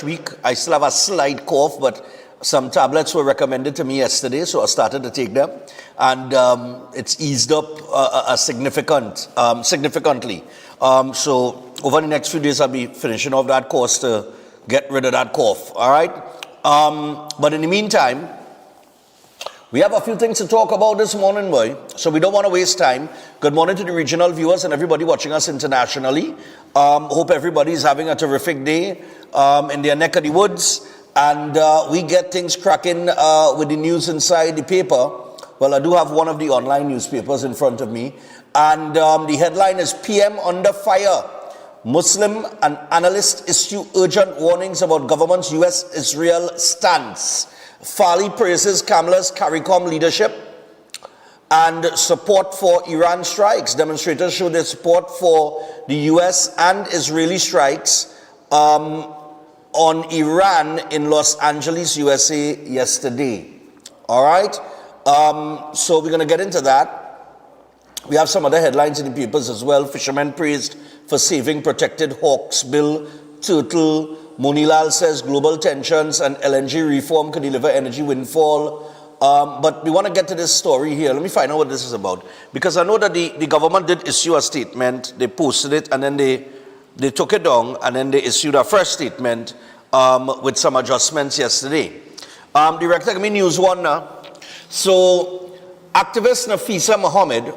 week. I still have a slight cough, but some tablets were recommended to me yesterday, so I started to take them, and it's eased up significantly. So over the next few days, I'll be finishing off that course to get rid of that cough. All right. But in the meantime, we have a few things to talk about this morning, boy. So we don't want to waste time. Good morning to the regional viewers and everybody watching us internationally. Hope everybody is having a terrific day in their neck of the woods. And we get things cracking with the news inside the paper. Well, I do have one of the online newspapers in front of me. And the headline is PM under fire. Muslim and analysts issue urgent warnings about government's US-Israel stance. Farley praises Kamala's CARICOM leadership and support for Iran strikes. Demonstrators show their support for the US and Israeli strikes on Iran in Los Angeles, USA yesterday. All right? So we're going to get into that. We have some other headlines in the papers as well. Fishermen praised for saving protected hawks. Bill Turtle. Monilal says global tensions and LNG reform could deliver energy windfall. But we want to get to this story here. Let me find out what this is about. Because I know that the government did issue a statement. They posted it and then they took it down and then they issued a fresh statement with some adjustments yesterday. Director, give me News One now. So, activist Nafisa Mohammed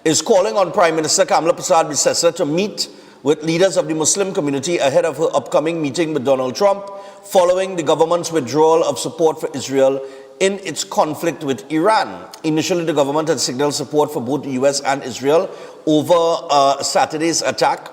is calling on Prime Minister Kamala Persad-Bissessar to meet with leaders of the Muslim community ahead of her upcoming meeting with Donald Trump, following the government's withdrawal of support for Israel in its conflict with Iran. Initially, the government had signaled support for both the US and Israel over Saturday's attack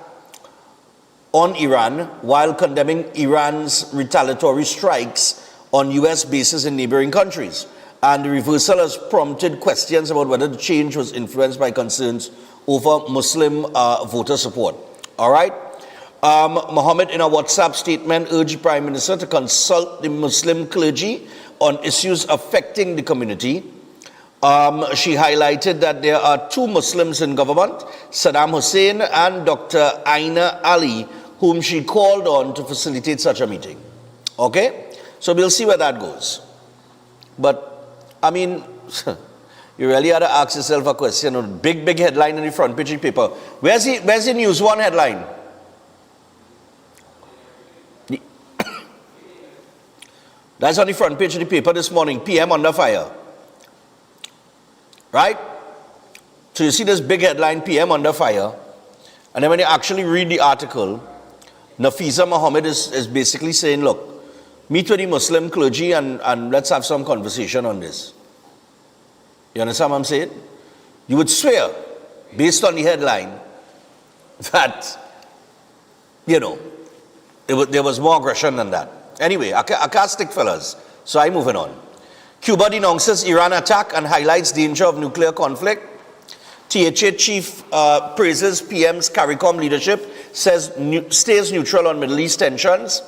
on Iran, while condemning Iran's retaliatory strikes on US bases in neighboring countries. And the reversal has prompted questions about whether the change was influenced by concerns over Muslim voter support. All right. Mohammed, in a WhatsApp statement, urged the Prime Minister to consult the Muslim clergy on issues affecting the community. She highlighted that there are two Muslims in government, Saddam Hussein and Dr. Aina Ali, whom she called on to facilitate such a meeting. Okay? So we'll see where that goes. But, I mean, you really had to ask yourself a question. A big headline in the front page of the paper. Where's the News One headline? That's on the front page of the paper this morning. PM under fire. Right? So you see this big headline, PM under fire. And then when you actually read the article, Nafisa Mohammed is basically saying, look, meet with the Muslim clergy and let's have some conversation on this. You understand what I'm saying? You would swear, based on the headline, that, you know, there was more aggression than that. Anyway, I can't stick, fellas, so I'm moving on. Cuba denounces Iran attack and highlights danger of nuclear conflict. THA chief praises PM's CARICOM leadership, says stays neutral on Middle East tensions.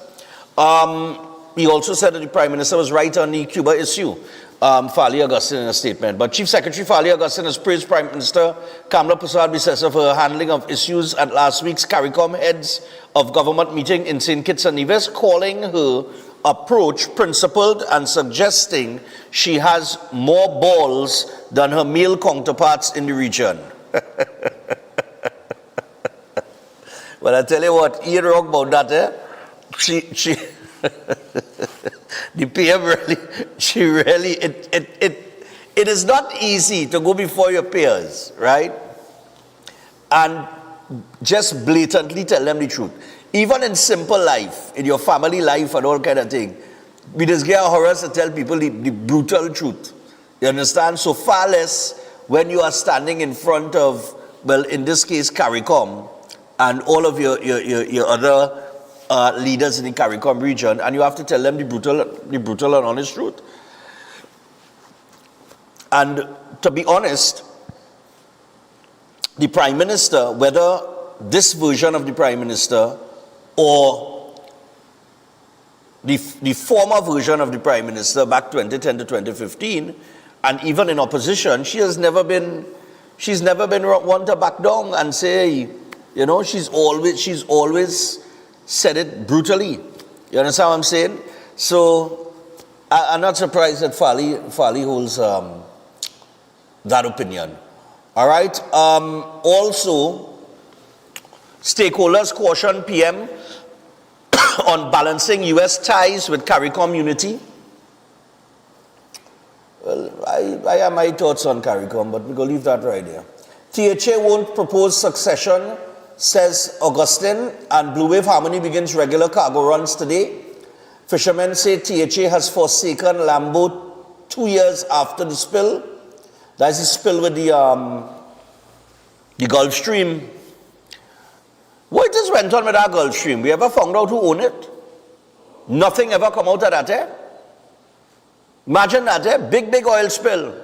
He also said that the Prime Minister was right on the Cuba issue. Farley Augustine in a statement. But Chief Secretary Farley Augustine has praised Prime Minister Kamala Persad-Bissessar for her handling of issues at last week's CARICOM heads of government meeting in St. Kitts and Nevis, calling her approach principled and suggesting she has more balls than her male counterparts in the region. Well, I tell you what, you wrong about that, eh? She the PM really, it is not easy to go before your peers, right? And just blatantly tell them the truth. Even in simple life, in your family life and all kind of thing, we just get horrors to tell people the brutal truth. You understand? So far less when you are standing in front of, well, in this case, CARICOM, and all of your other leaders in the CARICOM region, and you have to tell them the brutal and honest truth. And to be honest, the Prime Minister, whether this version of the Prime Minister or the former version of the Prime Minister back 2010 to 2015, and even in opposition, she's never been one to back down and say, you know, she's always said it brutally. You understand what I'm saying? So I'm not surprised that Farley holds that opinion. All right. Also, stakeholders caution PM on balancing U.S. ties with CARICOM unity. Well, I have my thoughts on CARICOM, but we're going to leave that right there. THA won't propose succession, says Augustine, and Blue Wave Harmony begins regular cargo runs today. Fishermen say THA has forsaken Lambo 2 years after the spill. That's the spill with the Gulf Stream. What just went on with our Gulf Stream? We ever found out who owned it? Nothing ever come out of that, eh? Imagine that, eh? Big oil spill.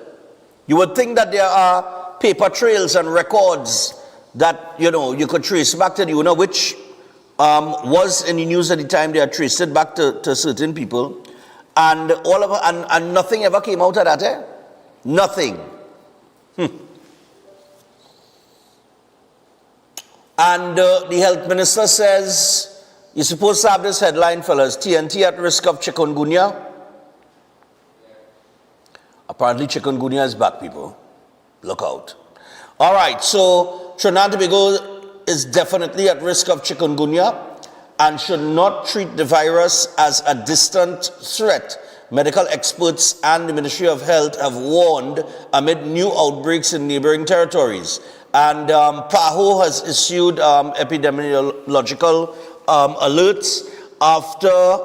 You would think that there are paper trails and records that, you could trace back to the owner, which was in the news at the time. They had traced it back to certain people. And and nothing ever came out of that, eh? Nothing. And the health minister says, you're supposed to have this headline, fellas, TNT at risk of chikungunya. Apparently chikungunya is back, people. Look out. All right, so Trinidad and Tobago is definitely at risk of chikungunya and should not treat the virus as a distant threat. Medical experts and the Ministry of Health have warned amid new outbreaks in neighboring territories. And PAHO has issued epidemiological alerts after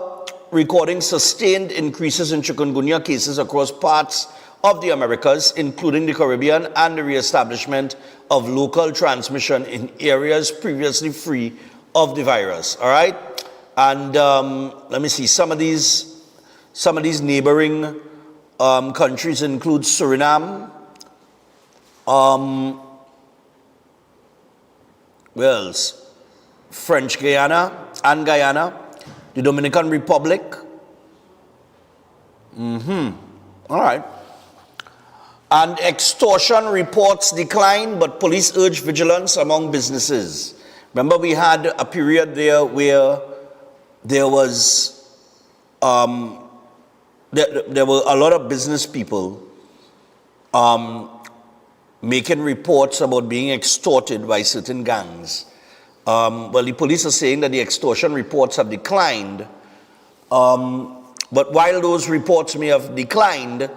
recording sustained increases in chikungunya cases across parts of the Americas, including the Caribbean, and the reestablishment of local transmission in areas previously free of the virus. All right? And let me see, some of these neighboring countries include Suriname, where else? French Guyana and Guyana, the Dominican Republic. All right. And extortion reports decline, but police urge vigilance among businesses. Remember, we had a period there where there was there were a lot of business people making reports about being extorted by certain gangs. Well, the police are saying that the extortion reports have declined. But while those reports may have declined,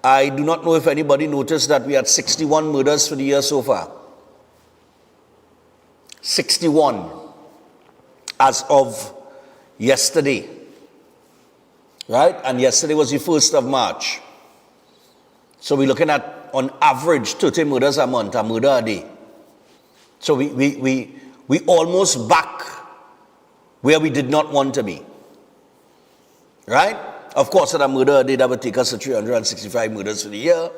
I do not know if anybody noticed that we had 61 murders for the year so far. 61 as of yesterday. Right? And yesterday was the 1st of March. So we're looking at, on average, 30 murders a month, a murder a day. So we almost back where we did not want to be. Right? Of course, at a murder a day, that would take us to 365 murders for the year.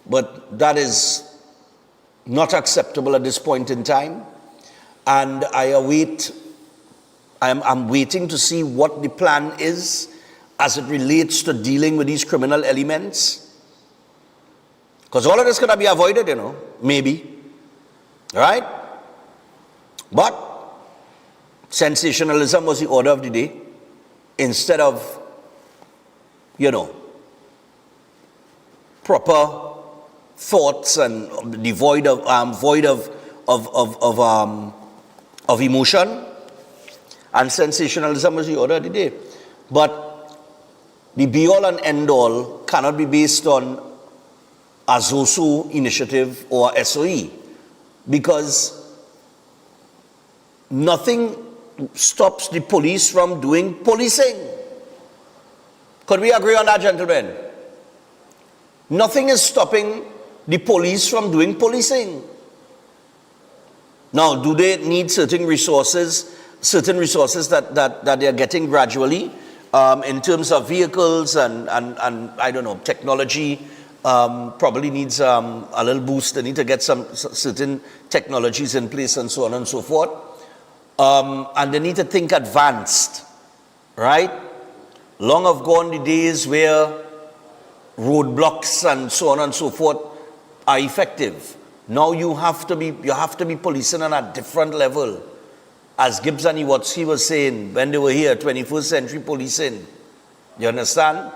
But that is not acceptable at this point in time. And I'm waiting to see what the plan is as it relates to dealing with these criminal elements. Because all of this could be avoided, maybe. Right? But sensationalism was the order of the day. Instead of, proper thoughts and devoid of emotion, and sensationalism was the order of the day. But the be-all and end-all cannot be based on a ZOSU initiative or SOE, because nothing stops the police from doing policing. Could we agree on that, gentlemen? Nothing is stopping the police from doing policing. Now, do they need certain resources that they are getting gradually in terms of vehicles and I don't know, technology probably needs a little boost. They need to get some certain technologies in place and so on and so forth. And they need to think advanced, right? Long have gone the days where roadblocks and so on and so forth are effective. Now you have to be policing on a different level. as Gibbs and Iwatsky was saying when they were here, 21st century policing. You understand?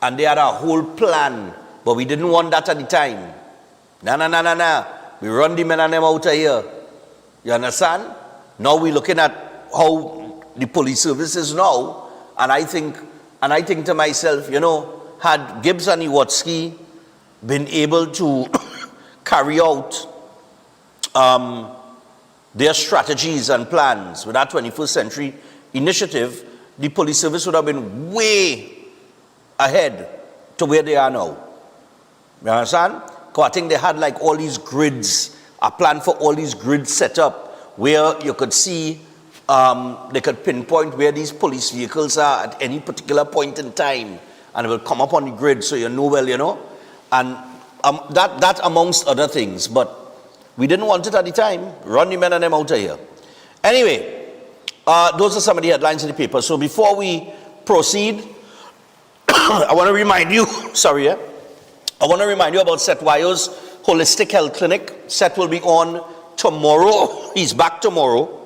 And they had a whole plan, but we didn't want that at the time. Nah. We run the men and them out of here. You understand? Now we're looking at how the police service is now, and I think to myself, you know, had Gibbs and Iwatsky been able to carry out their strategies and plans with that 21st century initiative, the police service would have been way ahead to where they are now. You understand? Because I think they had like all these grids, a plan for all these grids set up where you could see, they could pinpoint where these police vehicles are at any particular point in time, and it will come up on the grid so you know well, you know. And that amongst other things, but we didn't want it at the time. Run the men and them out of here. Anyway, those are some of the headlines in the paper. So before we proceed, I want to remind you, I want to remind you about Seth Wyer's Holistic Health Clinic. Seth will be on tomorrow. He's back tomorrow.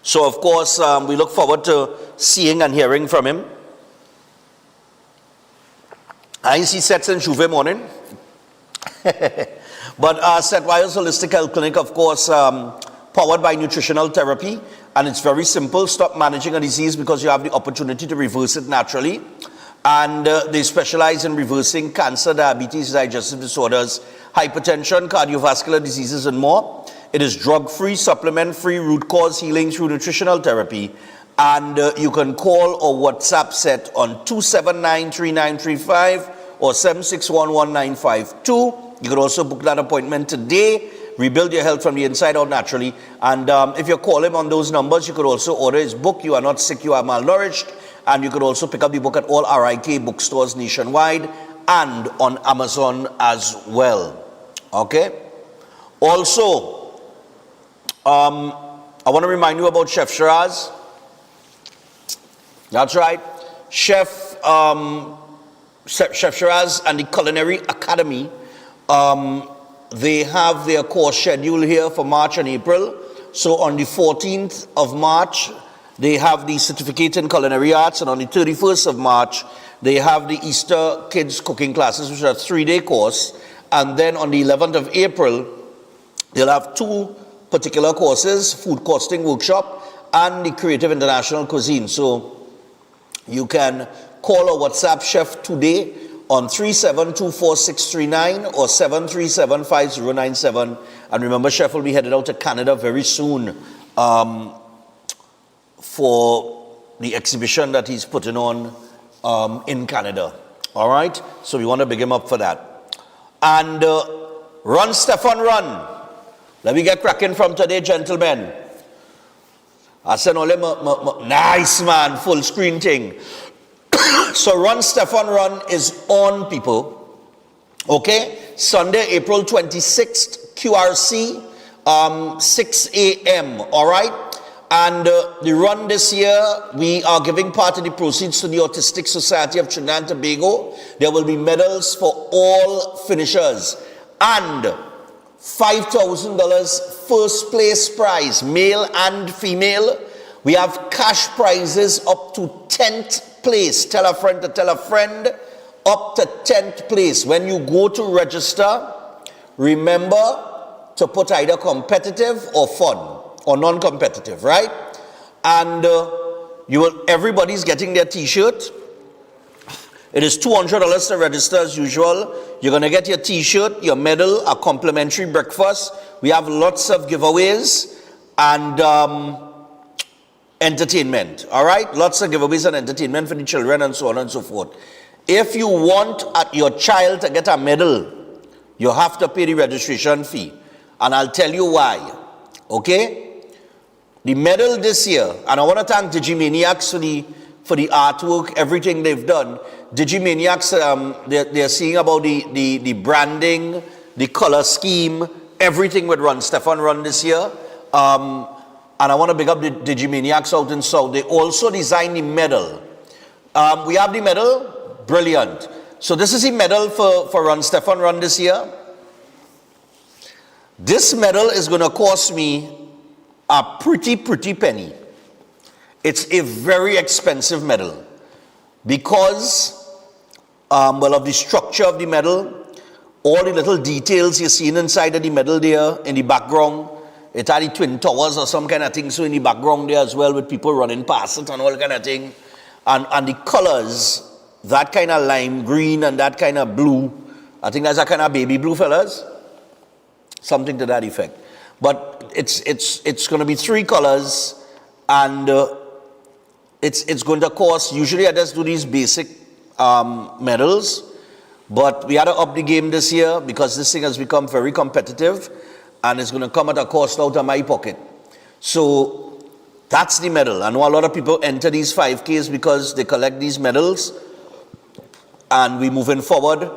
So of course, we look forward to seeing and hearing from him. I see Seth in Juve morning. But Seth Wyer's Holistic Health Clinic, of course, powered by nutritional therapy, and it's very simple. Stop managing a disease because you have the opportunity to reverse it naturally. And they specialize in reversing cancer, diabetes, digestive disorders, hypertension, cardiovascular diseases, and more. It is drug-free, supplement-free, root cause healing through nutritional therapy. And you can call or WhatsApp Seth on 279-3935 or 761-1952. You could also book that appointment today. Rebuild your health from the inside out naturally. And if you call him on those numbers, you could also order his book, You Are Not Sick, You Are Malnourished. And you could also pick up the book at all RIK bookstores nationwide and on Amazon as well. Okay? Also, I want to remind you about Chef Shiraz. That's right. Chef Shiraz and the Culinary Academy, they have their course schedule here for March and April. So on the 14th of March, they have the certificate in culinary arts, and on the 31st of March, they have the Easter kids cooking classes, which are a 3-day course. And then on the 11th of April, they'll have 2 particular courses, food costing workshop and the creative international cuisine. So you can call or WhatsApp Chef today on 3724639 or 7375097. And remember, Chef will be headed out to Canada very soon for the exhibition that he's putting on in Canada. All right? So we want to big him up for that. And Stefan Run. Let me get cracking from today, gentlemen. I said, nice, man, full screen thing. So Stefan Run is on, people. Okay? Sunday, April 26th, QRC, 6 a.m. All right? And the run this year, we are giving part of the proceeds to the Autistic Society of Trinidad and Tobago. There will be medals for all finishers. And $5,000 first place prize, male and female. We have cash prizes up to 10th place. Tell a friend to tell a friend. Up to 10th place. When you go to register, remember to put either competitive or fun or non-competitive, right? And everybody's getting their t-shirt. It is $200 to register as usual. You're going to get your t-shirt, your medal, a complimentary breakfast. We have lots of giveaways and entertainment. All right? Lots of giveaways and entertainment for the children and so on and so forth. If you want your child to get a medal, you have to pay the registration fee. And I'll tell you why. Okay? The medal this year, and I want to thank Digimaniacs for the artwork, everything they've done. Digimaniacs, they're seeing about the branding, the color scheme, everything with Stefan Run this year. And I want to big up the Digimaniacs out in South. They also designed the medal. We have the medal, brilliant. So this is the medal for Stefan Run this year. This medal is going to cost me a pretty penny. It's a very expensive medal because, well, of the structure of the medal, all the little details you're seeing inside of the medal there in the background. It had the Twin Towers or some kind of thing, so in the background there as well, with people running past it and all kind of thing. And the colors, that kind of lime green and that kind of blue, I think that's a kind of baby blue, fellas. Something to that effect. But it's going to be 3 colors, and it's going to cost, usually I just do these basic medals, but we had to up the game this year because this thing has become very competitive, and it's going to come at a cost out of my pocket. So that's the medal. I know a lot of people enter these 5Ks because they collect these medals, and we're moving forward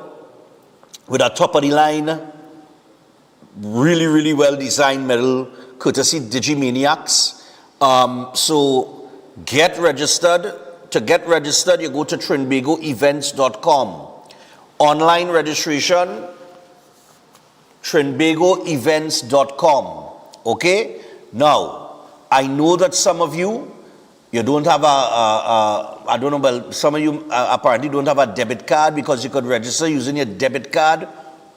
with a top of the line, really well designed medal, courtesy Digimaniacs. So get registered. To get registered, you go to trinbagoevents.com. Online registration, trinbagoevents.com. Okay? Now, I know that some of you don't have I don't know, well, some of you apparently don't have a debit card because you could register using your debit card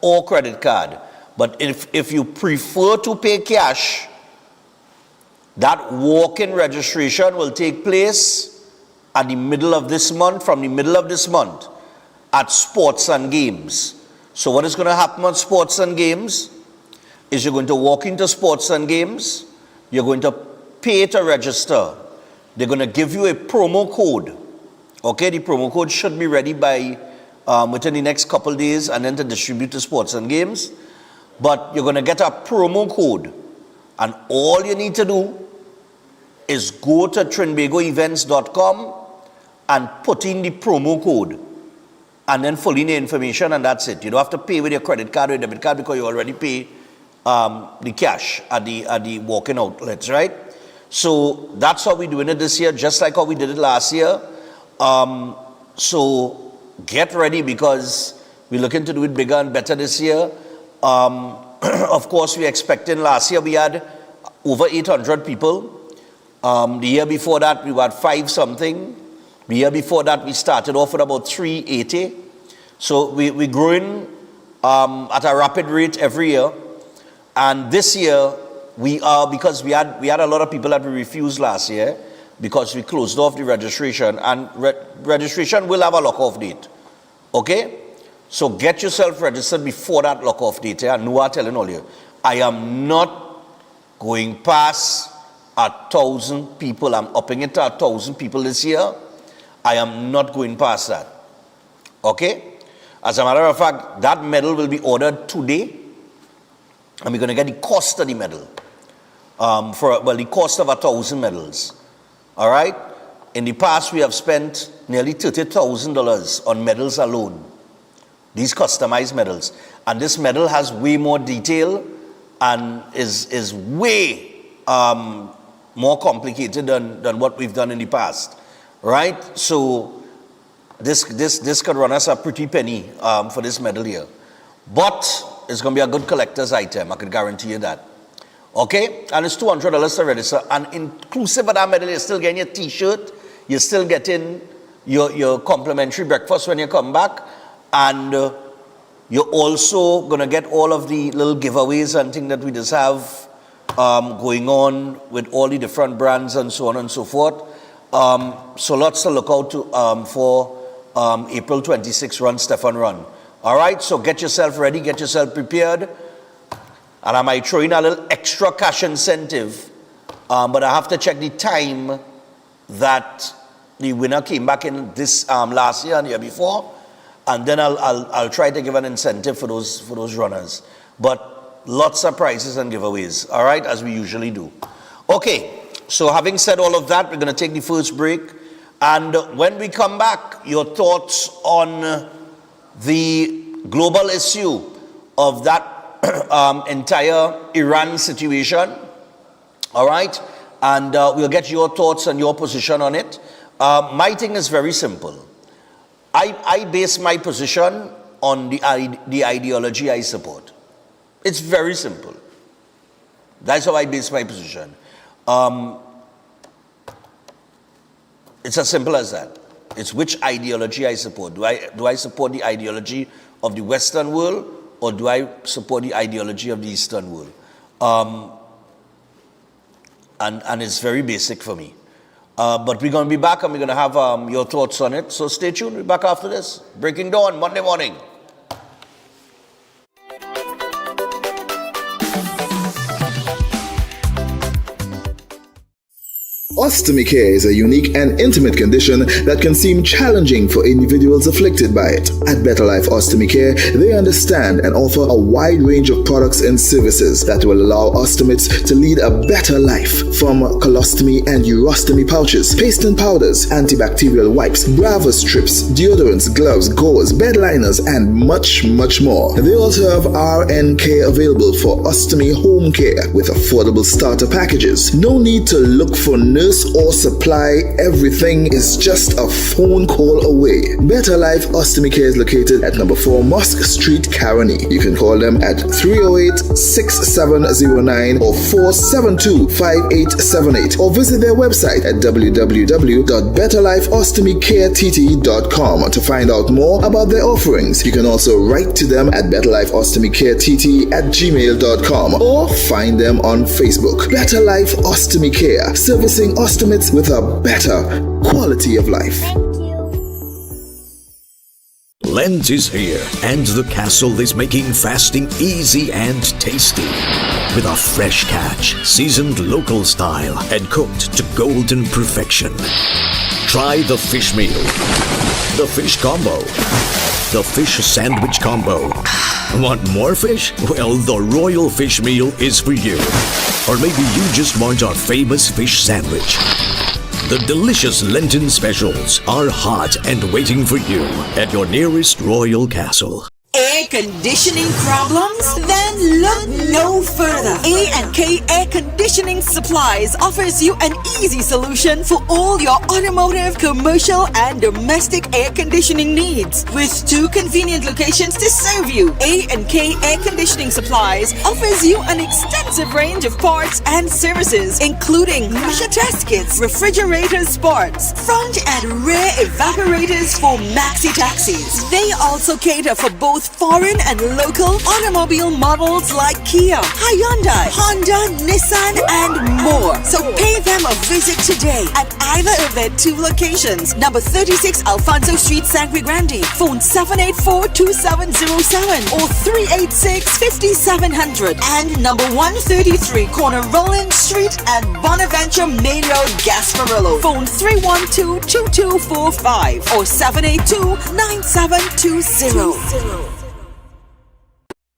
or credit card. But if you prefer to pay cash, that walk-in registration will take place at the middle of this month, from the middle of this month, at Sports and Games. So what is going to happen on Sports and Games is you're going to walk into Sports and Games, you're going to pay to register. They're going to give you a promo code. Okay, the promo code should be ready by within the next couple days, and then to distribute to Sports and Games. But you're going to get a promo code, and all you need to do is go to trinbagoevents.com and put in the promo code, and then fill in the information, and that's it. You don't have to pay with your credit card or your debit card because you already pay the cash at the walk-in outlets, right? So that's how we're doing it this year, just like how we did it last year. So get ready because we're looking to do it bigger and better this year. Of course, we're expecting, last year we had over 800 people. The year before that, we had 5 something. The year before that, we started off with about 380. So we're growing at a rapid rate every year. And this year, we are, because we had a lot of people that we refused last year because we closed off the registration. And registration will have a lock-off date. Okay? So get yourself registered before that lock-off date. I know I'm telling all you. I am not going past 1,000 people. I'm upping it to 1,000 people this year. I am not going past that. Okay? As a matter of fact, that medal will be ordered today. And we're going to get the cost of the medal. The cost of 1,000 medals. All right? In the past, we have spent nearly $30,000 on medals alone. These customized medals. And this medal has way more detail and is way more complicated than what we've done in the past. Right? So this could run us a pretty penny for this medal here. But it's going to be a good collector's item. I can guarantee you that. Okay? And it's $200 to register. And inclusive of that medal, you're still getting your t-shirt. You're still getting your complimentary breakfast when you come back. And you're also going to get all of the little giveaways and things that we just have going on with all the different brands and so on and so forth. So lots to look out to for April 26th Run, Stefan Run. All right, so get yourself ready, get yourself prepared. And I might throw in a little extra cash incentive, but I have to check the time that the winner came back in this last year and the year before. And then I'll try to give an incentive for those runners. But lots of prizes and giveaways, all right, as we usually do. Okay, so having said all of that, we're going to take the first break. And when we come back, your thoughts on the global issue of that entire Iran situation, all right? And we'll get your thoughts and your position on it. My thing is very simple. I base my position on the ideology I support. It's very simple. That's how I base my position. It's as simple as that. It's which ideology I support. Do I support the ideology of the Western world, or do I support the ideology of the Eastern world? And it's very basic for me. But we're going to be back and we're going to have your thoughts on it. So stay tuned. We'll be back after this. Breaking Dawn, Monday morning. Ostomy care is a unique and intimate condition that can seem challenging for individuals afflicted by it. At Better Life Ostomy Care, they understand and offer a wide range of products and services that will allow ostomates to lead a better life. From colostomy and urostomy pouches, paste and powders, antibacterial wipes, Brava strips, deodorants, gloves, gauze, bed liners, and much, much more. They also have RN care available for ostomy home care with affordable starter packages. No need to look for nurse or supply. Everything is just a phone call away. Better Life Ostomy Care is located at number 4 Mosque Street, Caroni. You can call them at 308-6709 or 472-5878 or visit their website at www.betterlifeostomycareTT.com to find out more about their offerings. You can also write to them at betterlifeostomycarettt@gmail.com or find them on Facebook. Better Life Ostomy Care, servicing ostomates with a better quality of life. Lent is here, and the castle is making fasting easy and tasty. With a fresh catch, seasoned local style, and cooked to golden perfection. Try the fish meal, the fish combo, the fish sandwich combo. Want more fish? Well, the Royal Fish Meal is for you. Or maybe you just want our famous fish sandwich. The delicious Lenten specials are hot and waiting for you at your nearest royal castle. Air conditioning problems? Then look no further. A&K Air Conditioning Supplies offers you an easy solution for all your automotive, commercial, and domestic air conditioning needs. With 2 convenient locations to serve you, A&K Air Conditioning Supplies offers you an extensive range of parts and services, including pressure test kits, refrigerator parts, front and rear evaporators for maxi taxis. They also cater for both foreign and local automobile models like Kia, Hyundai, Honda, Nissan, and more. So pay them a visit today at either of their 2 locations. Number 36 Alfonso Street, Sangre Grande. Phone 784-2707 or 386-5700. And number 133 Corner Roland Street and Bonaventure Main Road, Gasparillo. Phone 312-2245 or 782-9720.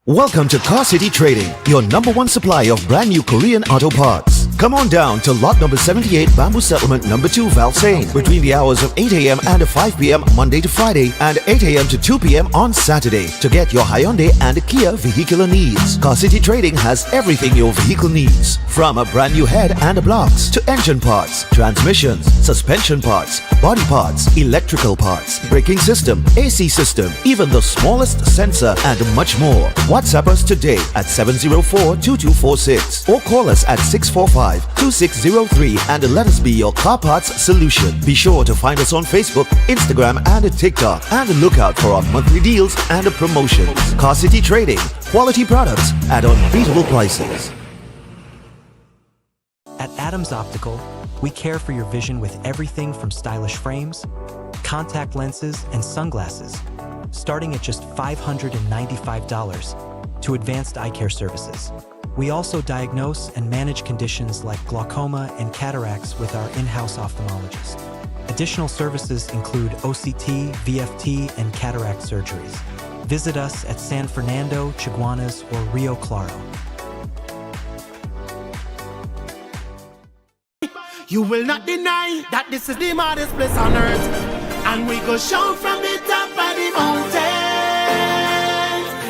Welcome to Car City Trading, your #1 supplier of brand new Korean auto parts. Come on down to lot number 78 Bamboo Settlement number 2 Valsain between the hours of 8 a.m. and 5 p.m. Monday to Friday and 8 a.m. to 2 p.m. on Saturday to get your Hyundai and Kia vehicular needs. Car City Trading has everything your vehicle needs, from a brand new head and blocks to engine parts, transmissions, suspension parts, body parts, electrical parts, braking system, AC system, even the smallest sensor and much more. WhatsApp us today at 704-2246 or call us at 645-2603 and let us be your car parts solution. Be sure to find us on Facebook, Instagram and TikTok and look out for our monthly deals and promotions. Car City Trading, quality products at unbeatable prices. At Adams Optical, we care for your vision with everything from stylish frames, contact lenses, and sunglasses, starting at just $595 to advanced eye care services. We also diagnose and manage conditions like glaucoma and cataracts with our in-house ophthalmologist. Additional services include OCT, VFT, and cataract surgeries. Visit us at San Fernando, Chaguanas, or Rio Claro. You will not deny that this is the maddest place on earth, and we go shout from the top of the mountains.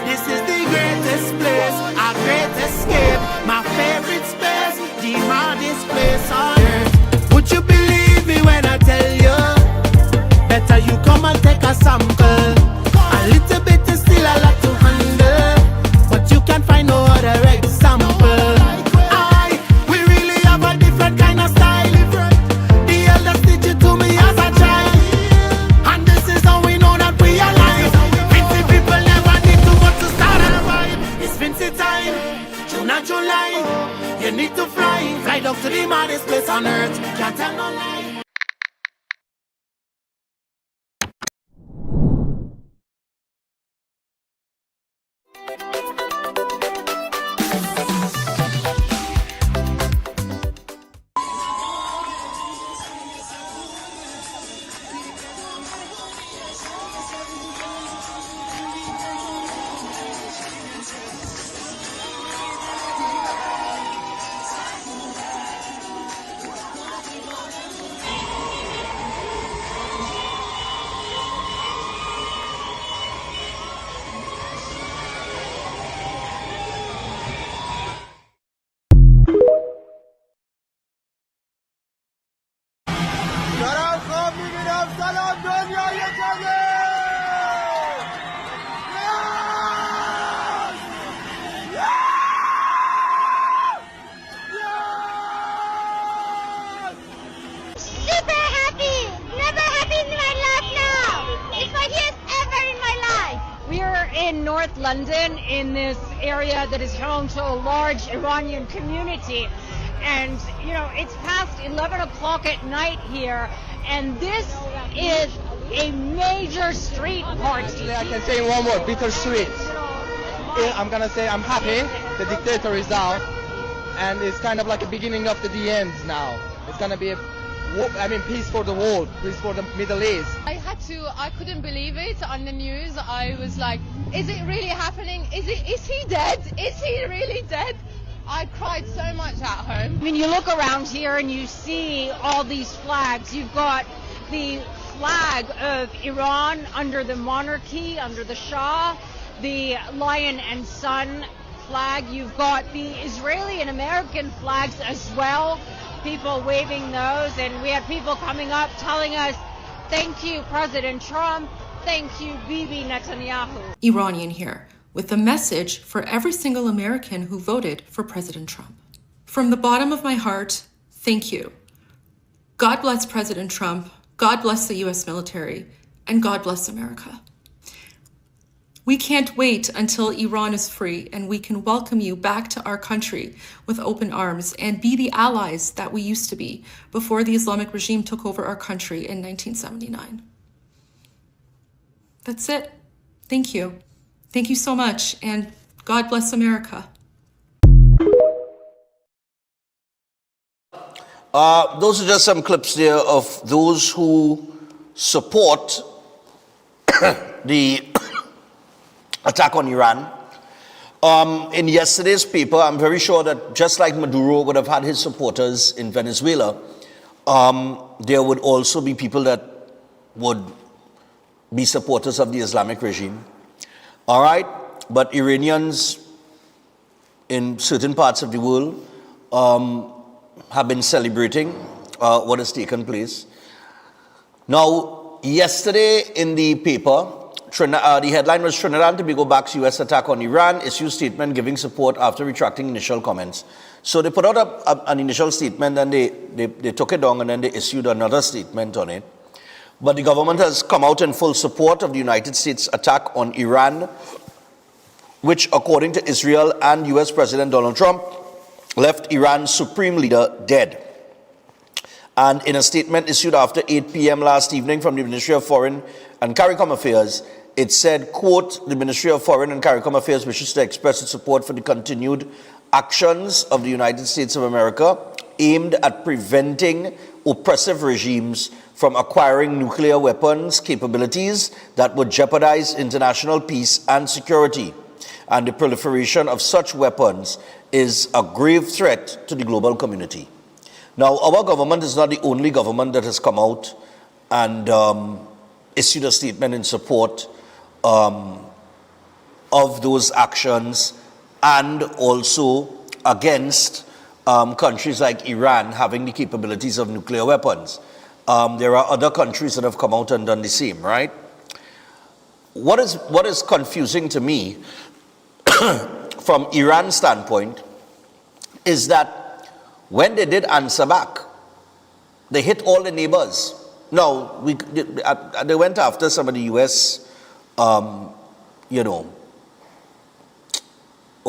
This is the greatest place, our great escape, my favorite space, the maddest place on earth. Would you believe me when I tell you? Better you come and take a sample. A little bit is still a lot to handle, but you can find no other example. We really have a different that I no lie. Super happy! Never happy in my life now! It's my happiest ever in my life! We are in North London in this area that is home to a large Iranian community. And, you know, it's past 11 o'clock at night here, and this is a major street party. I can say one word, bittersweet. I'm gonna say I'm happy the dictator is out, and it's kind of like a beginning of the end now. It's gonna be peace for the world, peace for the Middle East. I couldn't believe it on the news. I was like, is it really happening? Is he dead? Is he really dead? I cried so much at home. I mean, you look around here and you see all these flags. You've got the flag of Iran under the monarchy, under the Shah, the lion and sun flag. You've got the Israeli and American flags as well, people waving those. And we had people coming up telling us, thank you, President Trump. Thank you, Bibi Netanyahu. Iranian here, with a message for every single American who voted for President Trump. From the bottom of my heart, thank you. God bless President Trump, God bless the US military, and God bless America. We can't wait until Iran is free and we can welcome you back to our country with open arms and be the allies that we used to be before the Islamic regime took over our country in 1979. That's it. Thank you. Thank you so much, and God bless America. Those are just some clips there of those who support the attack on Iran. In yesterday's paper, I'm very sure that just like Maduro would have had his supporters in Venezuela, there would also be people that would be supporters of the Islamic regime. All right, but Iranians in certain parts of the world have been celebrating what has taken place. Now, yesterday in the paper, the headline was Trinidad and Tobago backs U.S. attack on Iran, issues statement giving support after retracting initial comments. So they put out an initial statement, and they took it down, and then they issued another statement on it. But the government has come out in full support of the United States attack on Iran, which, according to Israel and U.S. President Donald Trump, left Iran's supreme leader dead. And in a statement issued after 8 p.m. last evening from the Ministry of Foreign and CARICOM Affairs, it said, quote, the Ministry of Foreign and CARICOM Affairs wishes to express its support for the continued actions of the United States of America aimed at preventing oppressive regimes from acquiring nuclear weapons capabilities that would jeopardize international peace and security. And the proliferation of such weapons is a grave threat to the global community. Now, our government is not the only government that has come out and issued a statement in support of those actions, and also against countries like Iran having the capabilities of nuclear weapons. There are other countries that have come out and done the same, right? What is confusing to me from Iran's standpoint is that when they did answer back, they hit all the neighbors. No, they went after some of the U.S., or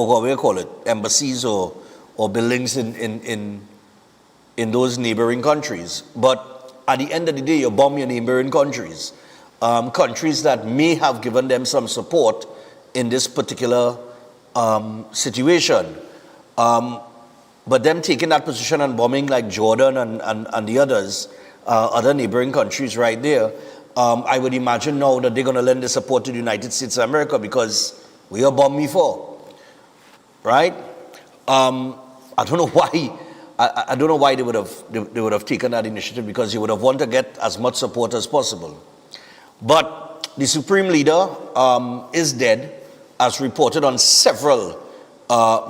what we call it, embassies or buildings in in those neighboring countries. But at the end of the day, you bomb your neighboring countries, countries that may have given them some support in this particular situation. But them taking that position and bombing like Jordan and the others, other neighboring countries right there, I would imagine now that they're going to lend the support to the United States of America because we are bombed before, right? I don't know why. I don't know why they would have taken that initiative, because you would have wanted to get as much support as possible. But the Supreme Leader is dead, as reported on several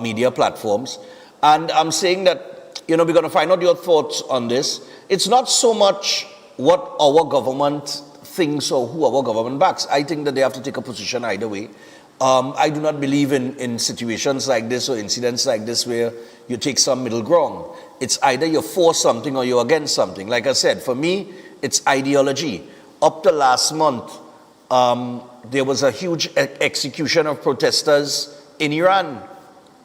media platforms. And I'm saying that, we're going to find out your thoughts on this. It's not so much what our government thinks or who our government backs. I think that they have to take a position either way. I do not believe in situations like this or incidents like this where you take some middle ground. It's either you're for something or you're against something. Like I said, for me, it's ideology. Up to last month, there was a huge execution of protesters in Iran.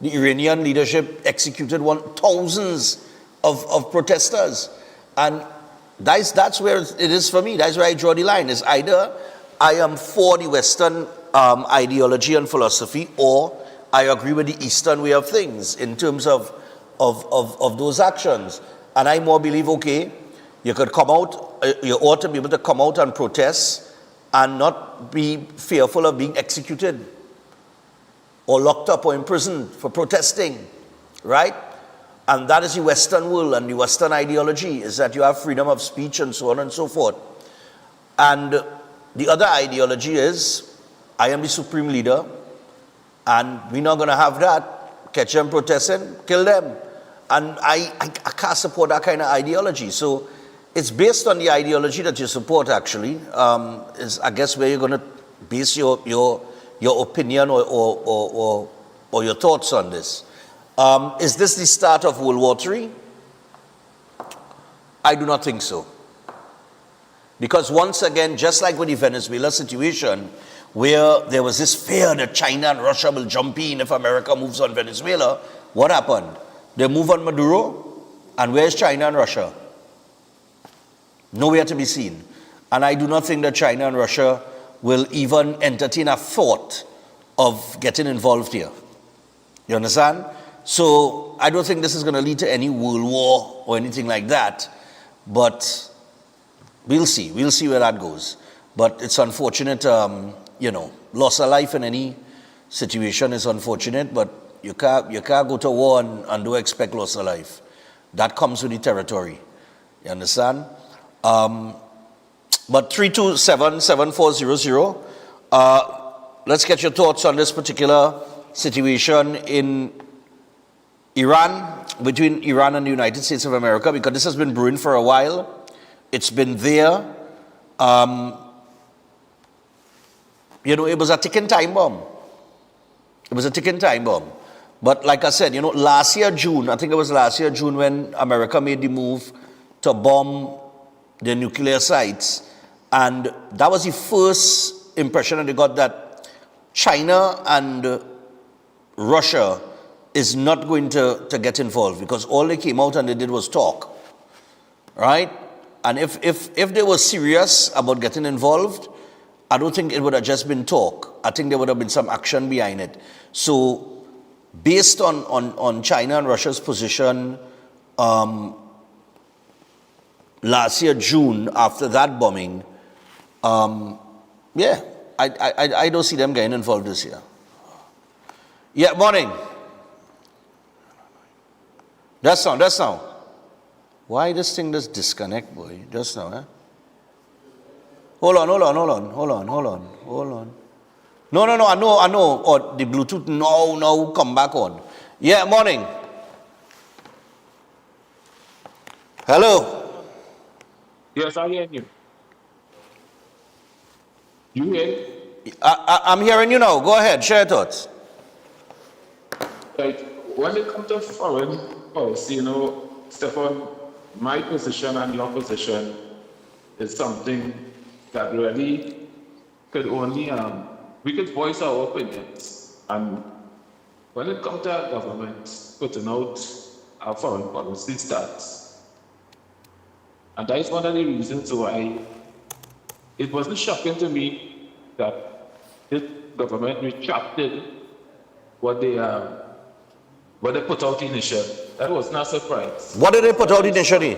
The Iranian leadership executed thousands of protesters. And that's where it is for me. That's where I draw the line. It's either I am for the Western ideology and philosophy, or I agree with the Eastern way of things in terms of those actions. And I more believe, okay, you could come out, you ought to be able to come out and protest and not be fearful of being executed or locked up or imprisoned for protesting, right? And that is the Western world and the Western ideology, is that you have freedom of speech and so on and so forth. And the other ideology is, I am the Supreme Leader, and we're not going to have that. Catch them protesting, kill them. And I can't support that kind of ideology. So it's based on the ideology that you support, actually, is, I guess, where you're going to base your opinion or your thoughts on this. Is this the start of World War III? I do not think so. Because once again, just like with the Venezuela situation, where there was this fear that China and Russia will jump in if America moves on Venezuela, what happened? They move on Maduro, and where's China and Russia? Nowhere to be seen. And I do not think that China and Russia will even entertain a thought of getting involved here. You understand? So I don't think this is going to lead to any world war or anything like that. But we'll see. We'll see where that goes. But it's unfortunate, loss of life in any situation is unfortunate, but you can't go to war and don't expect loss of life. That comes with the territory. You understand? But 327-7400, let's get your thoughts on this particular situation in Iran, between Iran and the United States of America, because this has been brewing for a while. It's been there. It was a ticking time bomb. It was a ticking time bomb. But like I said, last year, June, I think it was last year, June, when America made the move to bomb the nuclear sites. And that was the first impression that they got, that China and Russia is not going to get involved, because all they came out and they did was talk, right? And if they were serious about getting involved, I don't think it would have just been talk. I think there would have been some action behind it. So based on China and Russia's position last year, June, after that bombing, I don't see them getting involved this year. Yeah, morning. Just now. Why this thing just disconnect, boy? Just now, eh? Hold on. No, I know. Oh, the Bluetooth now come back on. Yeah, morning. Hello. Yes, I hear you. You hear? I'm hearing you now. Go ahead, share your thoughts. Right. When it comes to foreign policy, Stefan, my position and your position is something that really could only, we could voice our opinions. And when it comes to our government putting out our foreign policy stats, And that is one of the reasons why it wasn't shocking to me that this government retracted what they put out initially. That was not a surprise. What did they put out initially?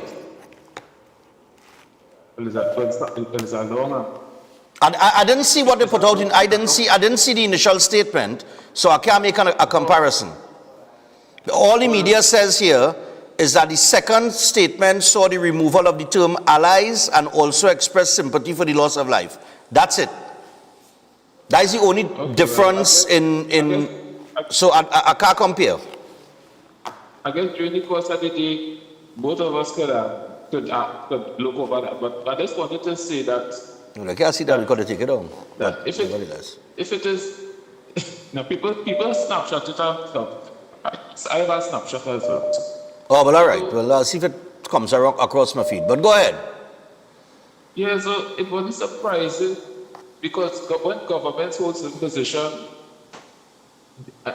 I didn't see what they put out in. I didn't see the initial statement, so I can't make a comparison. All the media says here is that the second statement saw the removal of the term allies and also expressed sympathy for the loss of life. That's it. That is the only difference so I can't compare. I guess during the course of the day, both of us could look over that. But I just wanted to say that. I can't see that we got to take it down. That if it is, people snapshot it out. I have a snapshot as well. Oh, well, all right. Well, I'll see if it comes across my feed. But go ahead. Yeah, so it wasn't surprising because when governments hold a position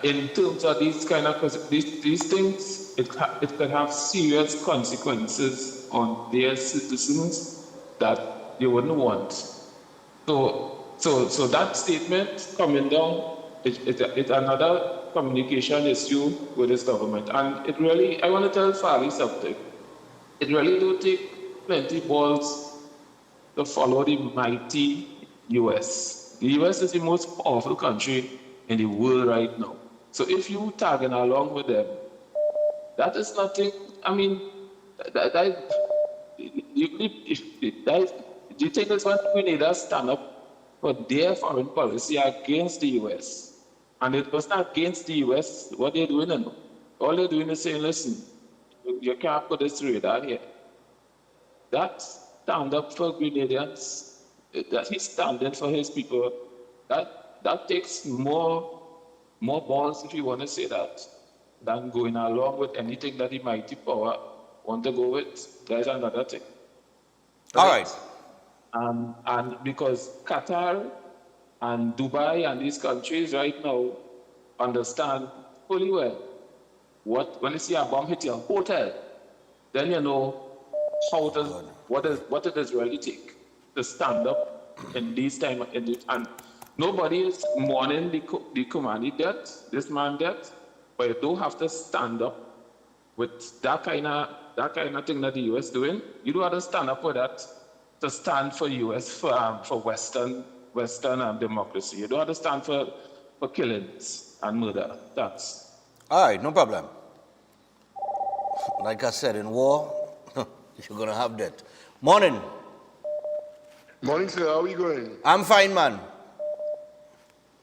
in terms of these kind of these things, it can have serious consequences on their citizens that they wouldn't want. So that statement coming down, it's another communication issue with this government. And it really, I want to tell Farley something. It really don't take plenty balls to follow the mighty US. The US is the most powerful country in the world right now. So if you tagging along with them, that is nothing. I mean, do you think that's when we need to stand up for their foreign policy against the US? And it was not against the US. What they're doing, all they're doing is saying, listen, you can't put this radar here. That stand up for Grenadians, that he's standing for his people, that takes more balls, if you want to say that, than going along with anything that the mighty power want to go with. There's another thing. All right. And because Qatar and Dubai and these countries right now understand fully well when you see a bomb hit your hotel, then you know what it is really take to stand up in these times. And nobody is mourning the commander death, this man death, but you don't have to stand up with that kind of thing that the US doing. You don't have to stand up for that to stand for US for Western democracy. You don't have to stand for killings and murder. That's all right. No problem. Like I said, in war, you're gonna have that. Morning. Morning, sir. How are you going? I'm fine, man.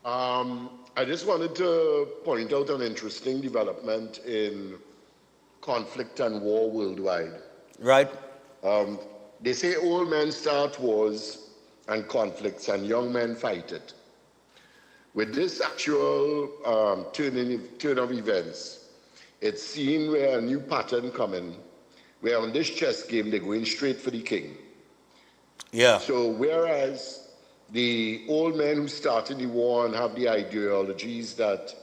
I just wanted to point out an interesting development in conflict and war worldwide. Right. They say old men start wars and conflicts and young men fight it. With this actual turn of events, it's seen where a new pattern coming, where on this chess game they're going straight for the king. Yeah. So whereas the old men who started the war and have the ideologies that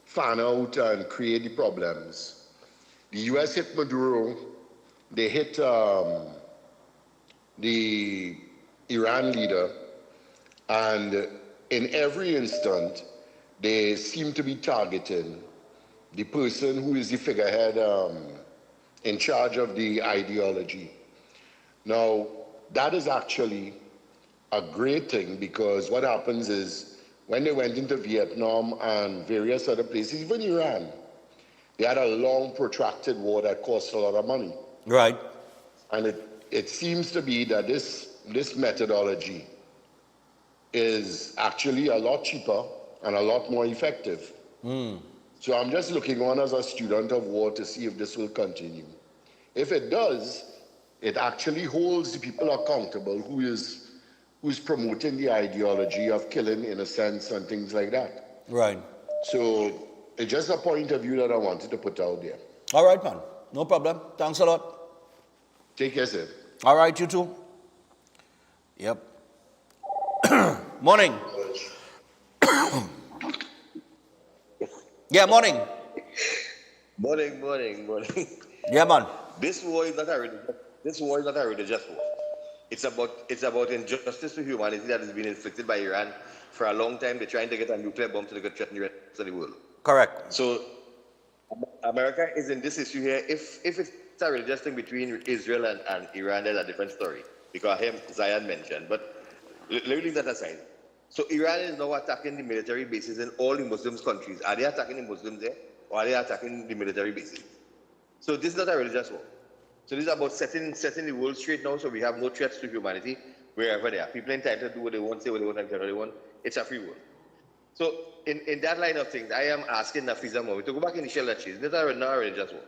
fan out and create the problems, the US hit Maduro, they hit the Iran leader, and in every instant, they seem to be targeting the person who is the figurehead in charge of the ideology. Now, that is actually a great thing, because what happens is when they went into Vietnam and various other places, even Iran, they had a long, protracted war that cost a lot of money. Right. And it seems to be that this methodology is actually a lot cheaper and a lot more effective. So I'm just looking on as a student of war to see if this will continue. If it does, it actually holds the people accountable who's promoting the ideology of killing innocents and things like that. Right. So it's just a point of view that I wanted to put out there. All right, man. No problem. Thanks a lot. Take care, sir. All right, you too. Yep. Morning. Yeah, morning. Morning. Yeah, man. This war is not a this war is not a religious war. It's about injustice to humanity that has been inflicted by Iran for a long time. They're trying to get a nuclear bomb so they could threaten the rest of the world. Correct. So America is in this issue here. If it's a religious thing between Israel and Iran, there's a different story. Because him, Zion mentioned. But let me leave that aside. So Iran is now attacking the military bases in all the Muslim countries. Are they attacking the Muslims there? Or are they attacking the military bases? So this is not a religious war. So this is about setting the world straight now, so we have no threats to humanity wherever they are. People are entitled to do what they want, say what they want, and tell what they want. It's a free world. So in that line of things, I am asking Nafiza Mowi to go back initial that she's not a religious war.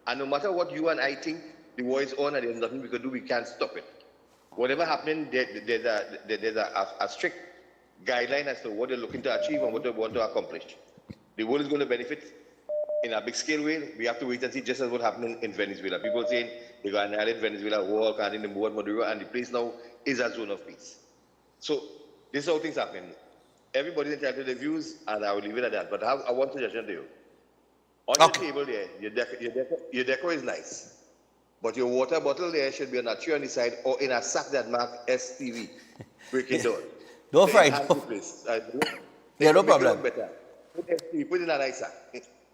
And no matter what you and I think, the war is on and there's nothing we can do, we can't stop it. Whatever happening, there's a strict guideline as to what they're looking to achieve and what they want to accomplish. The world is going to benefit in a big scale way. We have to wait and see, just as what happened in Venezuela. People saying they're going to annihilate Venezuela, war, can't in the war, Maduro, and the place now is a zone of peace. So this is how things happen. Everybody's entitled to their views, and I will leave it at that. But I have one suggestion to you. On your table there, your decor is nice, but your water bottle there should be on a tree on the side or in a sack that marked STV. Break it down. Don't fright. Yeah, no problem. Put it in a nice sack.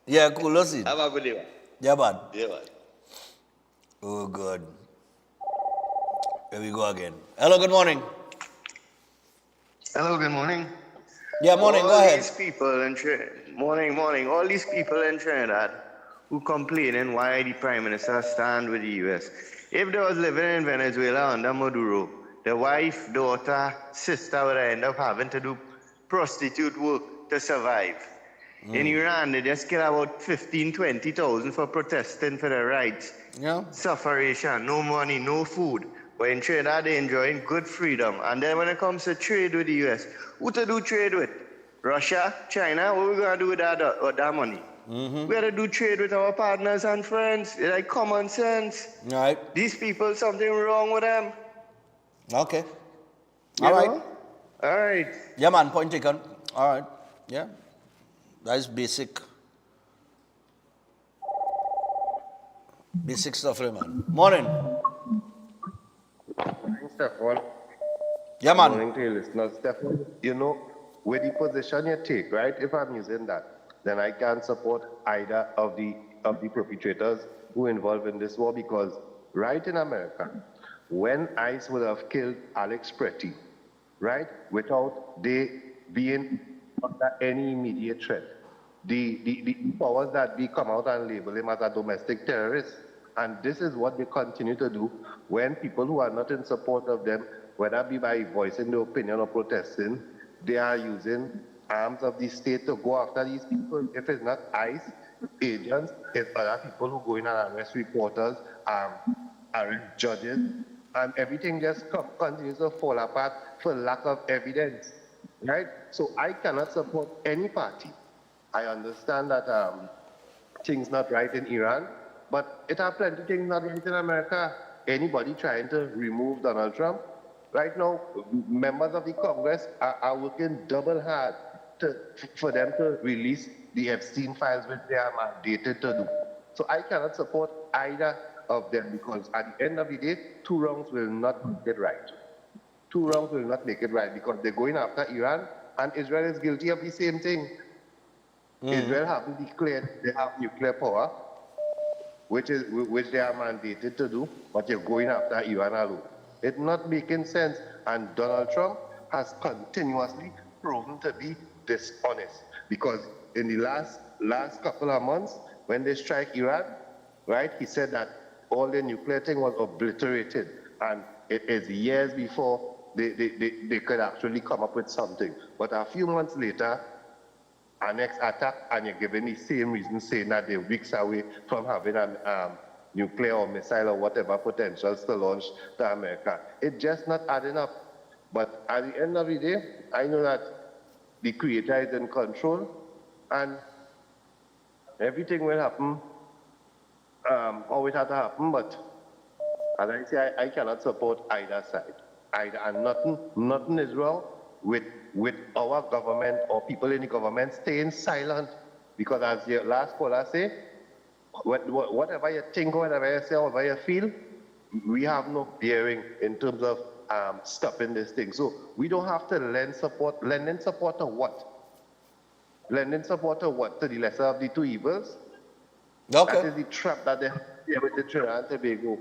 Yeah, cool. Let's see. Have a good day, man. Yeah, man. Yeah, man. Oh, good. Here we go again. Hello, good morning. Hello, good morning. Yeah, morning, go ahead. Morning. All these people in Trinidad who complaining why the Prime Minister stand with the US. If they was living in Venezuela under Maduro, the wife, daughter, sister would end up having to do prostitute work to survive. In Iran, they just kill about 15,000, 20,000 for protesting for their rights. Yeah. Sufferation, no money, no food. But in Trinidad, they're enjoying good freedom. And then when it comes to trade with the US, who to do trade with? Russia, China? What we going to do with that money? We got to do trade with our partners and friends. It's like common sense. All right. These people, something wrong with them. Okay. All right. Yeah, man, point taken. All right. Yeah. That is basic stuff, man. Morning. Stefan. Yeah, man. Morning to you, listeners. Stefan, you know, with the position you take, right? If I'm using that, then I can't support either of the perpetrators who are involved in this war, because right in America, when ICE would have killed Alex Pretty, right, without they being under any immediate threat, the powers that be come out and label him as a domestic terrorist. And this is what they continue to do when people who are not in support of them, whether it be by voicing their opinion or protesting, they are using arms of the state to go after these people. If it's not ICE agents, it's other people who go in and arrest reporters, arrest judges, and everything just continues to fall apart for lack of evidence, right? So I cannot support any party. I understand that things not right in Iran, but it have plenty of things not right in America. Anybody trying to remove Donald Trump, right now, members of the Congress are working double hard for them to release the Epstein files, which they are mandated to do. So I cannot support either of them, because at the end of the day, 2 wrongs will not make it right. 2 wrongs will not make it right, because they're going after Iran, and Israel is guilty of the same thing. Israel have declared they have nuclear power, which they are mandated to do, but they're going after Iran alone. It's not making sense, and Donald Trump has continuously proven to be dishonest, because in the last couple of months, when they strike Iran, right, he said that all the nuclear thing was obliterated, and it is years before they could actually come up with something. But a few months later, our next attack, and you're giving the same reason, saying that they're weeks away from having a nuclear or missile or whatever potentials to launch to America. It's just not adding up. But at the end of the day, I know that the Creator is in control, and everything will happen how it had to happen. But as I say, I cannot support either side. And nothing is wrong with our government or people in the government staying silent, because as your last caller say, whatever you think, whatever you say, whatever you feel, we have no bearing in terms of stopping this thing. So we don't have to lend support. Lending support to what? Lending support to what? To the lesser of the two evils? Okay. That is the trap that they have here with the Trinidad and Tobago.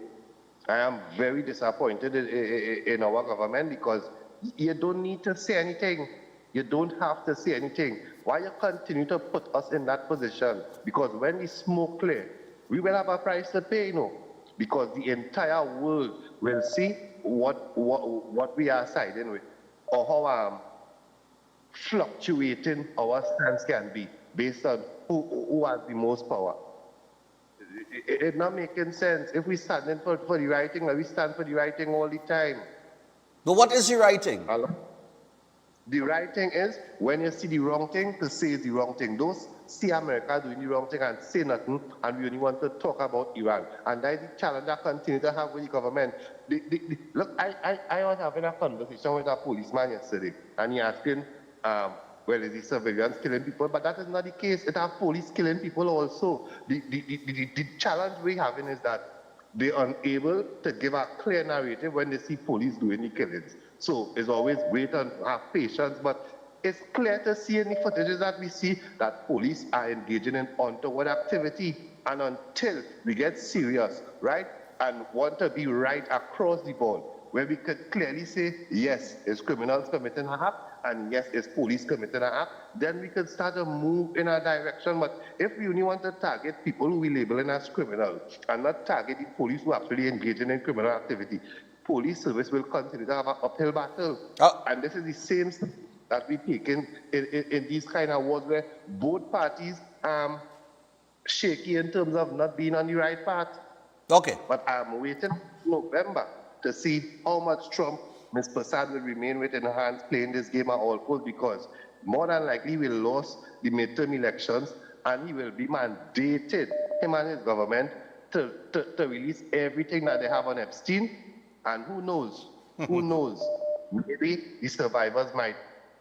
I am very disappointed in our government because you don't need to say anything. You don't have to say anything. Why you continue to put us in that position? Because when the smoke clear, we will have a price to pay, because the entire world will see what we are siding with, or how fluctuating our stance can be based on who has the most power. It's not making sense. If we stand for the right thing, we stand for the right thing all the time. But what is the right thing? The right thing is when you see the wrong thing, to say it's the wrong thing. Don't see America doing the wrong thing and say nothing, and we only want to talk about Iran. And that is the challenge I continue to have with the government. Look, I was having a conversation with a policeman yesterday, and he asking, well, is the civilians killing people? But that is not the case. It has police killing people also. The challenge we're having is that they're unable to give a clear narrative when they see police doing the killings. So it's always wait and have patience, but it's clear to see in the footages that we see that police are engaging in untoward activity. And until we get serious, right, and want to be right across the board, where we could clearly say, yes, it's criminals committing an act, and yes, it's police committing an act, then we could start to move in a direction. But if we only want to target people who we labeling as criminals and not target the police who are actually engaging in criminal activity, police service will continue to have an uphill battle. And this is the same thing that we take in these kind of wars where both parties shaky in terms of not being on the right path. Okay. But I'm waiting November to see how much Trump, Ms. Prasad will remain with in her hands playing this game at all costs, because more than likely we'll lose the midterm elections and he will be mandated, him and his government, to release everything that they have on Epstein. And who knows, maybe the survivors might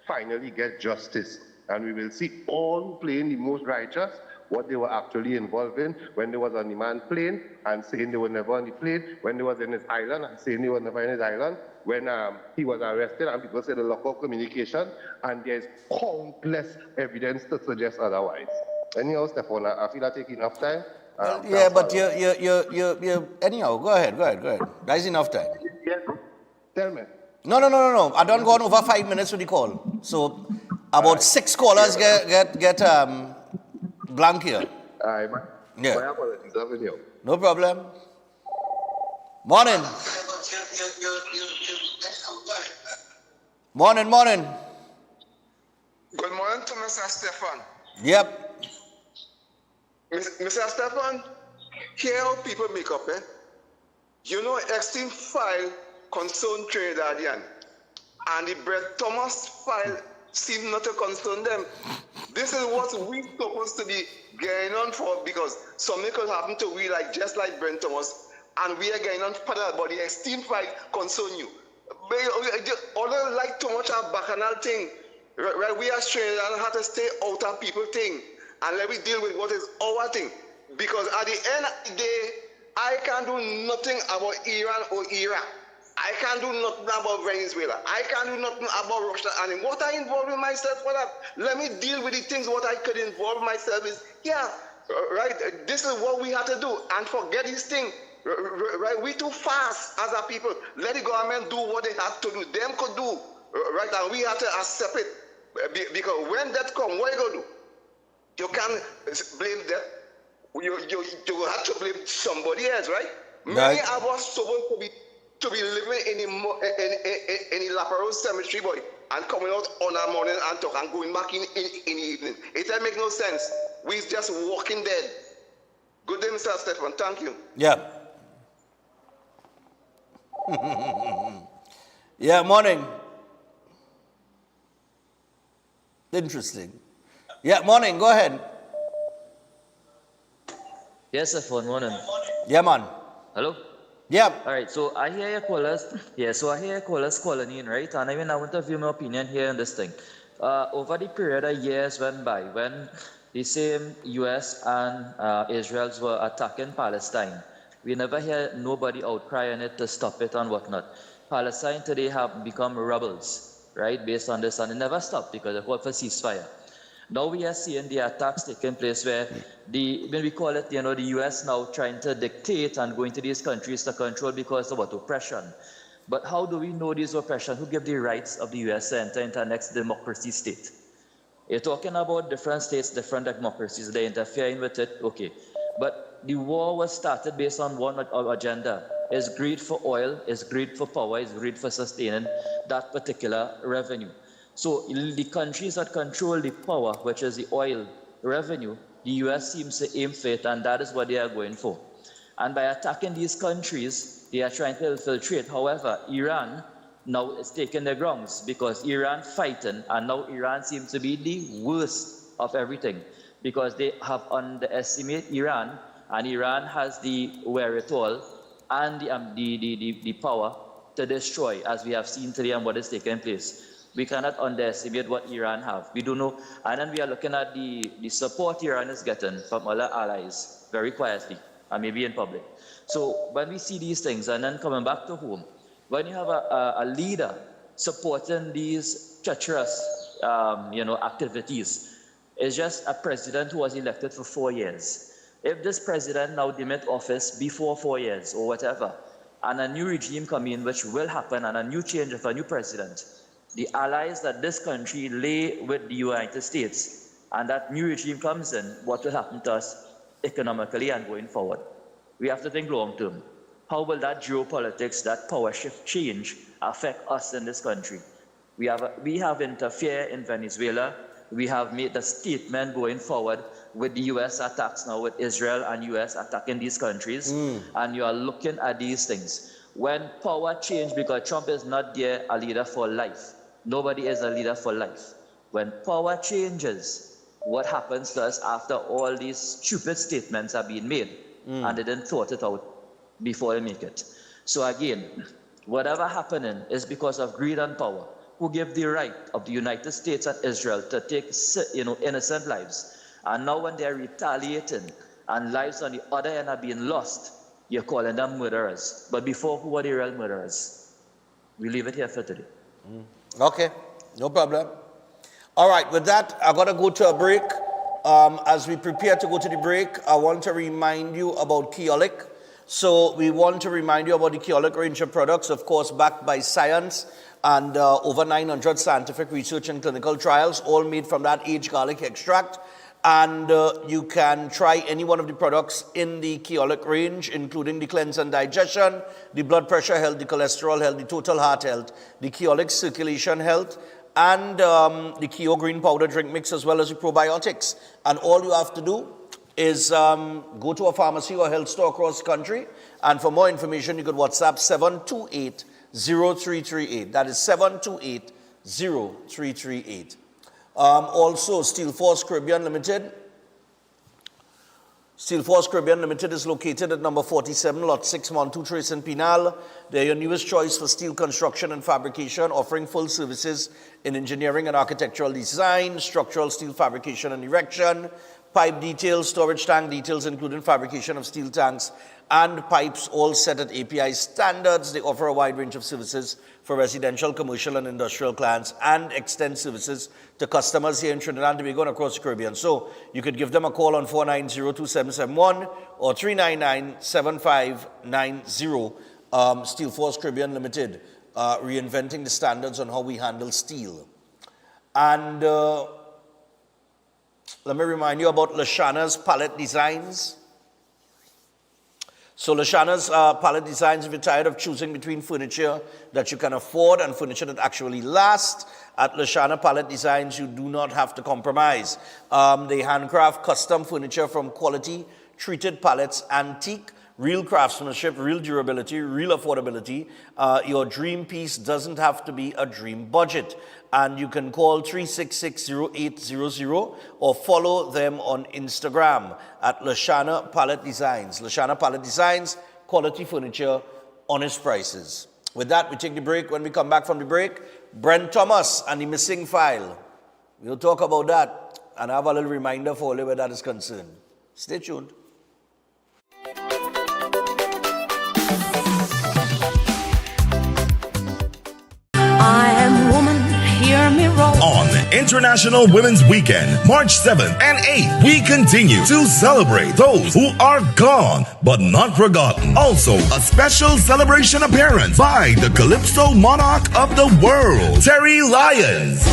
finally get justice. And we will see all playing the most righteous what they were actually involved in when they was on the man's plane and saying they were never on the plane, when they was in his island and saying they were never in his island, when he was arrested and people said the lack of communication, and there's countless evidence to suggest otherwise. Anyhow, Stefan, I feel I take enough time. Yeah, but you anyhow, go ahead. That's enough time. Yeah. Tell me. No. I don't go on over 5 minutes with the call. So about 6 callers get blank here. Yeah. My apologies, no problem. Morning. Morning. Good morning to Mr. Stefan. Yep. Mr. Stefan, here how people make up, You know, Epstein file concern Trinidadian, and the Brent Thomas file seem not to concern them. This is what we supposed to be getting on for, because something could happen to we just like Brent Thomas, and we are getting on for that, but the Epstein file concern you. Although like too much of bacchanal thing, right? We as Trinidadian have to stay out of people thing, and let me deal with what is our thing. Because at the end of the day, I can't do nothing about Iran or Iraq. I can't do nothing about Venezuela. I can't do nothing about Russia. And what I involve in myself for that, let me deal with the things what I could involve myself is, right, this is what we have to do. And forget this thing, right, we too fast as a people. Let the government do what they have to do. Them could do, right, and we have to accept it. Because when that come, what you going to do? You can't blame them. You have to blame somebody else, right? Many of us supposed to be living in the Laperouse cemetery, boy, and coming out on a morning and talk and going back in the evening. It doesn't make no sense. We just walking dead. Good day, Mr. Stefan. Thank you. Yeah. Yeah, morning. Interesting. Yeah, morning. Go ahead. Yes, Stefan. Morning. Yeah, man. Hello? Yeah. All right, so I hear your callers. Yeah, so I hear your callers calling in, right? And I want to give my opinion here on this thing. Over the period of years went by, when the same US and Israel were attacking Palestine, We never hear nobody outcry on it to stop it and whatnot. Palestine today have become rebels, right, based on this, and it never stopped because they called for ceasefire. Now we are seeing the attacks taking place where when we call it, the U.S. now trying to dictate and going to these countries to control because of what oppression. But how do we know this oppression? Who give the rights of the U.S. to enter into the next democracy state? You're talking about different states, different democracies, they're interfering with it, okay. But the war was started based on one agenda. It's greed for oil, it's greed for power, it's greed for sustaining that particular revenue. So the countries that control the power, which is the oil revenue, the US seems to aim for it, and that is what they are going for. And by attacking these countries, they are trying to infiltrate. However, Iran now is taking the grounds because Iran fighting, and now Iran seems to be the worst of everything because they have underestimated Iran, and Iran has the wherewithal and the power to destroy, as we have seen today and what is taking place. We cannot underestimate what Iran have. We don't know. And then we are looking at the support Iran is getting from other allies, very quietly, and maybe in public. So when we see these things, and then coming back to home, when you have a leader supporting these treacherous activities, it's just a president who was elected for 4 years. If this president now demit office before 4 years or whatever, and a new regime come in, which will happen, and a new change of a new president, the allies that this country lay with the United States, and that new regime comes in, what will happen to us economically and going forward? We have to think long term. How will that geopolitics, that power shift change affect us in this country? We have interfered in Venezuela. We have made the statement going forward with the U.S. attacks now, with Israel and U.S. attacking these countries, and you are looking at these things. When power change, because Trump is not there a leader for life. Nobody is a leader for life. When power changes, what happens to us after all these stupid statements are being made, and they didn't thought it out before they make it? So again, whatever happening is because of greed and power. Who gave the right of the United States and Israel to take innocent lives? And now when they're retaliating and lives on the other end are being lost, you're calling them murderers. But before, who were the real murderers? We leave it here for today. Okay, no problem. All right, with that, I got to go to a break. As we prepare to go to the break, I want to remind you about Culinary. So we want to remind you about the Culinary range of products, of course, backed by science and over 900 scientific research and clinical trials, all made from that aged garlic extract. And you can try any one of the products in the Culinary range, including the cleanse and digestion, the blood pressure health, the cholesterol health, the total heart health, the Culinary circulation health, and the Keo green powder drink mix, as well as the probiotics. And all you have to do is go to a pharmacy or health store across the country. And for more information, you could WhatsApp 728-0338. That is 728-0338. Also, Steel Force Caribbean Limited. Steel Force Caribbean Limited is located at number 47, Lot 6, Montu Trace in Pinal. They're your newest choice for steel construction and fabrication, offering full services in engineering and architectural design, structural steel fabrication and erection, pipe details, storage tank details, including fabrication of steel tanks and pipes, all set at API standards. They offer a wide range of services for residential, commercial, and industrial clients, and extend services to customers here in Trinidad and Tobago and across the Caribbean. So you could give them a call on 490-2771 or 399-7590. Steel Force Caribbean Limited, reinventing the standards on how we handle steel. And let me remind you about Lashana's Palette Designs. So Lashana's Palette Designs, if you're tired of choosing between furniture that you can afford and furniture that actually lasts, at Lashana Palette Designs, you do not have to compromise. They handcraft custom furniture from quality treated palettes, antique, real craftsmanship, real durability, real affordability. Your dream piece doesn't have to be a dream budget. And you can call 366-0800 or follow them on Instagram at Lashana Palette Designs. Lashana Palette Designs, quality furniture, honest prices. With that, we take the break. When we come back from the break, Brent Thomas and the missing file. We'll talk about that and have a little reminder for you where that is concerned. Stay tuned. International Women's Weekend, March 7th and 8th. We continue to celebrate those who are gone but not forgotten. Also, a special celebration appearance by the Calypso Monarch of the World, Terry Lyons.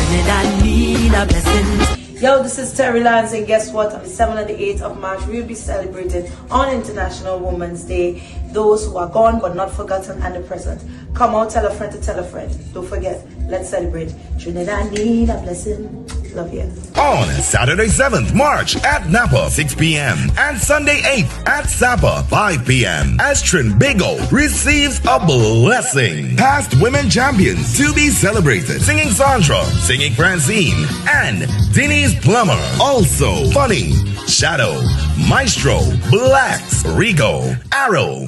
Yo, this is Terry Lyons, and guess what? On the 7th and the 8th of March, we'll be celebrating on International Women's Day those who are gone but not forgotten and the present. Come out, tell a friend to tell a friend. Don't forget, let's celebrate. Trinidad need a blessing. Love you. On Saturday 7th March at Napa 6 p.m. and Sunday 8th at Sapa 5 p.m. as Trinbago receives a blessing. Past women champions to be celebrated. Singing Sandra, singing Francine, and Denise Plummer. Also Funny, Shadow, Maestro, Blacks, Rigo, Arrow.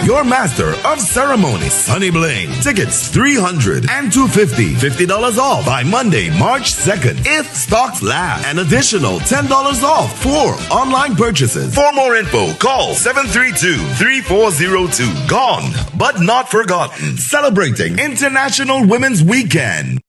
Your master of ceremony, Sunny Bling. Tickets $300 and $250. $50 off by Monday, March 2nd. If stocks last. An additional $10 off for online purchases. For more info, call 732-3402. Gone, but not forgotten. Celebrating International Women's Weekend.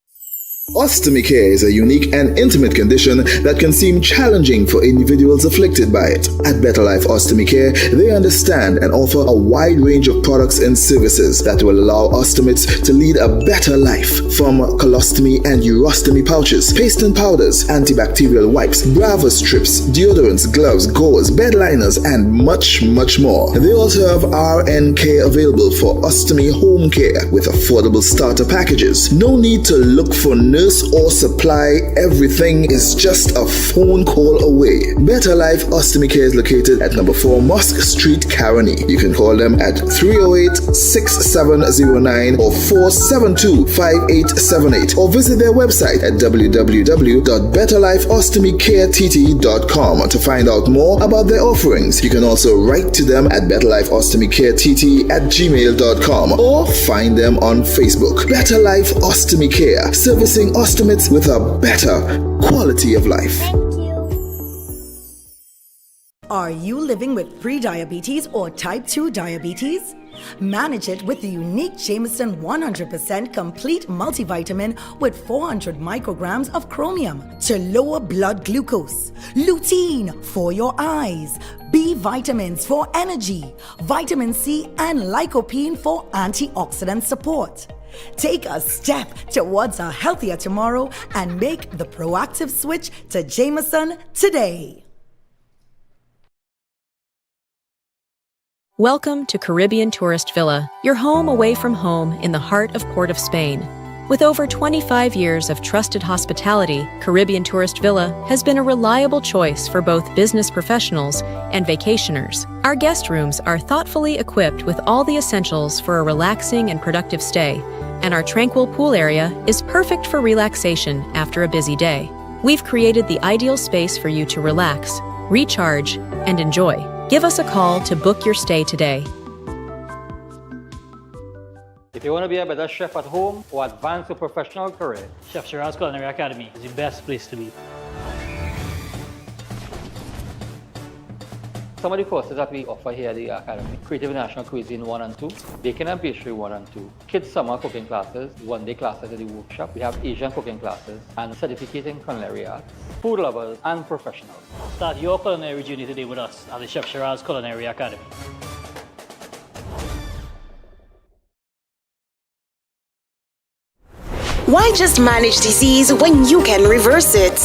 Ostomy care is a unique and intimate condition that can seem challenging for individuals afflicted by it. At Better Life Ostomy Care, they understand and offer a wide range of products and services that will allow ostomates to lead a better life. From colostomy and urostomy pouches, paste and powders, antibacterial wipes, Brava strips, deodorants, gloves, gauze, bed liners, and much, much more. They also have RN care available for ostomy home care with affordable starter packages. No need to look for nurse or supply. Everything is just a phone call away. Better Life Ostomy Care is located at number 4 Mosque Street, Caroni. You can call them at 308-6709 or 472-5878 or visit their website at www.betterlifeostomycareTT.com to find out more about their offerings. You can also write to them at betterlifeostomycareTT@gmail.com or find them on Facebook. Better Life Ostomy Care, servicing ostomates with a better quality of life. Are you living with pre-diabetes or type 2 diabetes? Manage it with the unique Jameson 100% complete multivitamin with 400 micrograms of chromium to lower blood glucose, lutein for your eyes, B vitamins for energy, vitamin C and lycopene for antioxidant support. Take a step towards a healthier tomorrow and make the proactive switch to Jameson today. Welcome to Caribbean Tourist Villa, your home away from home in the heart of Port of Spain. With over 25 years of trusted hospitality, Caribbean Tourist Villa has been a reliable choice for both business professionals and vacationers. Our guest rooms are thoughtfully equipped with all the essentials for a relaxing and productive stay, and our tranquil pool area is perfect for relaxation after a busy day. We've created the ideal space for you to relax, recharge, and enjoy. Give us a call to book your stay today. If you want to be a better chef at home or advance your professional career, Chef Shiraz Culinary Academy is the best place to be. Some of the courses that we offer here at the Academy: Creative National Cuisine 1 and 2, Baking and Pastry 1 and 2, Kids Summer Cooking Classes, one-day classes at the workshop. We have Asian cooking classes and certificating culinary arts, food lovers and professionals. Start your culinary journey today with us at the Chef Shiraz Culinary Academy. Why just manage disease when you can reverse it?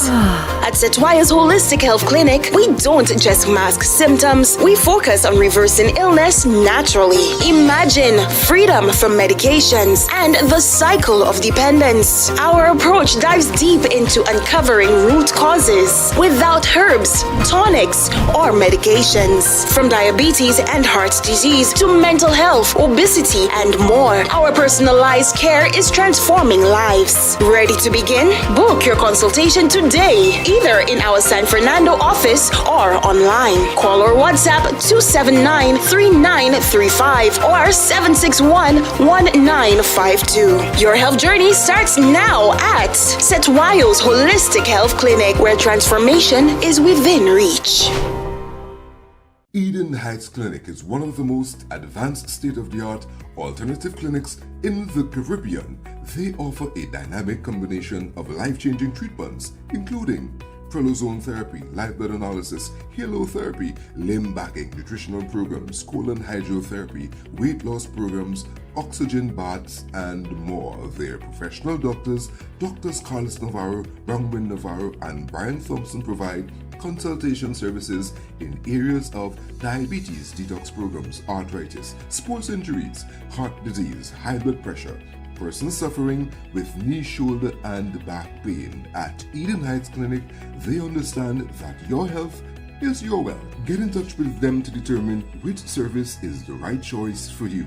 At Setwaya's Holistic Health Clinic, we don't just mask symptoms, we focus on reversing illness naturally. Imagine freedom from medications and the cycle of dependence. Our approach dives deep into uncovering root causes without herbs, tonics, or medications. From diabetes and heart disease to mental health, obesity, and more, our personalized care is transforming lives. Ready to begin? Book your consultation today, either in our San Fernando office or online. Call or WhatsApp 279-3935 or 761-1952. Your health journey starts now at Setwayo's Holistic Health Clinic, where transformation is within reach. Eden Heights Clinic is one of the most advanced state-of-the-art alternative clinics in the Caribbean. They offer a dynamic combination of life-changing treatments, including prolozone therapy, live blood analysis, halotherapy, limb backing, nutritional programs, colon hydrotherapy, weight loss programs, oxygen baths, and more. Their professional doctors, Drs. Carlos Navarro, Bronwyn Navarro, and Brian Thompson provide consultation services in areas of diabetes, detox programs, arthritis, sports injuries, heart disease, high blood pressure, persons suffering with knee, shoulder, and back pain. At Eden Heights Clinic, they understand that your health is your wealth. Get in touch with them to determine which service is the right choice for you.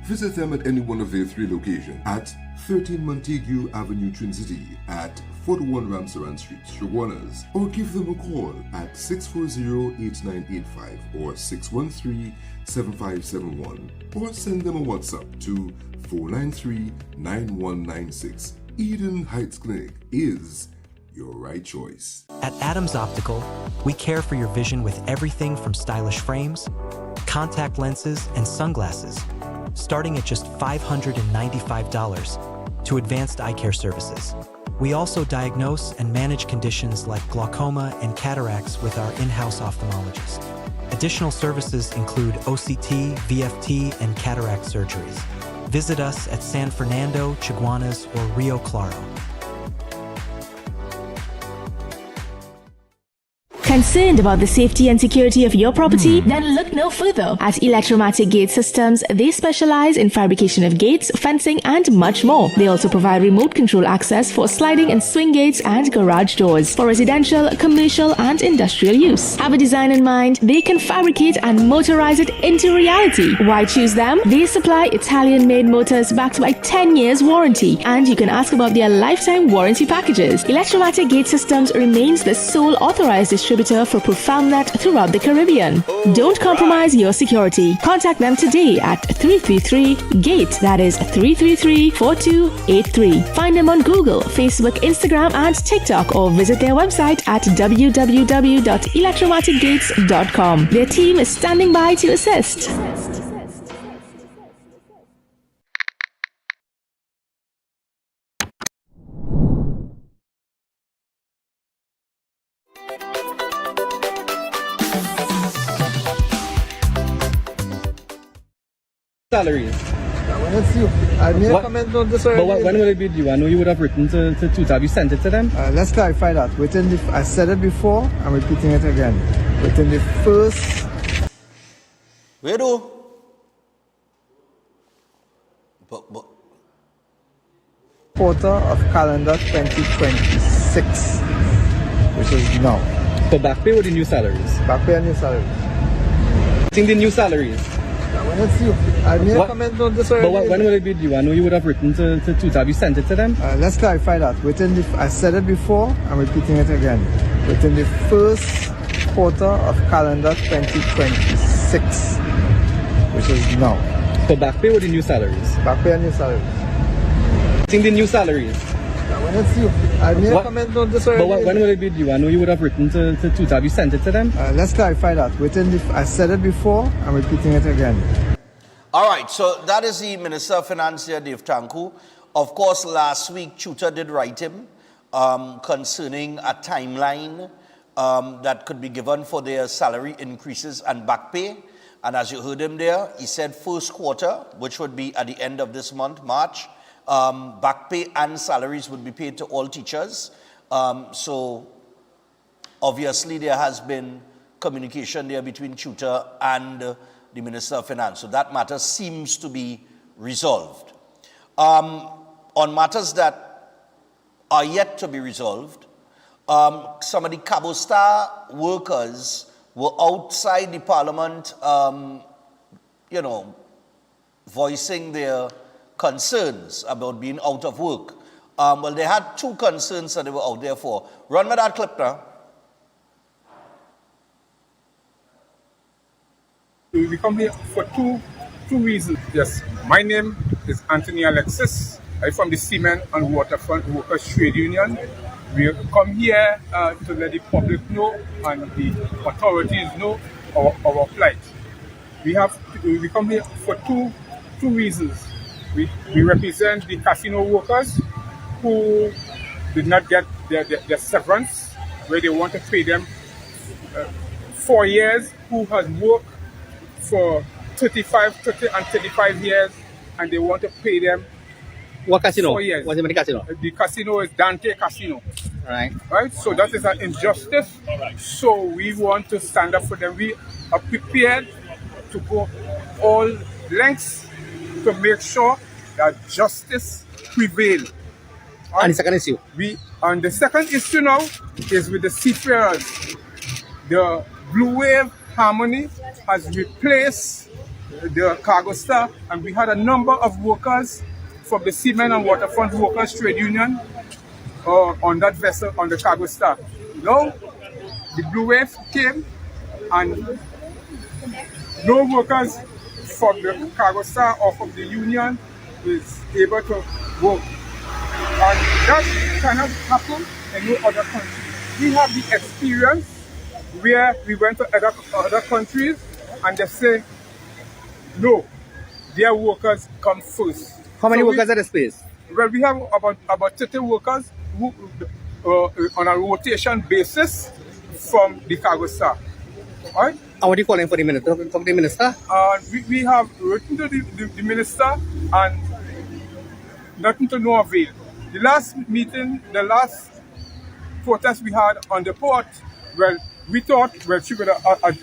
Visit them at any one of their 3 locations at 13 Montague Avenue, Twin City, at 41 Ramsaran Street, Shoguanas, or give them a call at 640-8985 or 613-7571, or send them a WhatsApp to 493-9196. Eden Heights Clinic is your right choice. At Adams Optical, we care for your vision with everything from stylish frames, contact lenses, and sunglasses, starting at just $595, to advanced eye care services. We also diagnose and manage conditions like glaucoma and cataracts with our in-house ophthalmologist. Additional services include OCT, VFT, and cataract surgeries. Visit us at San Fernando, Chaguanas, or Rio Claro. Concerned about the safety and security of your property? Then look no further. At Electromatic Gate Systems, they specialize in fabrication of gates, fencing, and much more. They also provide remote control access for sliding and swing gates and garage doors for residential, commercial, and industrial use. Have a design in mind? They can fabricate and motorize it into reality. Why choose them? They supply Italian-made motors backed by 10 years warranty, and you can ask about their lifetime warranty packages. Electromatic Gate Systems remains the sole authorized distributor for ProfoundNet throughout the Caribbean. Don't compromise your security. Contact them today at 333-GATE. That is 333-4283. Find them on Google, Facebook, Instagram, and TikTok, or visit their website at www.electromaticgates.com. Their team is standing by to assist. Salaries. Let's see. I made a comment on this already. But when will it be due? I know you would have written to Tuta. Have you sent it to them? Let's clarify that. I said it before, I'm repeating it again. Within the first... Where do? quarter of calendar 2026, which is now. So back pay or the new salaries? Back pay and new salaries. I think the new salaries. Let's see. I made a comment on this already. But when will it be due? I know you would have written to Tuta. Have you sent it to them? Let's clarify that. I said it before, I'm repeating it again. Within the first quarter of calendar 2026, which is now. So back pay or the new salaries? Back pay and new salaries. I think the new salaries. Let's see. I made a comment on this already. But when will it be due? I know you would have written to Tuta. Have you sent it to them? Let's clarify that. I said it before, I'm repeating it again. All right, so that is the Minister of Finance here, Dave Tanku. Of course, last week, Chuta did write him concerning a timeline that could be given for their salary increases and back pay. And as you heard him there, he said first quarter, which would be at the end of this month, March, back pay and salaries would be paid to all teachers. So obviously there has been communication there between Chuta and the Minister of Finance. So that matter seems to be resolved. On matters that are yet to be resolved, some of the Cabo Star workers were outside the Parliament, voicing their concerns about being out of work. Well, they had 2 concerns that they were out there for. Run with that clip now. We come here for two reasons. Yes, my name is Anthony Alexis. I'm from the Cement and Waterfront Workers Trade Union. We come here to let the public know and the authorities know our plight. We come here for two reasons. We represent the casino workers who did not get their severance, where they want to pay them 4 years, who has worked for 30 and 35 years, and they want to pay them What casino? 4 years. What's the name of the casino? The casino is Dante Casino. Right. Right? So that is an injustice. So we want to stand up for them. We are prepared to go all lengths to make sure that justice prevails. And the second issue? And the second issue now is with the seafarers. The Blue Wave Harmony has replaced the Cargo Star, and we had a number of workers from the Seamen and Waterfront Workers Trade Union on that vessel, on the Cargo Star. Now, the Blue Wave came, and no workers from the Cargo Star or from the union is able to work. And that cannot happen in no other country. We have the experience where we went to other countries and they say, no, their workers come first. How many workers at the space? Well, we have about 30 workers who, on a rotation basis from the Cargo Star. All right? And what are you calling for the minister? Talk to the minister? We have written to the minister and nothing to no avail. The last meeting, the last protest we had on the port, well, we thought she would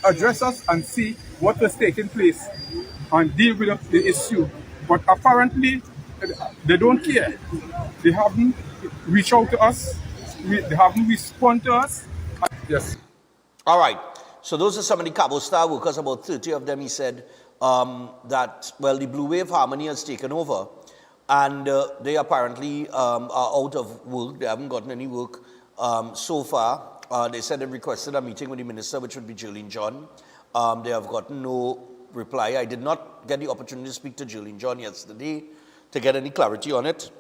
address us and see what was taking place and deal with the issue. But apparently, they don't care. They haven't reached out to us. They haven't responded to us. Yes. All right. So those are some of the Cabo Star workers, about 30 of them, he said, that, well, the Blue Wave Harmony has taken over. And they apparently are out of work. They haven't gotten any work so far. They said they requested a meeting with the minister, which would be Jolene John. They have gotten no reply. I did not get the opportunity to speak to Jolene John yesterday to get any clarity on it.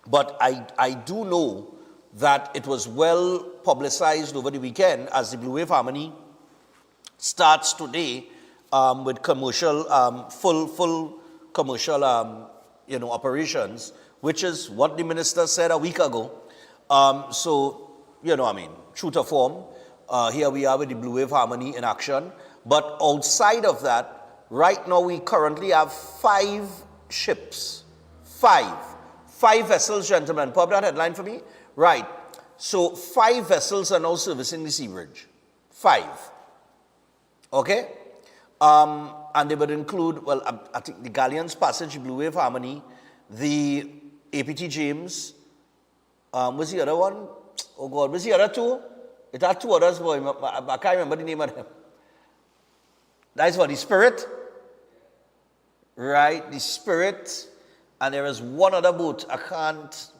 But I do know that it was well publicized over the weekend as the Blue Wave Harmony starts today with commercial, full commercial operations, which is what the minister said a week ago. So, true to form, here we are with the Blue Wave Harmony in action. But outside of that, right now we currently have 5 ships. 5 vessels, gentlemen. Pop that headline for me. Right. So 5 vessels are now servicing the sea bridge. 5. Okay? And they would include, well, I think the Galleon's Passage, Blue Wave Harmony, the APT James. What's the other one? Oh, God. What's the other 2? It had 2 others, boy. I can't remember the name of them. That's what, the Spirit? Right, the Spirit. And there is one other boat. I can't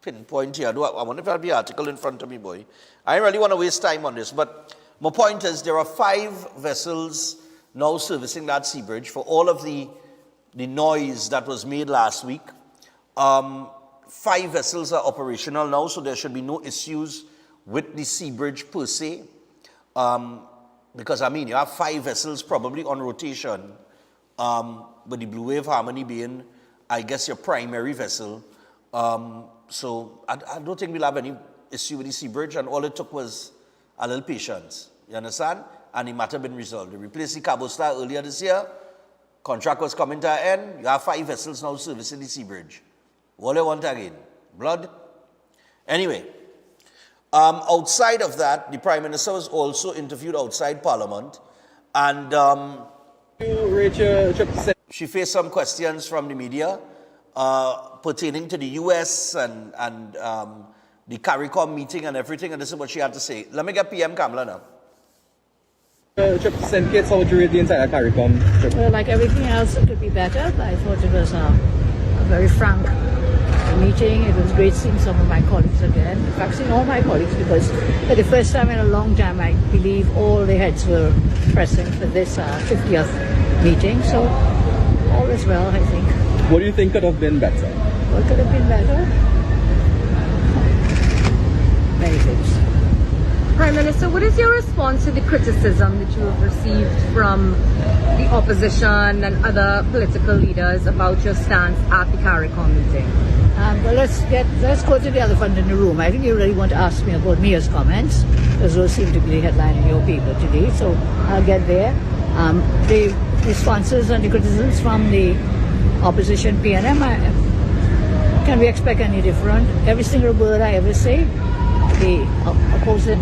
pinpoint here. I wonder if I have the article in front of me, boy. I don't really want to waste time on this. But my point is, there are 5 vessels now servicing that sea bridge for all of the noise that was made last week. 5 vessels are operational now, so there should be no issues with the sea bridge per se. Because, you have 5 vessels probably on rotation, with the Blue Wave Harmony being, I guess, your primary vessel. So I don't think we'll have any issue with the sea bridge, and all it took was a little patience. You understand? And the matter been resolved. They replaced the Cabo Star earlier this year. Contract was coming to an end. You have 5 vessels now servicing the sea bridge. All they want again? Blood? Anyway, outside of that, the Prime Minister was also interviewed outside Parliament, and she faced some questions from the media pertaining to the US and the CARICOM meeting and everything, and this is what she had to say. Let me get PM Kamala now. Trip to St. Kitts, how would you rate the entire CARICOM trip? Well, like everything else, it could be better, but I thought it was a very frank meeting. It was great seeing some of my colleagues again. In fact, seeing all my colleagues, because for the first time in a long time, I believe all the heads were pressing for this 50th meeting. So all is well, I think. What do you think could have been better? What could have been better? Many things. Prime Minister, what is your response to the criticism that you have received from the opposition and other political leaders about your stance at the CARICOM meeting? Well, let's go to the elephant in the room. I think you really want to ask me about Mia's comments, because those seem to be the headline in your paper today, so I'll get there. The responses and the criticisms from the opposition PNM, can we expect any different? Every single word I ever say, the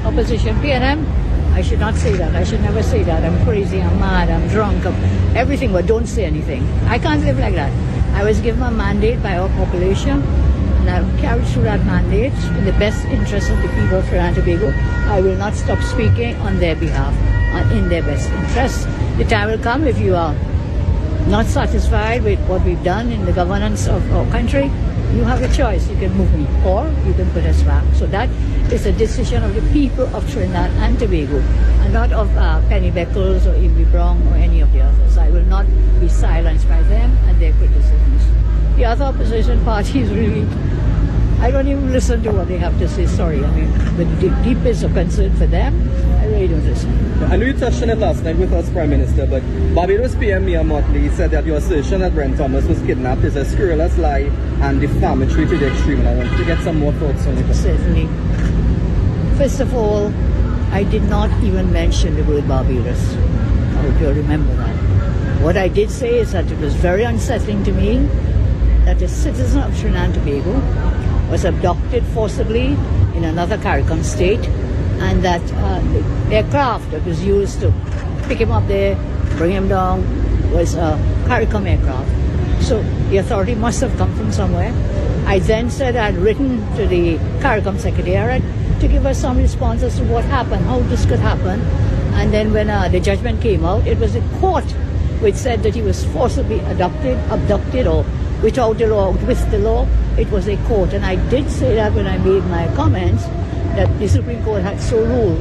opposition PNM, I should not say that. I should never say that. I'm crazy, I'm mad, I'm drunk, everything, but don't say anything. I can't live like that. I was given a mandate by our population, and I've carried through that mandate in the best interest of the people of Trinidad and Tobago. I will not stop speaking on their behalf and in their best interest. The time will come if you are not satisfied with what we've done in the governance of our country, you have a choice. You can move me or you can put us back. So that is a decision of the people of Trinidad and Tobago, and not of Penny Beckles or Ivy Brown or any of the others. I will not be silenced by them and their criticisms. The other opposition parties really, I don't even listen to what they have to say, sorry. I mean, the deepest of concern for them, I really don't listen. I know you touched on it last night with us, Prime Minister, but Barbados PM Mia Motley said that your assertion that Brent Thomas was kidnapped is a scurrilous lie and defamatory to the extreme, and I want to get some more thoughts on it. Certainly. First of all, I did not even mention the word Barbados. I hope you'll remember that. What I did say is that it was very unsettling to me that a citizen of Trinidad and Tobago was abducted forcibly in another CARICOM state, and that the aircraft that was used to pick him up there, bring him down, was a CARICOM aircraft. So the authority must have come from somewhere. I then said I had written to the CARICOM Secretariat to give us some response as to what happened, how this could happen. And then when the judgment came out, it was a court which said that he was forcibly abducted, or without the law, with the law. It was a court. And I did say that when I made my comments, that the Supreme Court had so ruled.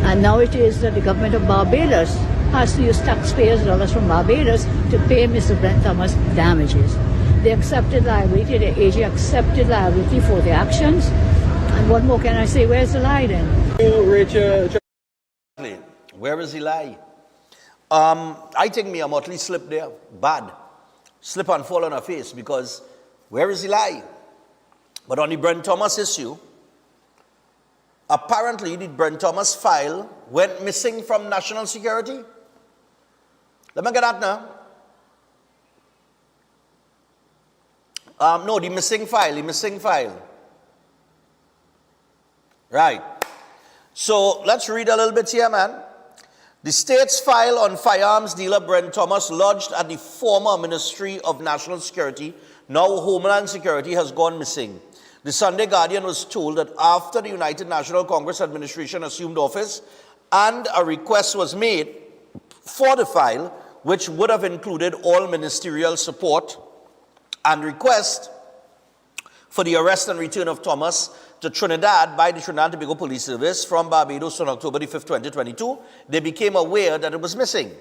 And now it is that the government of Barbados has to use taxpayers' dollars from Barbados to pay Mr. Brent Thomas damages. They accepted liability, the AG accepted liability for their actions. And what more can I say? Where's the lie then? Where is the lie? I think Mia Motley slipped there. Bad. Slip and fall on her face, because where is the lie? But on the Brent Thomas issue, apparently the Brent Thomas file went missing from national security. Let me get that now. No, the missing file. Right. So let's read a little bit here, man. The state's file on firearms dealer Brent Thomas, lodged at the former Ministry of National Security, now Homeland Security, has gone missing. The Sunday Guardian was told that after the United National Congress administration assumed office and a request was made for the file, which would have included all ministerial support and request for the arrest and return of Thomas to Trinidad by the Trinidad and Tobago Police Service from Barbados on October the 5th, 2022, they became aware that it was missing.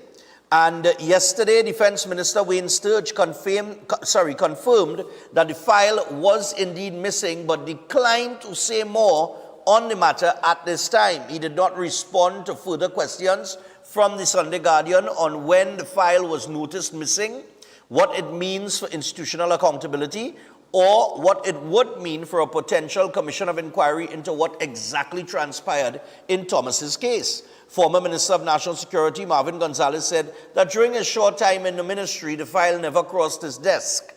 And yesterday, Defense Minister Wayne Sturge confirmed that the file was indeed missing, but declined to say more on the matter at this time. He did not respond to further questions from the Sunday Guardian on when the file was noticed missing, what it means for institutional accountability, or what it would mean for a potential commission of inquiry into what exactly transpired in Thomas's case. Former Minister of National Security Marvin Gonzalez said that during his short time in the ministry, the file never crossed his desk,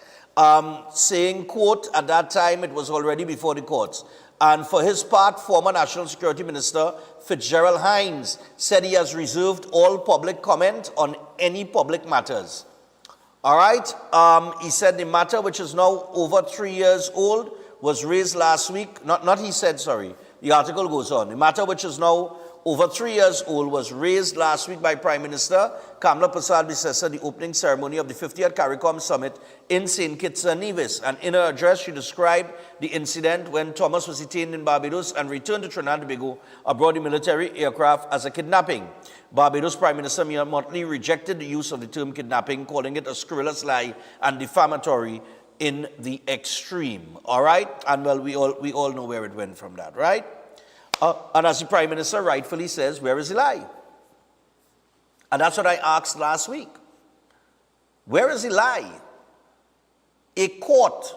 saying, quote, at that time it was already before the courts. And for his part, former National Security Minister Fitzgerald Hines said he has reserved all public comment on any public matters. All right, he said the matter, which is now over 3 years old, was raised last week. The article goes on. The matter, which is now over 3 years old, was raised last week by Prime Minister Kamla Persad-Bissessar, the opening ceremony of the 50th CARICOM Summit in St. Kitts and Nevis. And in her address, she described the incident when Thomas was detained in Barbados and returned to Trinidad and Tobago aboard the military aircraft as a kidnapping. Barbados Prime Minister Mia Motley rejected the use of the term kidnapping, calling it a scurrilous lie and defamatory in the extreme. All right? And well, we all know where it went from that, right? And as the Prime Minister rightfully says, where is the lie? And that's what I asked last week. Where is the lie? A court,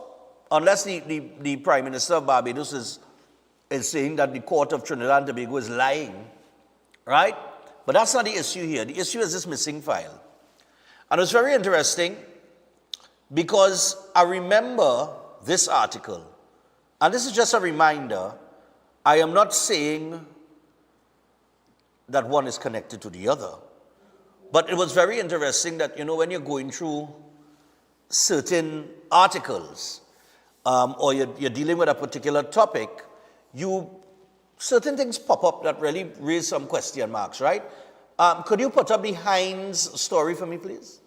unless the Prime Minister of Barbados is saying that the court of Trinidad and Tobago is lying, right? But that's not the issue here. The issue is this missing file. And it's very interesting because I remember this article, and this is just a reminder. I am not saying that one is connected to the other, but it was very interesting that, when you're going through certain articles or you're dealing with a particular topic, certain things pop up that really raise some question marks, right? Could you put up the Hines story for me, please?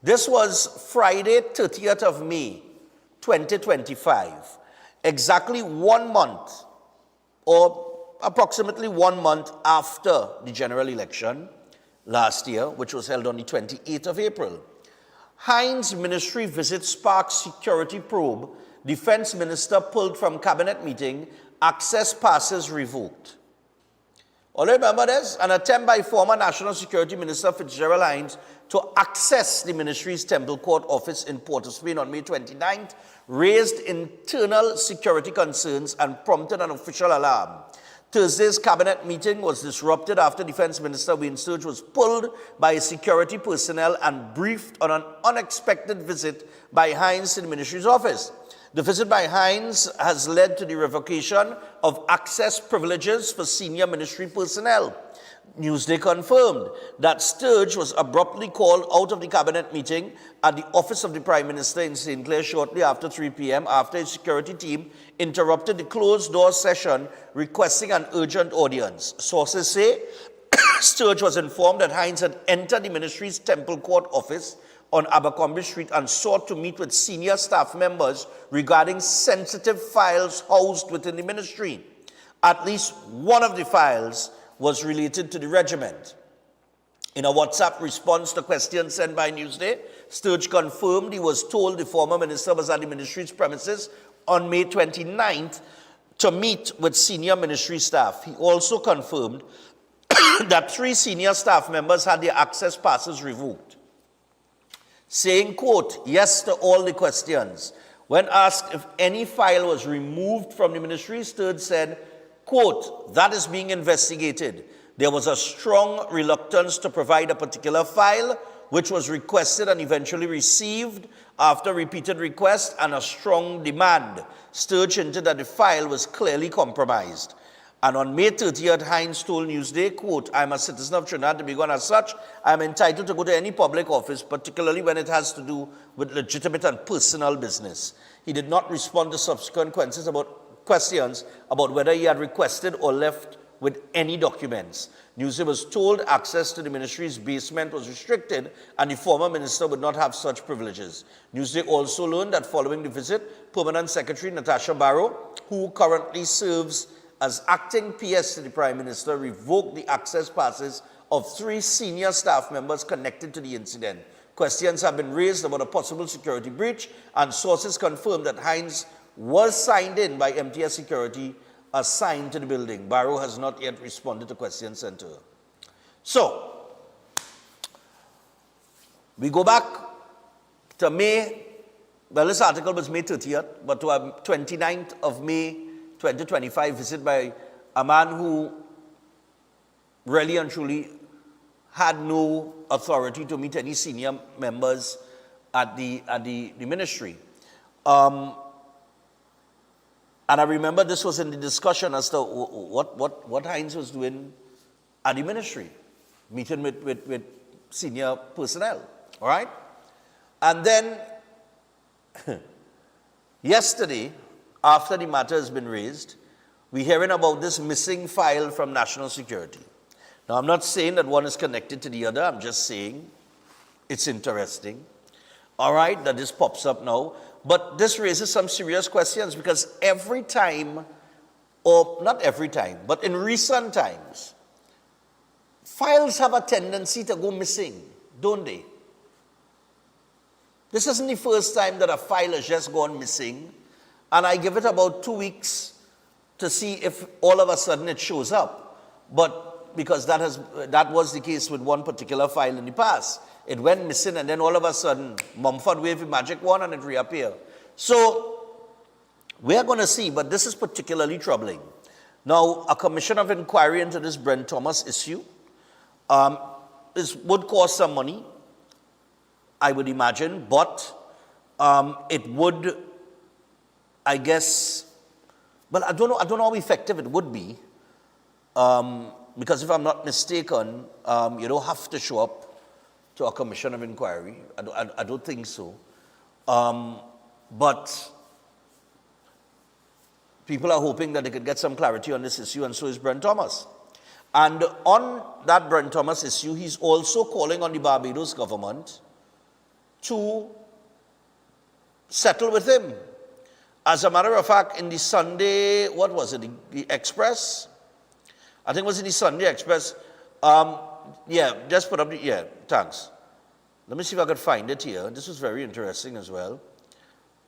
This was Friday, 30th of May, 2025. Exactly 1 month, or approximately 1 month after the general election last year, which was held on the 28th of April. Hines' ministry visit sparks security probe. Defense minister pulled from cabinet meeting. Access passes revoked. All remember this? An attempt by former National Security Minister Fitzgerald Hines to access the ministry's Temple Court office in Port of Spain on May 29th raised internal security concerns and prompted an official alarm. Thursday's cabinet meeting was disrupted after Defense Minister Wayne Sturge was pulled by security personnel and briefed on an unexpected visit by Hines to the ministry's office. The visit by Hines has led to the revocation of access privileges for senior ministry personnel. Newsday confirmed that Sturge was abruptly called out of the cabinet meeting at the office of the Prime Minister in St. Clair shortly after 3 p.m. after his security team interrupted the closed-door session requesting an urgent audience. Sources say Sturge was informed that Hines had entered the ministry's Temple Court office on Abercrombie Street and sought to meet with senior staff members regarding sensitive files housed within the ministry. At least one of the files was related to the regiment. In a WhatsApp response to questions sent by Newsday, Sturge confirmed he was told the former minister was at the ministry's premises on May 29th to meet with senior ministry staff. He also confirmed that 3 senior staff members had their access passes revoked. Saying, quote, yes to all the questions. When asked if any file was removed from the ministry, Sturge said, quote, that is being investigated. There was a strong reluctance to provide a particular file, which was requested and eventually received after repeated requests and a strong demand. Sturge hinted that the file was clearly compromised. And on May 30th, Hines told Newsday, quote, I'm a citizen of Trinidad and Tobago, and as such, I am entitled to go to any public office, particularly when it has to do with legitimate and personal business. He did not respond to subsequent questions about whether he had requested or left with any documents. Newsday was told access to the ministry's basement was restricted and the former minister would not have such privileges. Newsday also learned that following the visit, Permanent Secretary Natasha Barrow, who currently serves as acting PS to the Prime Minister, revoked the access passes of 3 senior staff members connected to the incident. Questions have been raised about a possible security breach, and sources confirmed that Hines was signed in by MTS Security assigned to the building. Barrow has not yet responded to questions sent to her. So, we go back to May, well, this article was May 30th, but to a 29th of May 2025 visit by a man who really and truly had no authority to meet any senior members at the ministry. And I remember this was in the discussion as to what Hines was doing at the ministry, meeting with senior personnel, all right? And then yesterday, after the matter has been raised, we're hearing about this missing file from National Security. Now, I'm not saying that one is connected to the other. I'm just saying it's interesting, all right, that this pops up now. But this raises some serious questions because every time, or not every time, but in recent times, files have a tendency to go missing, don't they? This isn't the first time that a file has just gone missing, and I give it about 2 weeks to see if all of a sudden it shows up. But because that was the case with one particular file in the past. It went missing and then all of a sudden, Mumford waved a magic wand and it reappeared. So we're going to see, but this is particularly troubling. Now, a commission of inquiry into this Brent Thomas issue would cost some money, I would imagine, but it would, I guess, well, I don't know how effective it would be, because if I'm not mistaken, you don't have to show up to a commission of inquiry. I don't think so. But people are hoping that they could get some clarity on this issue, and so is Brent Thomas. And on that Brent Thomas issue, he's also calling on the Barbados government to settle with him. As a matter of fact, in the Sunday, what was it, the Express? I think it was in the Sunday Express. Yeah, just put up the, yeah, thanks. Let me see if I could find it here. This was very interesting as well.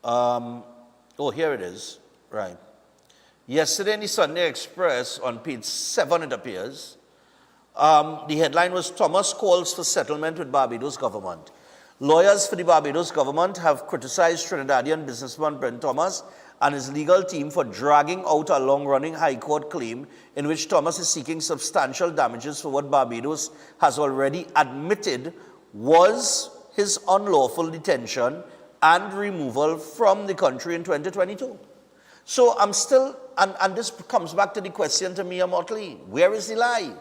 Oh, here it is, right. Yesterday in the Sunday Express, on page 7 it appears, the headline was, Thomas calls for settlement with Barbados government. Lawyers for the Barbados government have criticized Trinidadian businessman Brent Thomas and his legal team for dragging out a long-running High Court claim in which Thomas is seeking substantial damages for what Barbados has already admitted was his unlawful detention and removal from the country in 2022. So I'm still, and this comes back to the question to Mia Motley, where is the lie?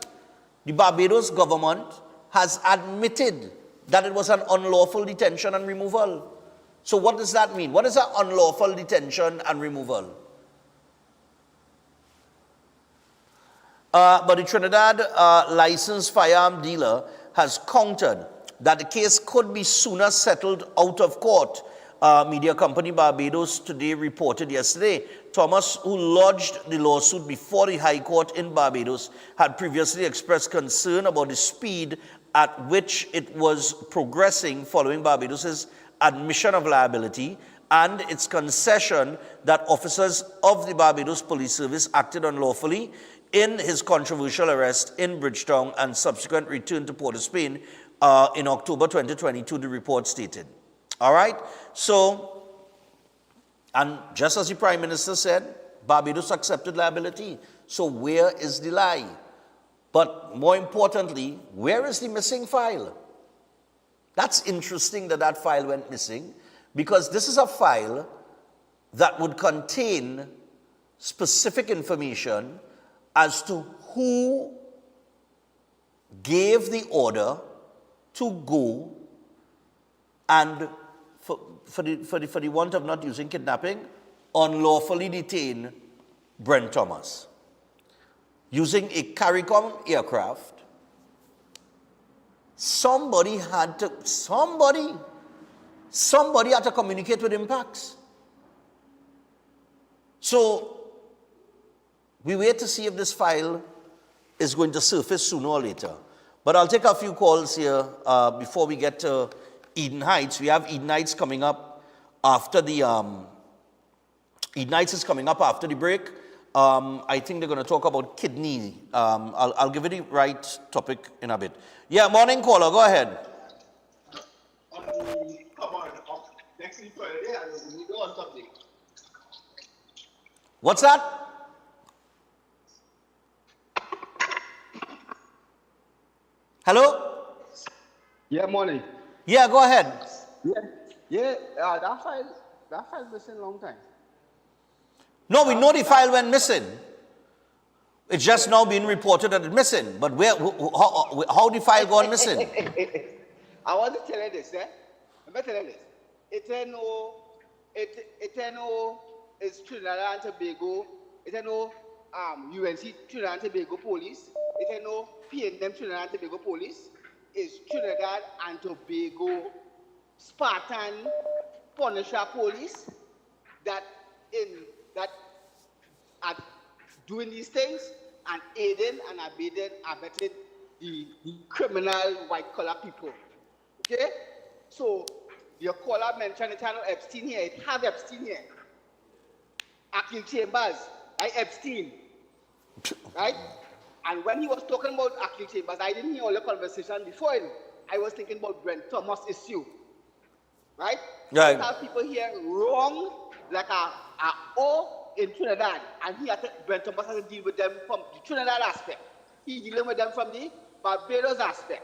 The Barbados government has admitted that it was an unlawful detention and removal. So what does that mean? What is an unlawful detention and removal? But the Trinidad licensed firearm dealer has countered that the case could be sooner settled out of court. Media company Barbados Today reported yesterday. Thomas, who lodged the lawsuit before the High Court in Barbados, had previously expressed concern about the speed at which it was progressing following Barbados's admission of liability and its concession that officers of the Barbados Police Service acted unlawfully in his controversial arrest in Bridgetown and subsequent return to Port of Spain in October 2022, the report stated. All right? So, and just as the Prime Minister said, Barbados accepted liability. So where is the lie? But more importantly, where is the missing file? That's interesting that that file went missing, because this is a file that would contain specific information as to who gave the order to go and, for the want of not using kidnapping, unlawfully detain Brent Thomas using a CARICOM aircraft. Somebody had to communicate with Impacts. So we wait to see if this file is going to surface sooner or later. But I'll take a few calls here before we get to Eden Heights. We have Eden Heights coming up after the Eden Heights is coming up after the break. I think they're going to talk about kidney. I'll give you the right topic in a bit. Yeah, morning caller, go ahead. What's that? Hello? Yeah, morning. Yeah, go ahead. That file missing a long time. No, we know the file went missing. It's just now being reported that it's missing. But how the file gone missing? I want to tell you this, Let me tell you this. It's Trinidad and Tobago. It's UNC Trinidad and Tobago Police. It's PNM Trinidad and Tobago Police. It's Trinidad and Tobago Spartan Punisher Police that are doing these things and aiding and abetting the criminal white-collar people. Okay? So, your caller mentioned it had Epstein here. It has Epstein here. Akil Chambers, right? Epstein, right? And when he was talking about accused chambers, I didn't hear all the conversation before him. I was thinking about Brent Thomas issue, right? Right. We have people here wrong, like a O in Trinidad, and Brent Thomas has to deal with them from the Trinidad aspect. He's dealing with them from the Barbados aspect.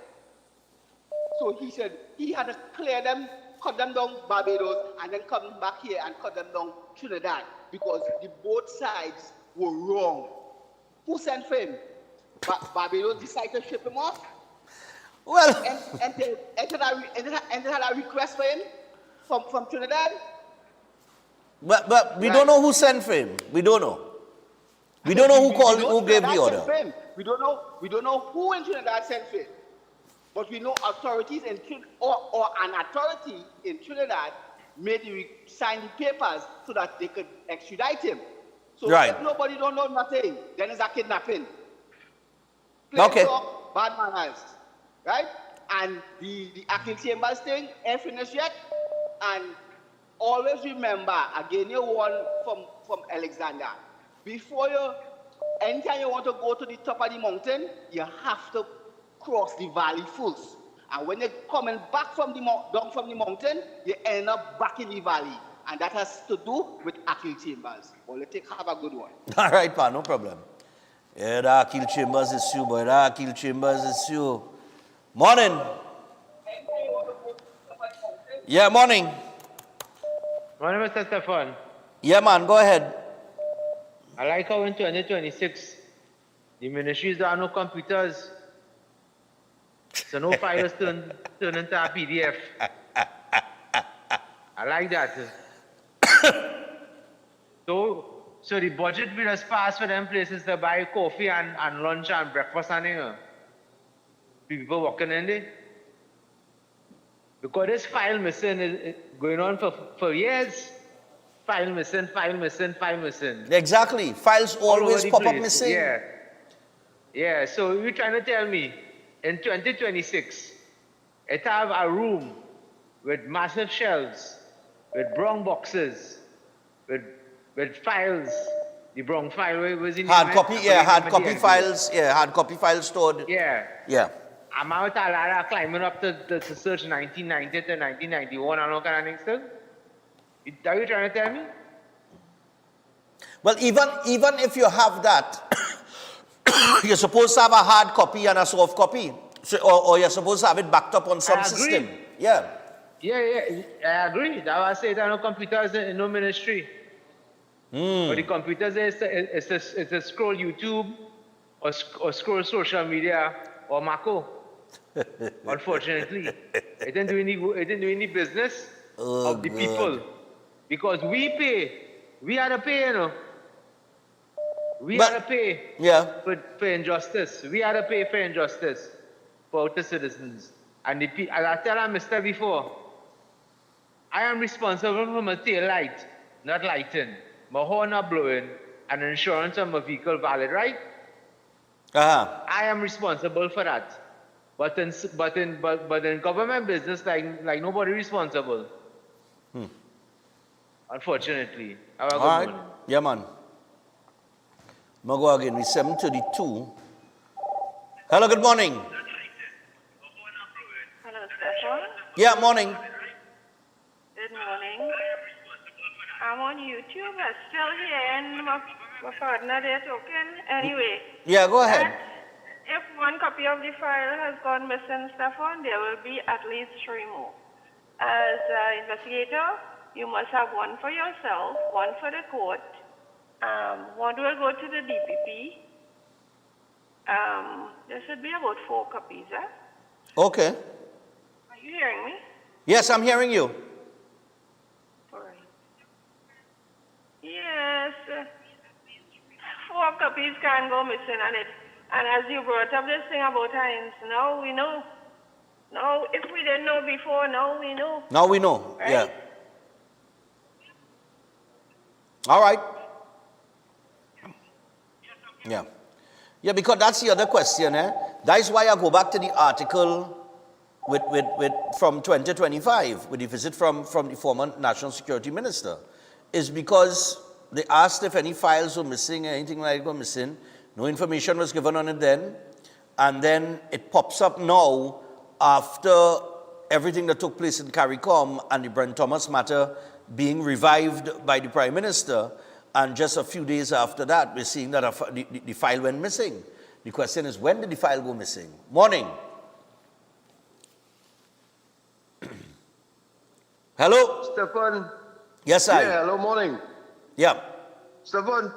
So he said he had to clear them, cut them down Barbados, and then come back here and cut them down Trinidad, because both sides were wrong. Who sent for him? Barbados decided to ship him off? Well, and they had a request for him from Trinidad? But we don't know who sent for him. We don't know. We don't know who gave the order. We don't know who in Trinidad sent for him. But we know authorities in or an authority in Trinidad signed the papers so that they could extradite him. So right. If nobody don't know nothing, then it's a kidnapping. Okay. Talk, bad manners, right? And the accused chambers thing ain't finished yet. And always remember, again, you won from Alexander. Anytime you want to go to the top of the mountain, you have to cross the valley first. And when you're coming back down from the mountain, you end up back in the valley. And that has to do with accused chambers. Well, have a good one. All right, pa, no problem. Yeah, the accused chambers is you, boy. The accused chambers is you. Morning. Yeah, morning. Morning, Mr. Stefan. Yeah, man, go ahead. I like how in 2026, the ministries there are no computers. So no files turn into a PDF. I like that. So the budget bill has passed for them places to buy coffee and lunch and breakfast and people walking in there. Because this file missing is going on for years. File missing. Exactly. Files always pop up missing. Yeah, so you're trying to tell me in 2026, it have a room with massive shelves, with brown boxes, with files. The brown file was in hard copy files stored. Yeah. I'm out Alara climbing up to search 1990 to 1991 and all kind of things still. Are you trying to tell me? Well, even if you have that, you're supposed to have a hard copy and a soft copy. So, or you're supposed to have it backed up on some system. Yeah. I agree. That was said, no computers in no ministry. But the computers is to scroll YouTube or scroll social media or Mako. Unfortunately, it didn't do any business of the people, because we had to pay, you know. We had to pay for injustice. We had to pay for injustice for the citizens. And as I tell Mr. before, I am responsible for my tail light, not lighting, my horn not blowing, and insurance on my vehicle valid, right? I am responsible for that. But in government business, like nobody responsible. Unfortunately. All right. Yeah, man. I'm go again. We 7:32. Hello, good morning. Hello, Stefan. Yeah, morning. Good morning. I'm on YouTube. I'm still hearing my partner there talking. Anyway. Yeah, go ahead. If one copy of the file has gone missing, Stefan, there will be at least 3 more. As an investigator, you must have one for yourself, one for the court. One will go to the DPP. There should be about 4 copies, Okay. Are you hearing me? Yes, I'm hearing you. All right. Yes. 4 copies can go missing, and as you brought up this thing about Hines, now we know. Now, if we didn't know before, now we know. Now we know, right? yeah. All right. Yeah. Yeah, because that's the other question, That's why I go back to the article with from 2025, with the visit from the former National Security Minister, is because they asked if any files were missing, anything like that were missing. No information was given on it then. And then it pops up now after everything that took place in CARICOM and the Brent Thomas matter being revived by the Prime Minister. And just a few days after that, we're seeing that the file went missing. The question is, when did the file go missing? Morning. Hello? Stefan. Yes, I. Yeah, hello, morning. Yeah. Stefan,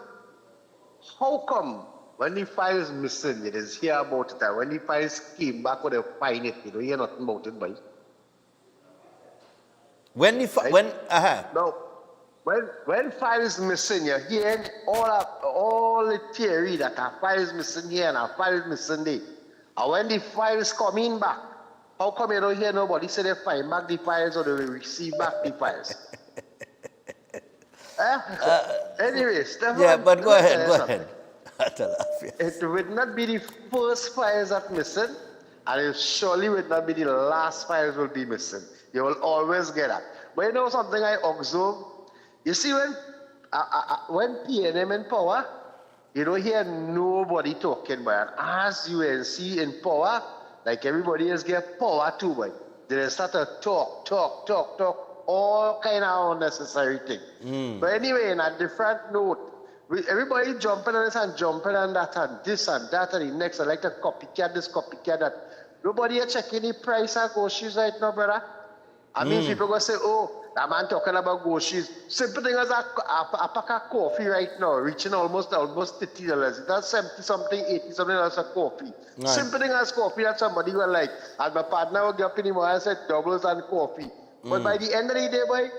how come when the file is missing, you didn't hear about it, and when the files came back when they find it, you don't hear nothing about it, boy? When the No. When file is missing, you hear all the theory that a file is missing here and a file is missing there. And when the file is coming back, how come you don't hear nobody say they find back the files or they receive back the files? Anyway, Stefan. Yeah, but go ahead. It would not be the first files that missing, and it surely would not be the last files will be missing. You will always get that. But you know something I observe? You see, when PNM in power, you don't hear nobody talking about it. As UNC in power, like everybody else get power too, boy. They start to talk, all kind of unnecessary thing. But anyway, in a different note, everybody jumping on this and jumping on that and this and that and the next. I like to copycat this, copycat that. Nobody are checking the price of groceries right now, brother. I mean, people go say, oh, that man talking about groceries. Simple thing as a pack of coffee right now, reaching almost $30. That's 70 something, 80 something else a coffee. Right. Simple thing as coffee that somebody will like. And my partner will get up in the morning and say doubles and coffee. But by the end of the day, boy,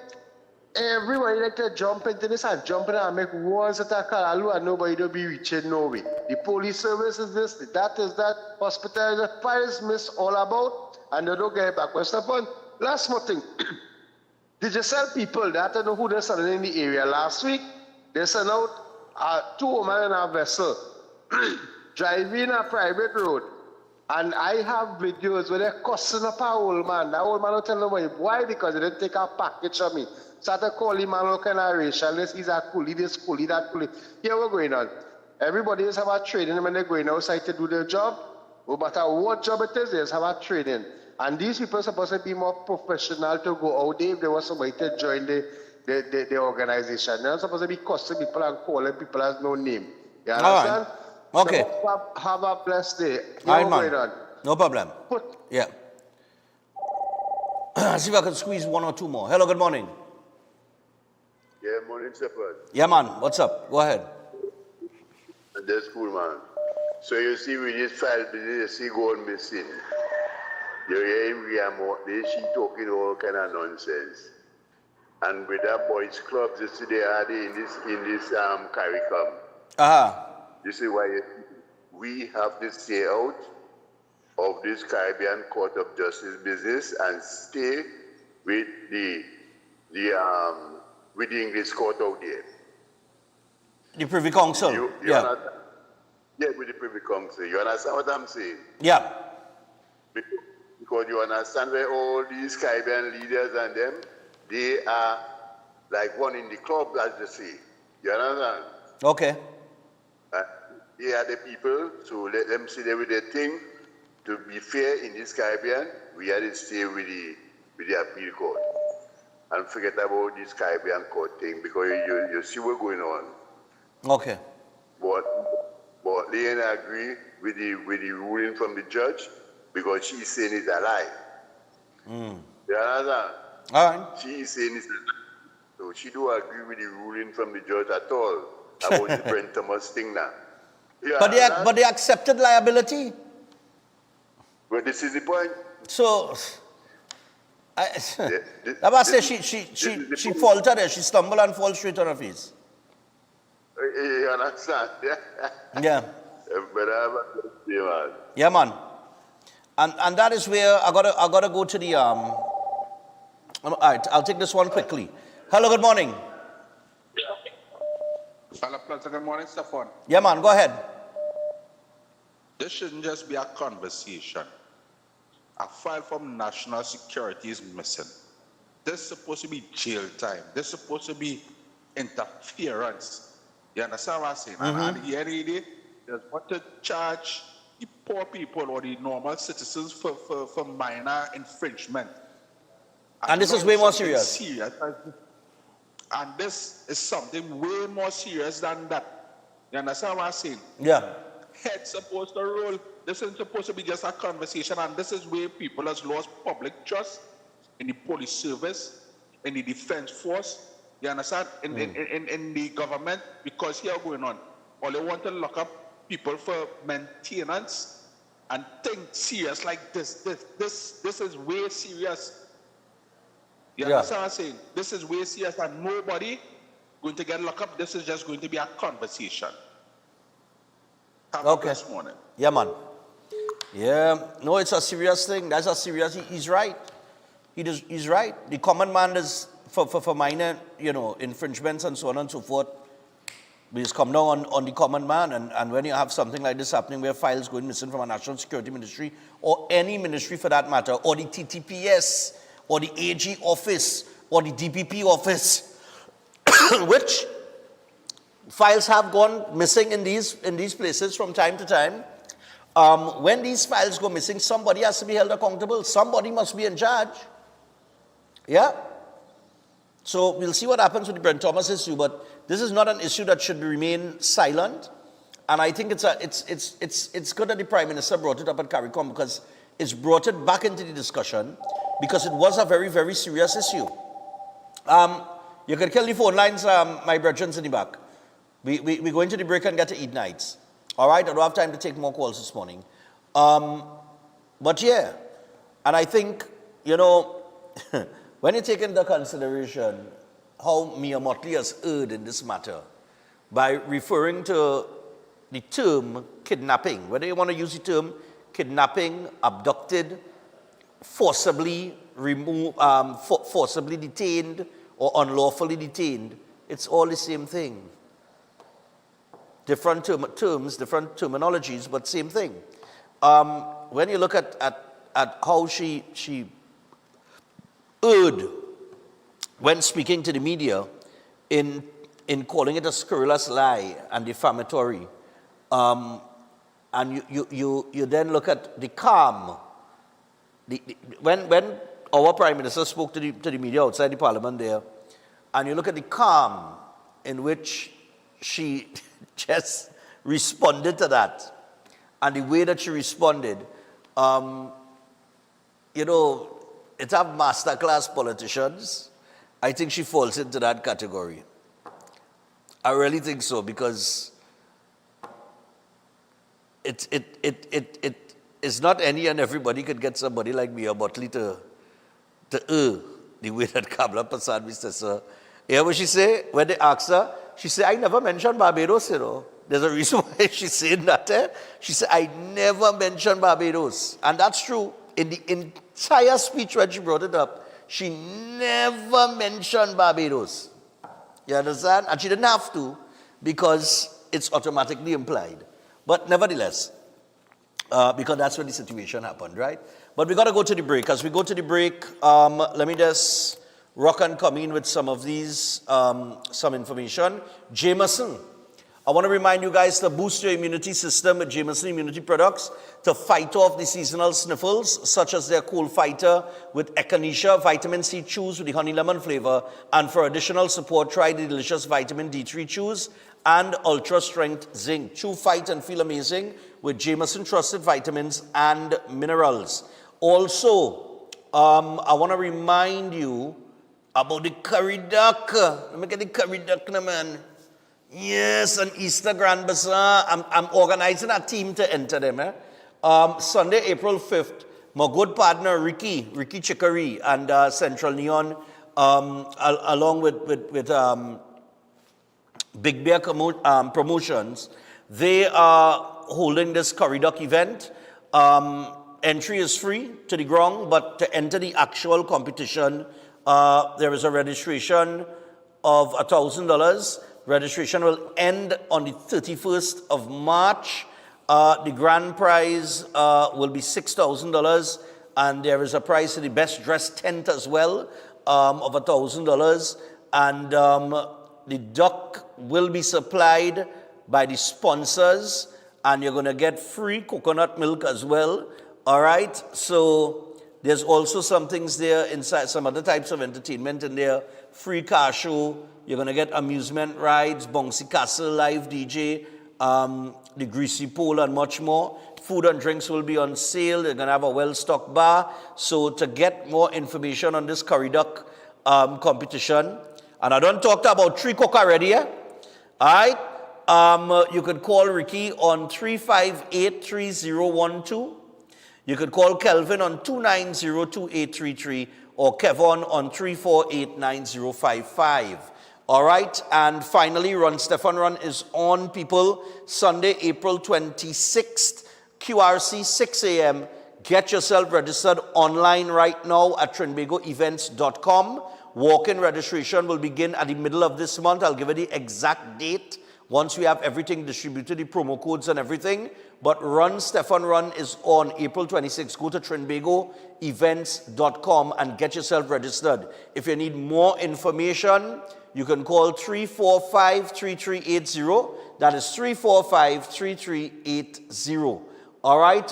everybody like to jump into this and jump in and make wars at a Kalalu and nobody don't be reaching nowhere. The police service is this, that is that, hospital is that, files miss all about, and they don't get it back. But Stefan, last more thing. Did you sell people that? I don't know who they're selling in the area. Last week, they sent out 2 women in a vessel driving a private road. And I have videos where they're cussing up a old man. That old man will tell nobody why, because they didn't take a package from me. Started calling man all kind of racialness. He's a coolie, this coolie, that coolie. Here what's going on. Everybody is have a training when they're going outside to do their job. No matter what job it is, they just have a training. And these people are supposed to be more professional to go out there if they want somebody to join the organization. They're not supposed to be cussing people and calling people as no name. You understand? Right. Okay. So have a blessed day. All right, man. No problem. Yeah. See if I can squeeze 1 or 2 more. Hello, good morning. Yeah, morning, Stefan. Yeah, man. What's up? Go ahead. That's cool, man. So you see, we just file business, you see going missing. You hear she talking all kind of nonsense. And with that boys' club, you see they had in this CARICOM. You see why we have to stay out of this Caribbean Court of Justice business and stay with the English court out there. The Privy Council. Yeah, with the Privy Council. You understand what I'm saying? Yeah. Because you understand where all these Caribbean leaders and them, they are like one in the club, as they say. You understand? Okay. They are the people, so let them see there with their thing. To be fair in this Caribbean, we had to stay with the appeal court. And forget about this Caribbean court thing, because you see what's going on. Okay. But they ain't agree with the ruling from the judge, because she's saying it's a lie. You understand? All right. She is saying it's a lie. So she don't agree with the ruling from the judge at all about the Brent Thomas thing now. But they accepted liability. But this is the point. So, she faltered there. She stumbled and fell straight on her face. You understand? Yeah. Man. Yeah, man. And that is where I gotta go to the all right, I'll take this one quickly. Hello, good morning. Hello, good morning, Stefan. Yeah, man, go ahead. This shouldn't just be a conversation. A file from national security is missing. This is supposed to be jail time. This is supposed to be interference. You understand what I'm saying? And at the end of the day, they want to charge the poor people or the normal citizens for minor infringement. And this is way more serious. And this is something way more serious than that. You understand what I'm saying? Yeah. Head's supposed to roll. This isn't supposed to be just a conversation, and this is where people has lost public trust in the police service, in the defense force. You understand? In the government, because here going on. All they want to lock up people for maintenance and things serious like this. This is way serious. You understand what I'm saying? This is way serious, and nobody going to get locked up. This is just going to be a conversation. Have a blessed morning. Yeah, man. Yeah. No, it's a serious thing. That's a serious. He's right. He's right. The common man is for minor, infringements and so on and so forth. We just come down on the common man, and when you have something like this happening where files going missing from a national security ministry or any ministry for that matter, or the TTPS, or the AG office, or the DPP office, which files have gone missing in these places from time to time. When these files go missing, somebody has to be held accountable. Somebody must be in charge. Yeah? So we'll see what happens with the Brent Thomas issue, but this is not an issue that should remain silent. And I think it's good that the Prime Minister brought it up at CARICOM, because it's brought it back into the discussion, because it was a very, very serious issue. You can kill the phone lines, my brethren in the back. We go into the break and get to eat nights. All right? I don't have time to take more calls this morning. But yeah, and I think, when you take into consideration how Mia Motley has erred in this matter by referring to the term kidnapping, whether you want to use the term kidnapping, abducted, forcibly removed, forcibly detained, or unlawfully detained, it's all the same thing. Different terms, different terminologies, but same thing. When you look at how she erred when speaking to the media in calling it a scurrilous lie and defamatory, and you then look at the calm. When our Prime Minister spoke to the media outside the Parliament there, and you look at the calm in which she just responded to that, and the way that she responded, it's have masterclass politicians. I think she falls into that category. I really think so, because it's not any and everybody could get somebody like Mia Motley to the way that Kamala Prasad says, sir. You hear what she say? When they asked her, she said, I never mentioned Barbados, There's a reason why she's saying that. She said, I never mentioned Barbados. And that's true. In the entire speech when she brought it up, she never mentioned Barbados. You understand? And she didn't have to, because it's automatically implied. But nevertheless, because that's when the situation happened, right? But we got to go to the break. As we go to the break, let me just rock and come in with some of these, some information. Jameson. I want to remind you guys to boost your immunity system with Jameson immunity products to fight off the seasonal sniffles, such as their cold fighter with echinacea, vitamin C chews with the honey lemon flavor, and for additional support, try the delicious vitamin D3 chews and ultra strength zinc. Chew, fight, and feel amazing with Jameson trusted vitamins and minerals. Also, I want to remind you about the curry duck. Let me get the curry duck now, man. Yes, an Easter Grand Bazaar. I'm organizing a team to enter them. Sunday, April 5th, my good partner Ricky Chikungunya and Central Neon, along with Big Bear Promotions, they are holding this curry duck event. Entry is free to the ground, but to enter the actual competition, there is a registration of $1,000. Registration will end on the 31st of March. The grand prize will be $6,000, and there is a prize for the best dressed tent as well of $1,000. And the duck will be supplied by the sponsors, and you're going to get free coconut milk as well. All right, so there's also some things there inside, some other types of entertainment in there. Free car show, you're going to get amusement rides, bouncy castle, live DJ, the greasy pole, and much more. Food and drinks will be on sale. They're going to have a well-stocked bar. So to get more information on this curry duck competition, and I don't talk about 3 cook already, yeah? All right, you could call Ricky on 358-3012. You could call Kelvin on 290-2833 or Kevon on 348-9055. All right, and finally, Stefan Run is on, people, Sunday, April 26th, QRC, 6 a.m. Get yourself registered online right now at trinbagoevents.com. Walk-in registration will begin at the middle of this month. I'll give you the exact date once we have everything distributed, the promo codes and everything. But Stefan Run is on April 26th. Go to trinbagoevents.com and get yourself registered. If you need more information, you can call 345-3380. That is 345-3380. All right,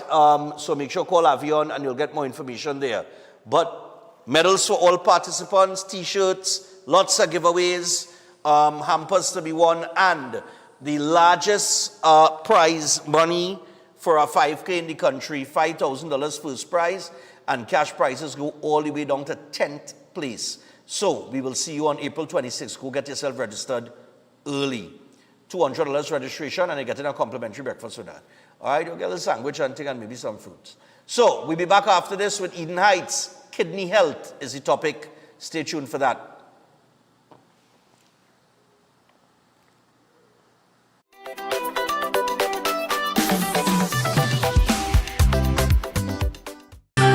so make sure call Avion and you'll get more information there. But medals for all participants, T-shirts, lots of giveaways, hampers to be won, and the largest prize money for a 5K in the country, $5,000 first prize, and cash prizes go all the way down to 10th place. So we will see you on April 26th. Go get yourself registered early. $200 registration, and you're getting a complimentary breakfast with that. All right, you'll get a sandwich and thing and maybe some fruits. So we'll be back after this with Eden Heights. Kidney health is the topic. Stay tuned for that.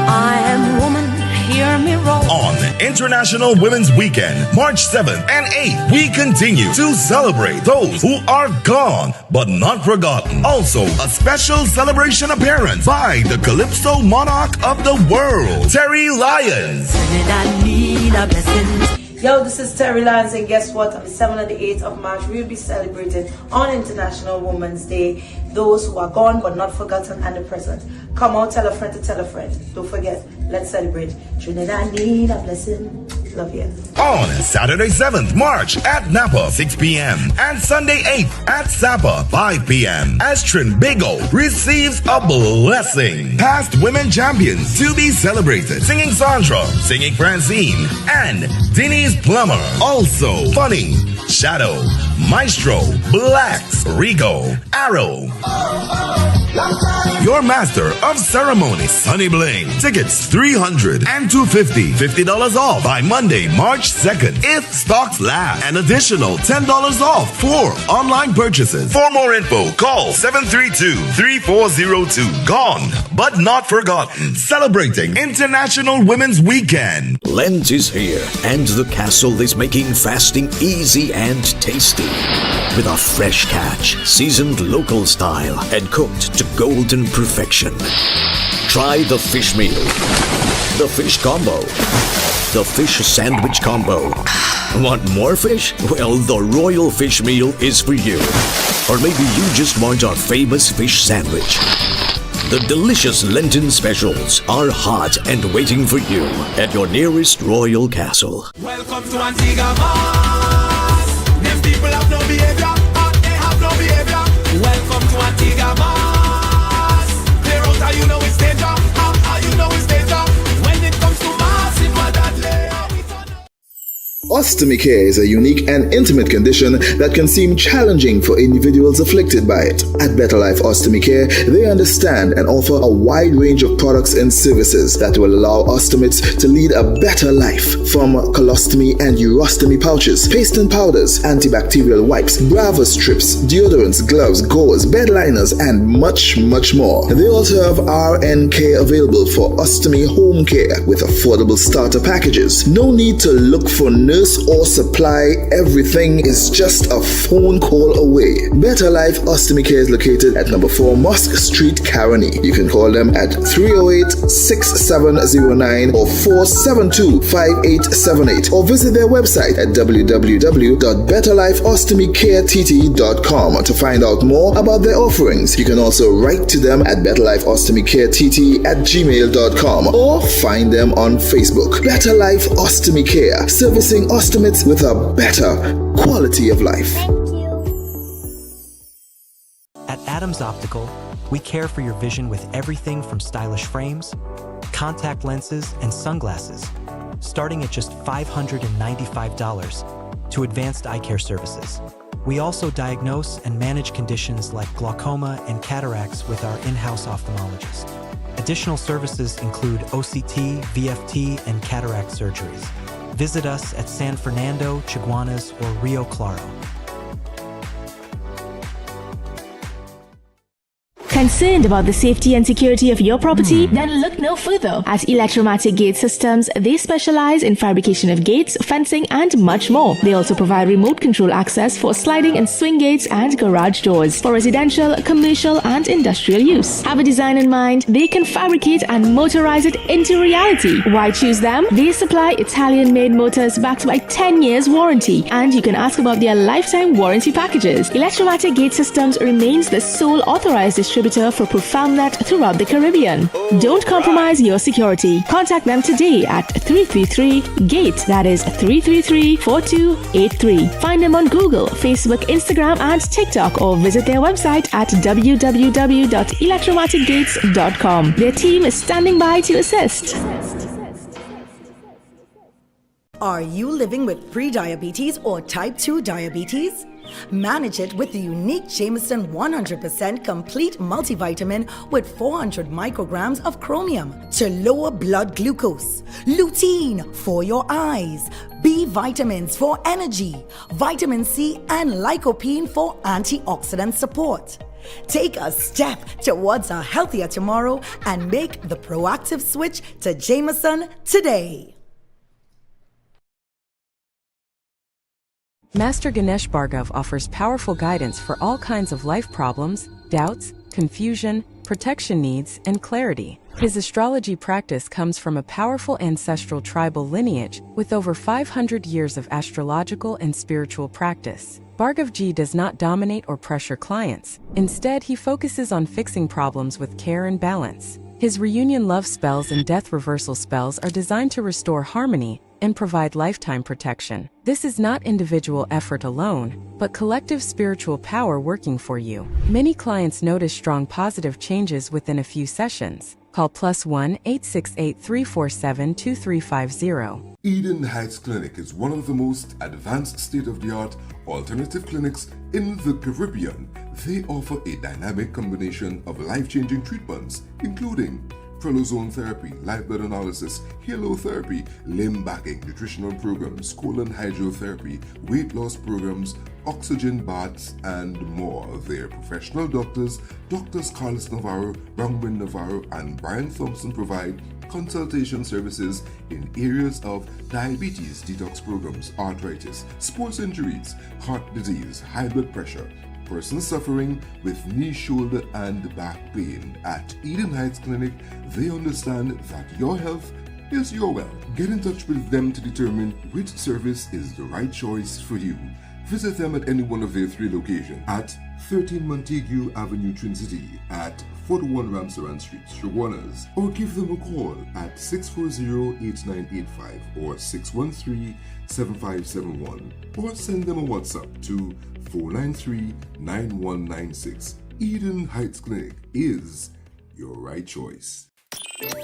I am woman, hear me roll. On International Women's Weekend, March 7th and 8th, we continue to celebrate those who are gone but not forgotten. Also, a special celebration appearance by the Calypso Monarch of the World, Terry Lyons. I need a blessing. Yo, this is Terry Lyons, and guess what? On the 7th and the 8th of March, we'll be celebrating on International Women's Day those who are gone but not forgotten and the present. Come out, tell a friend to tell a friend. Don't forget, let's celebrate. Trinidad need a blessing. Love you. On Saturday 7th March at Napa, 6 p.m. and Sunday 8th at Sapa, 5 p.m. as Trinbago receives a blessing. Past women champions to be celebrated. Singing Sandra, singing Francine, and Denise Plummer. Also, Funny, Shadow, Maestro, Blacks, Rigo, Arrow. Your master of ceremony, Sunny Bling. Tickets $300 and $250. $50 off by Monday, March 2nd. If stocks last. An additional $10 off for online purchases. For more info, call 732-3402. Gone, but not forgotten. Celebrating International Women's Weekend. Lent is here, and the castle is making fasting easy and tasty. With a fresh catch, seasoned local style, and cooked to golden perfection. Try the fish meal, the fish combo, the fish sandwich combo. Want more fish? Well, the Royal Fish Meal is for you. Or maybe you just want our famous fish sandwich. The delicious Lenten specials are hot and waiting for you at your nearest royal castle. Welcome to Antigua. Them people have no behavior. They have no behavior. Welcome to Antigua. Clear out how you know it's danger. How you know it's danger. When it comes to massive deadly. Ostomy care is a unique and intimate condition that can seem challenging for individuals afflicted by it. At Better Life Ostomy Care, they understand and offer a wide range of products and services that will allow ostomates to lead a better life. From colostomy and urostomy pouches, paste and powders, antibacterial wipes, Brava strips, deodorants, gloves, gauze, bed liners, and much, much more. They also have RN care available for ostomy home care with affordable starter packages. No need to look for nurse service or supply everything is just a phone call away. Better Life Ostomy Care is located at number 4 Mosque Street, Caroni. You can call them at 308-6709 or 472-5878 or visit their website at www.betterlifeostomycareTT.com to find out more about their offerings. You can also write to them at betterlifeostomycareTT@gmail.com or find them on Facebook. Better Life Ostomy Care, servicing ostomates with a better quality of life. At Adams Optical, we care for your vision with everything from stylish frames, contact lenses, and sunglasses, starting at just $595, to advanced eye care services. We also diagnose and manage conditions like glaucoma and cataracts with our in-house ophthalmologist. Additional services include OCT, VFT, and cataract surgeries. Visit us at San Fernando, Chaguanas, or Rio Claro. Concerned about the safety and security of your property? Then look no further. At Electromatic Gate Systems, they specialize in fabrication of gates, fencing, and much more. They also provide remote control access for sliding and swing gates and garage doors for residential, commercial, and industrial use. Have a design in mind? They can fabricate and motorize it into reality. Why choose them? They supply Italian-made motors backed by 10 years warranty, and you can ask about their lifetime warranty packages. Electromatic Gate Systems remains the sole authorized distributor for ProfoundNet throughout the Caribbean. Don't compromise your security. Contact them today at 333-GATE, that is 333-4283. Find them on Google, Facebook, Instagram, and TikTok, or visit their website at www.electromaticgates.com. Their team is standing by to assist. Are you living with pre-diabetes or type 2 diabetes? Manage it with the unique Jameson 100% complete multivitamin with 400 micrograms of chromium to lower blood glucose, lutein for your eyes, B vitamins for energy, vitamin C, and lycopene for antioxidant support. Take a step towards a healthier tomorrow and make the proactive switch to Jameson today. Master Ganesh Bhargav offers powerful guidance for all kinds of life problems, doubts, confusion, protection needs, and clarity. His astrology practice comes from a powerful ancestral tribal lineage with over 500 years of astrological and spiritual practice. Bhargavji does not dominate or pressure clients. Instead, he focuses on fixing problems with care and balance. His reunion love spells and death reversal spells are designed to restore harmony and provide lifetime protection. This is not individual effort alone, but collective spiritual power working for you. Many clients notice strong positive changes within a few sessions. Call +1 868 347 2350. Eden Heights Clinic is one of the most advanced state-of-the-art alternative clinics in the Caribbean. They offer a dynamic combination of life-changing treatments, including prolozone therapy, live blood analysis, halotherapy, limb backing, nutritional programs, colon hydrotherapy, weight loss programs, oxygen baths, and more. Their professional doctors, Drs. Carlos Navarro, Bronwyn Navarro, and Brian Thompson provide consultation services in areas of diabetes, detox programs, arthritis, sports injuries, heart disease, high blood pressure, persons suffering with knee, shoulder, and back pain. At Eden Heights Clinic, they understand that your health is your wealth. Get in touch with them to determine which service is the right choice for you. Visit them at any one of their 3 locations at 13 Montague Avenue, Twin City, at 41 Ramsaran Street, Chaguanas, or give them a call at 640-8985 or 613-7571, or send them a WhatsApp to 493-9196. Eden Heights Clinic is your right choice.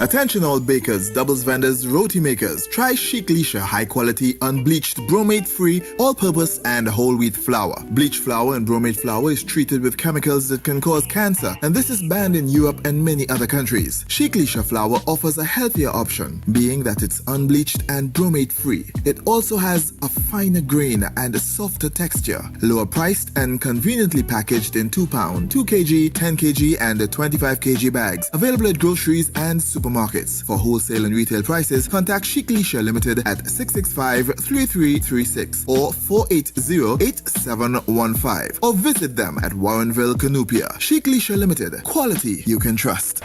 Attention all bakers, doubles vendors, roti makers. Try Chic Leisha high quality, unbleached, bromate free, all purpose and whole wheat flour. Bleached flour and bromate flour is treated with chemicals that can cause cancer, and this is banned in Europe and many other countries. Chic Leisha flour offers a healthier option, being that it's unbleached and bromate free. It also has a finer grain and a softer texture, lower priced and conveniently packaged in 2 pound, 2 kg, 10 kg and 25 kg bags, available at groceries and supermarkets. For wholesale and retail prices, contact Chikungunya Limited at 665-3336 or 480-8715 or visit them at Warrenville, Canupia. Chikungunya Limited. Quality you can trust.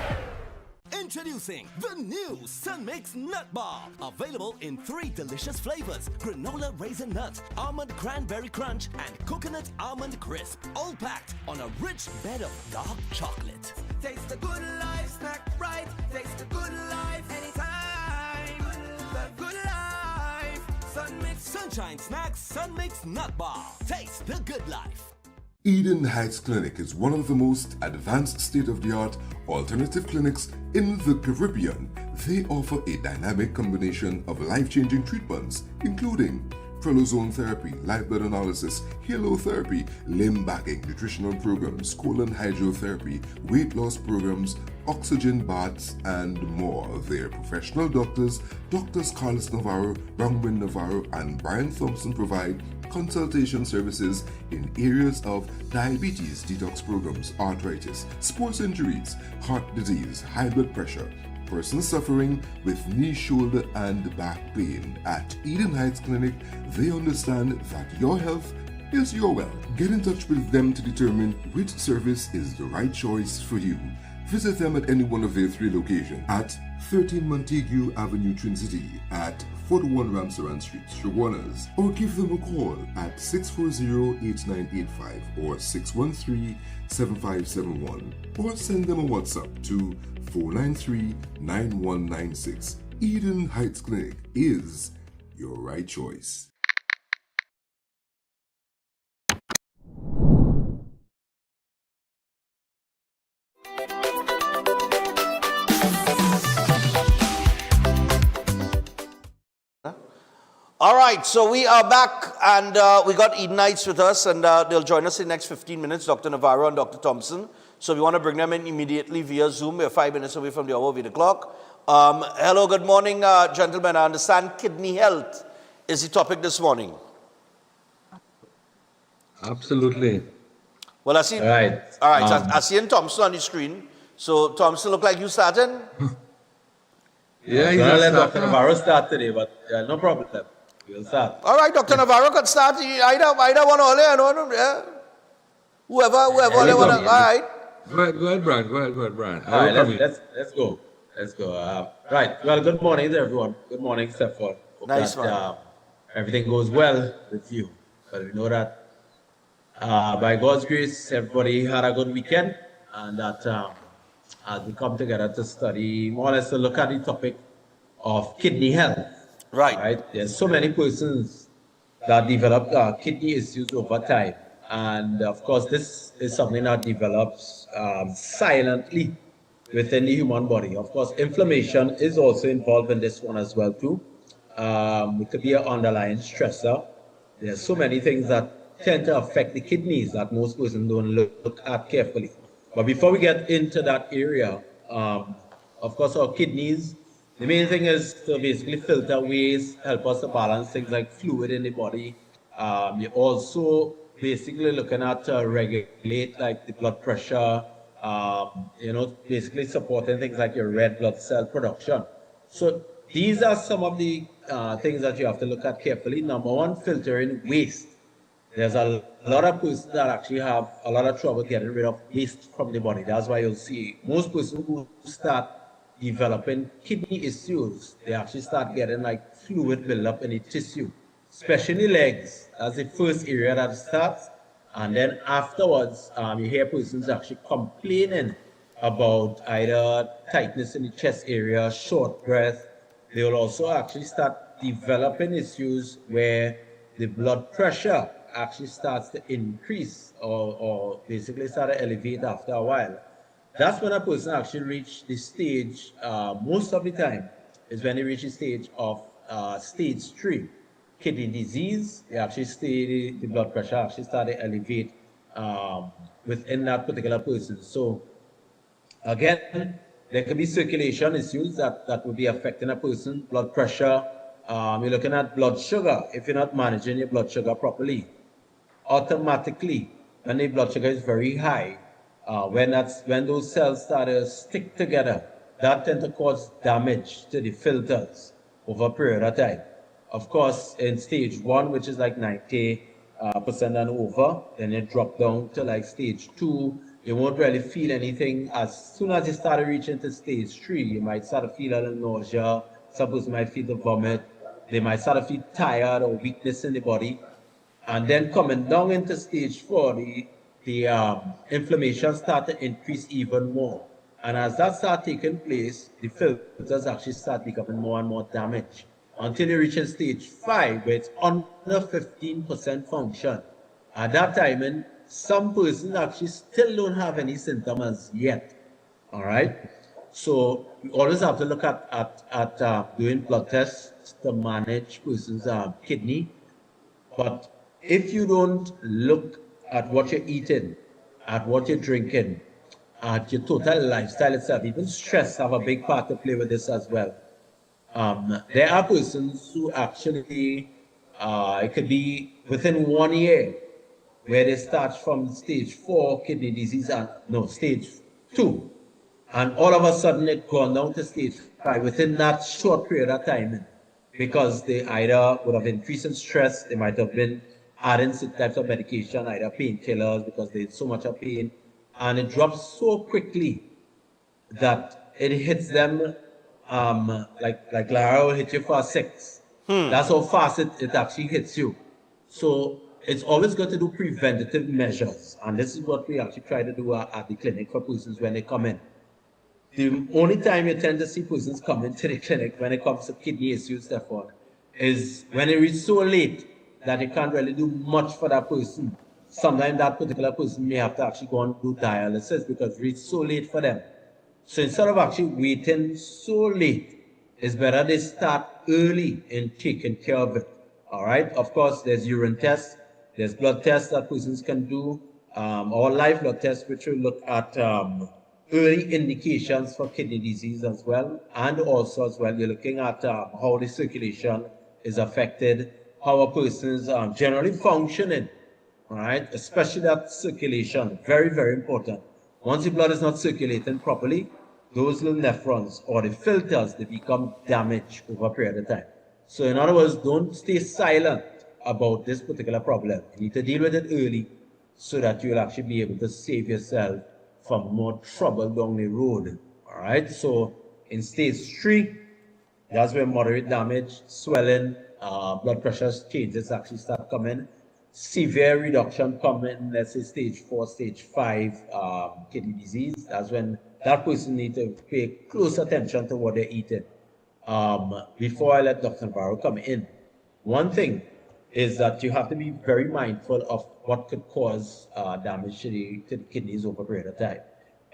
Introducing the new Sun Mix Nut Bar. Available in 3 delicious flavors: granola raisin nut, almond cranberry crunch, and coconut almond crisp. All packed on a rich bed of dark chocolate. Taste the good life, snack right. Taste the good life anytime. The good life. Sun Mix. Sunshine Snacks Sun Mix Nut Bar. Taste the good life. Eden Heights Clinic is one of the most advanced state-of-the-art alternative clinics in the Caribbean. They offer a dynamic combination of life-changing treatments, including prolozone therapy, live blood analysis, halotherapy, limb backing, nutritional programs, colon hydrotherapy, weight loss programs, oxygen baths, and more. Their professional doctors, Drs. Carlos Navarro, Bronwyn Navarro, and Brian Thompson provide consultation services in areas of diabetes, detox programs, arthritis, sports injuries, heart disease, high blood pressure, persons suffering with knee, shoulder, and back pain. At Eden Heights Clinic, they understand that your health is your wealth. Get in touch with them to determine which service is the right choice for you. Visit them at any one of their 3 locations at 13 Montague Avenue, Twin City, at 41 Ramsaran Street, Shoguanas, or give them a call at 640-8985 or 613-7571, or send them a WhatsApp to 493-9196. Eden Heights Clinic is your right choice. All right, so we are back, and we got Edenites with us, and they'll join us in the next 15 minutes, Dr. Navarro and Dr. Thompson. So we want to bring them in immediately via Zoom. We're 5 minutes away from the hour of 8 o'clock. Hello, good morning, gentlemen. I understand kidney health is the topic this morning. Absolutely. Well, I see. All right. All right, I see Thompson on the screen. So, Thompson, look like you starting? Yeah, he's going to let Dr. Navarro start today, but no problem. We'll start. All right, Dr. Navarro can start. Either one or yeah. Whoever they want to. All right. Go ahead, Brian. All right, let's go. Right. Well, good morning to everyone. Good morning, Stefan. Hope nice that, one. Everything goes well with you. But we know that by God's grace, everybody had a good weekend, and that as we come together to study, more or less to look at the topic of kidney health. Right. There's so many persons that develop kidney issues over time. And of course, this is something that develops silently within the human body. Of course, inflammation is also involved in this one as well too. It could be an underlying stressor. There's so many things that tend to affect the kidneys that most persons don't look at carefully. But before we get into that area, of course, our kidneys, the main thing is to basically filter waste, help us to balance things like fluid in the body. You're also basically looking at regulate like the blood pressure, basically supporting things like your red blood cell production. So these are some of the things that you have to look at carefully. Number one, filtering waste. There's a lot of persons that actually have a lot of trouble getting rid of waste from the body. That's why you'll see most persons who start developing kidney issues, they actually start getting like fluid buildup in the tissue, especially legs. That's the first area that starts. And then afterwards, you hear persons actually complaining about either tightness in the chest area, short breath. They will also actually start developing issues where the blood pressure actually starts to increase or basically start to elevate after a while. That's when a person actually reaches the stage, most of the time, is when they reach the stage of stage 3, kidney disease. They actually the blood pressure actually start to elevate within that particular person. So again, there could be circulation issues that will be affecting a person, blood pressure. You're looking at blood sugar. If you're not managing your blood sugar properly, automatically, when the blood sugar is very high, when those cells start to stick together, that tends to cause damage to the filters over a period of time. Of course, in stage 1, which is like 90% and over, then it drop down to like stage 2. You won't really feel anything. As soon as you start reaching to stage 3, you might start to feel a little nausea. Some person might feel the vomit. They might start to feel tired or weakness in the body. And then coming down into stage 4, the inflammation start to increase even more. And as that starts taking place, the filters actually start becoming more and more damaged until you reach in stage 5, where it's under 15% function. At that time, some persons actually still don't have any symptoms yet. All right? So we always have to look at doing blood tests to manage persons' kidney. But if you don't look at what you're eating, at what you're drinking, at your total lifestyle itself, even stress have a big part to play with this as well. There are persons who actually, it could be within 1 year, where they start from stage 4 kidney disease, stage 2. And all of a sudden it gone down to stage 5 within that short period of time, because they either would have increased in stress, they might have been adding certain types of medication, either painkillers, because they're in so much of pain, and it drops so quickly that it hits them like Lara will hit you for a 6. That's how fast it actually hits you. So it's always good to do preventative measures, and this is what we actually try to do at the clinic for persons when they come in. The only time you tend to see persons come into the clinic when it comes to kidney issues, Stefan, is when it is so late that you can't really do much for that person. Sometimes that particular person may have to actually go and do dialysis because it's so late for them. So instead of actually waiting so late, it's better they start early in taking care of it. All right? Of course, there's urine tests, there's blood tests that persons can do, or live blood tests, which will look at early indications for kidney disease as well. And also as well, you're looking at how the circulation is affected, how a person is generally functioning. All right? Especially that circulation, very, very important. Once the blood is not circulating properly, those little nephrons or the filters, they become damaged over a period of time. So in other words, don't stay silent about this particular problem. You need to deal with it early so that you'll actually be able to save yourself from more trouble down the road. All right? So in stage 3, that's where moderate damage, swelling, blood pressure changes actually start coming. Severe reduction coming, let's say stage 4, stage 5 kidney disease. That's when that person needs to pay close attention to what they're eating. Before I let Dr. Navarro come in, one thing is that you have to be very mindful of what could cause damage to the kidneys over a period of time.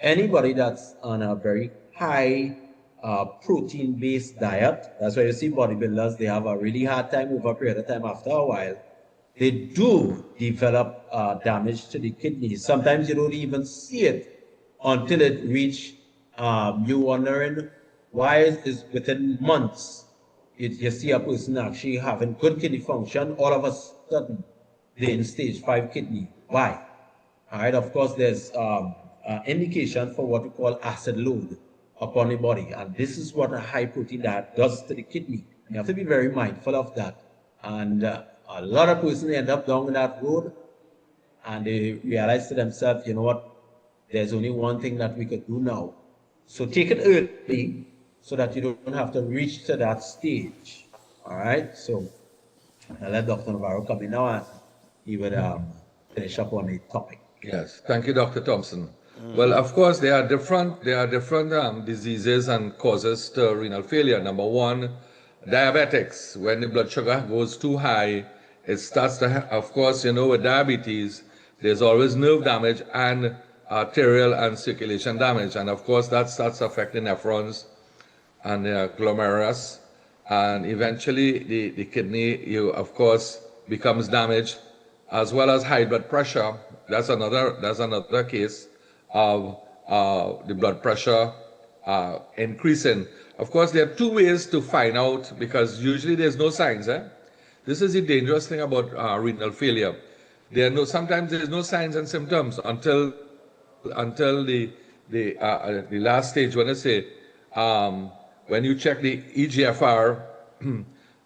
Anybody that's on a very high protein-based diet, that's why you see bodybuilders, they have a really hard time over a period of time. After a while, they do develop damage to the kidneys. Sometimes you don't even see it until it reaches you wondering why is within months you see a person actually having good kidney function, all of a sudden they're in stage 5 kidney. Why? All right, of course, there's indication for what we call acid load upon the body, and this is what a high protein diet does to the kidney. You have to be very mindful of that. And a lot of persons end up down that road and they realize to themselves, you know what, there's only one thing that we could do now. So take it early so that you don't have to reach to that stage. All right? So I'll let Dr. Navarro come in now and he would finish up on the topic. Yes, thank you, Dr. Thompson. Well, of course, there are different diseases and causes to renal failure. Number 1, diabetics. When the blood sugar goes too high, it starts to, of course, you know, with diabetes, there's always nerve damage and arterial and circulation damage. And of course, that starts affecting nephrons and the glomerulus. And eventually, the kidney, of course, becomes damaged, as well as high blood pressure. That's another case of the blood pressure increasing. Of course, there are 2 ways to find out, because usually there's no signs. This is the dangerous thing about renal failure. Sometimes there's no signs and symptoms until the last stage, when I say when you check the EGFR,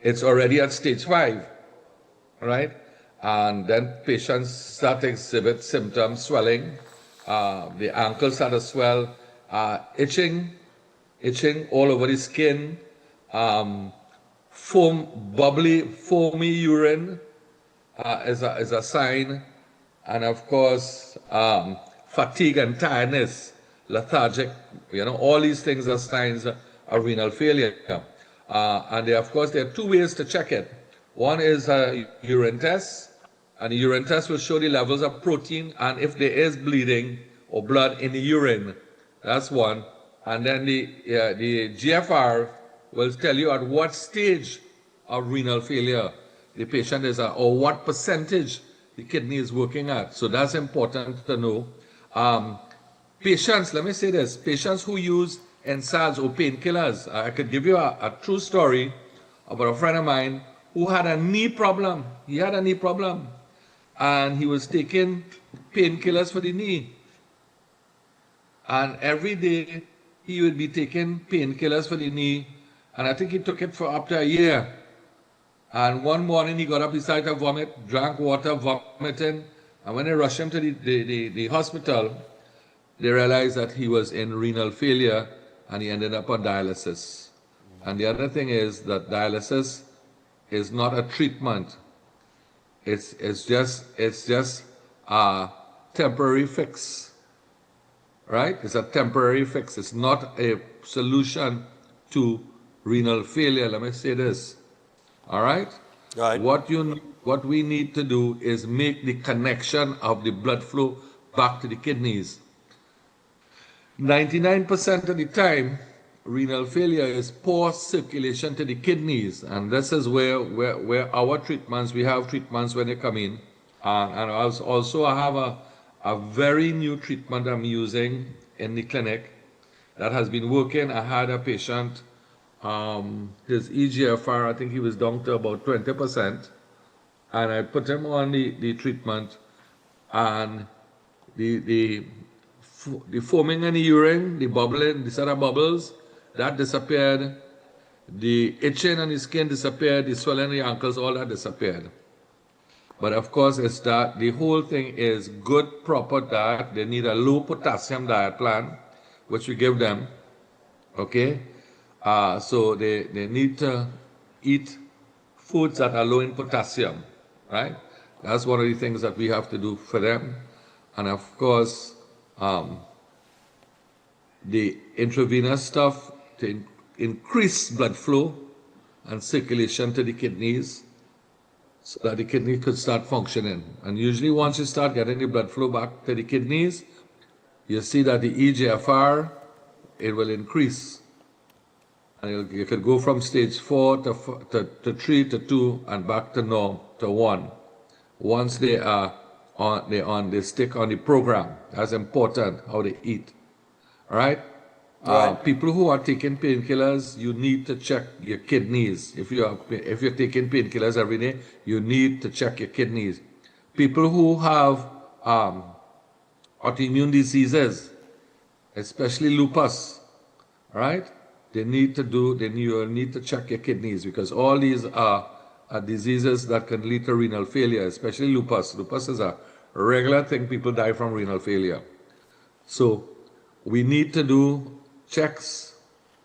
it's already at stage 5, right? And then patients start to exhibit symptoms, swelling, the ankles start to swell, itching all over the skin, foamy urine is a sign, and of course, fatigue and tiredness, lethargic, all these things are signs of renal failure. And of course, there are 2 ways to check it. One is a urine test, and the urine test will show the levels of protein and if there is bleeding or blood in the urine. That's one. And then the GFR will tell you at what stage of renal failure the patient is at, or what percentage the kidney is working at. So that's important to know. Patients, let me say this, patients who use NSAIDs or painkillers. I could give you a true story about a friend of mine who had a knee problem. He had a knee problem, and he was taking painkillers for the knee. And every day he would be taking painkillers for the knee, and I think he took it for up to a year. And one morning he got up, he started to vomit, drank water, vomiting, and when they rushed him to the hospital, they realized that he was in renal failure, and he ended up on dialysis. And the other thing is that dialysis is not a treatment. It's just a temporary fix, right? It's a temporary fix. It's not a solution to renal failure. Let me say this. All right? Right. What we need to do is make the connection of the blood flow back to the kidneys. 99% of the time, renal failure is poor circulation to the kidneys, and this is where our treatments, we have treatments when they come in, and also I have a very new treatment I'm using in the clinic that has been working. I had a patient, his EGFR, I think he was down to about 20%, and I put him on the treatment, and the foaming in the urine, the bubbling, the set of bubbles, that disappeared. The itching on the skin disappeared, the swelling in the ankles, all that disappeared. But of course, it's that the whole thing is good, proper diet. They need a low potassium diet plan, which we give them, okay? So they need to eat foods that are low in potassium, right? That's one of the things that we have to do for them. And of course, the intravenous stuff to increase blood flow and circulation to the kidneys so that the kidney could start functioning. And usually once you start getting the blood flow back to the kidneys, you see that the EGFR, it will increase. And you could go from stage 4 to 3 to 2 and back to 1. Once they stick on the program. That's important, how they eat. All right? People who are taking painkillers, you need to check your kidneys. If you're taking painkillers every day, you need to check your kidneys. People who have autoimmune diseases, especially lupus, all right? You need to check your kidneys, because all these are diseases that can lead to renal failure, especially lupus. Lupus is a regular thing. People die from renal failure. So we need to do checks,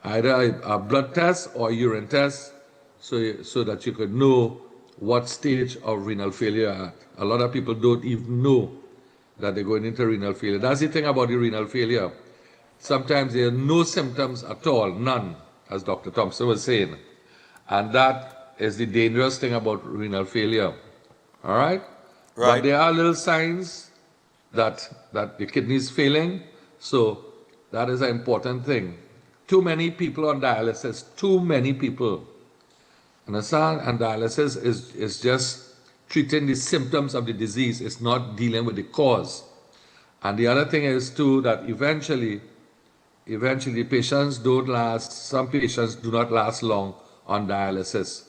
either a blood test or urine test, so that you could know what stage of renal failure you're at. A lot of people don't even know that they're going into renal failure. That's the thing about the renal failure. Sometimes there are no symptoms at all, none, as Dr. Thompson was saying. And that is the dangerous thing about renal failure. All right? But there are little signs that the kidney is failing, so that is an important thing. Too many people on dialysis, too many people. Understand? And dialysis is just treating the symptoms of the disease. It's not dealing with the cause. And the other thing is too that eventually patients don't last, some patients do not last long on dialysis.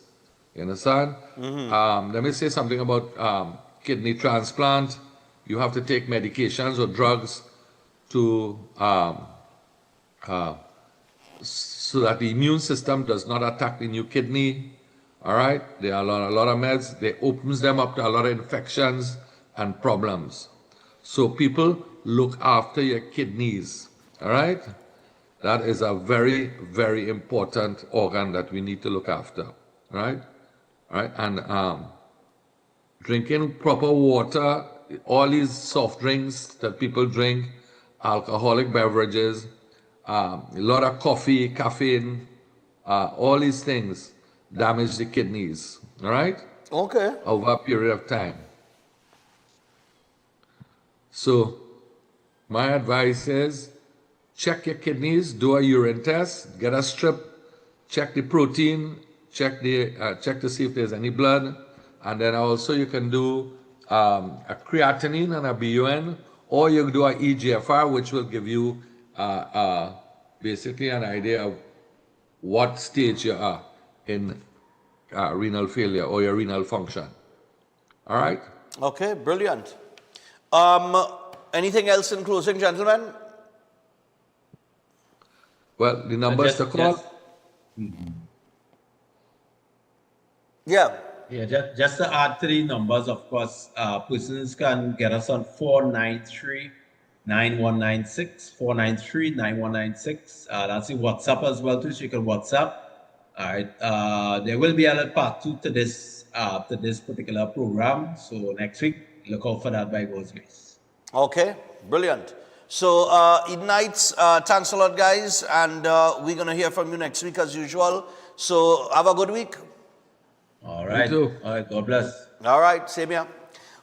You understand? Let me say something about kidney transplant. You have to take medications or drugs to so that the immune system does not attack the new kidney. All right, there are a lot of meds. They opens them up to a lot of infections and problems. So people, look after your kidneys. All right, that is a very, very important organ that we need to look after. All right, and drinking proper water. All these soft drinks that people drink, alcoholic beverages, a lot of coffee, caffeine, all these things damage the kidneys, all right? Okay. Over a period of time. So my advice is check your kidneys, do a urine test, get a strip, check the protein, check to see if there's any blood, and then also you can do a creatinine and a BUN, or you do a EGFR, which will give you basically an idea of what stage you are in renal failure or your renal function. All right? Okay, brilliant. Anything else in closing, gentlemen? Well, the numbers to call? Yeah. Yeah, just to add to the numbers, of course, persons can get us on 493-9196, 493-9196. That's the WhatsApp as well too, so you can WhatsApp. All right. There will be a part 2 to this particular program. So next week, look out for that by God's grace. Okay, brilliant. So Edenites, thanks a lot, guys, and we're gonna hear from you next week as usual. So have a good week. All right. You too. All right. God bless. All right. Same here.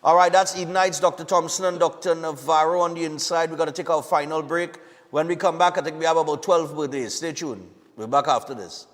All right. That's Edenites, Dr. Thompson and Dr. Navarro on the inside. We're going to take our final break. When we come back, I think we have about 12 birthdays. Stay tuned. We're back after this.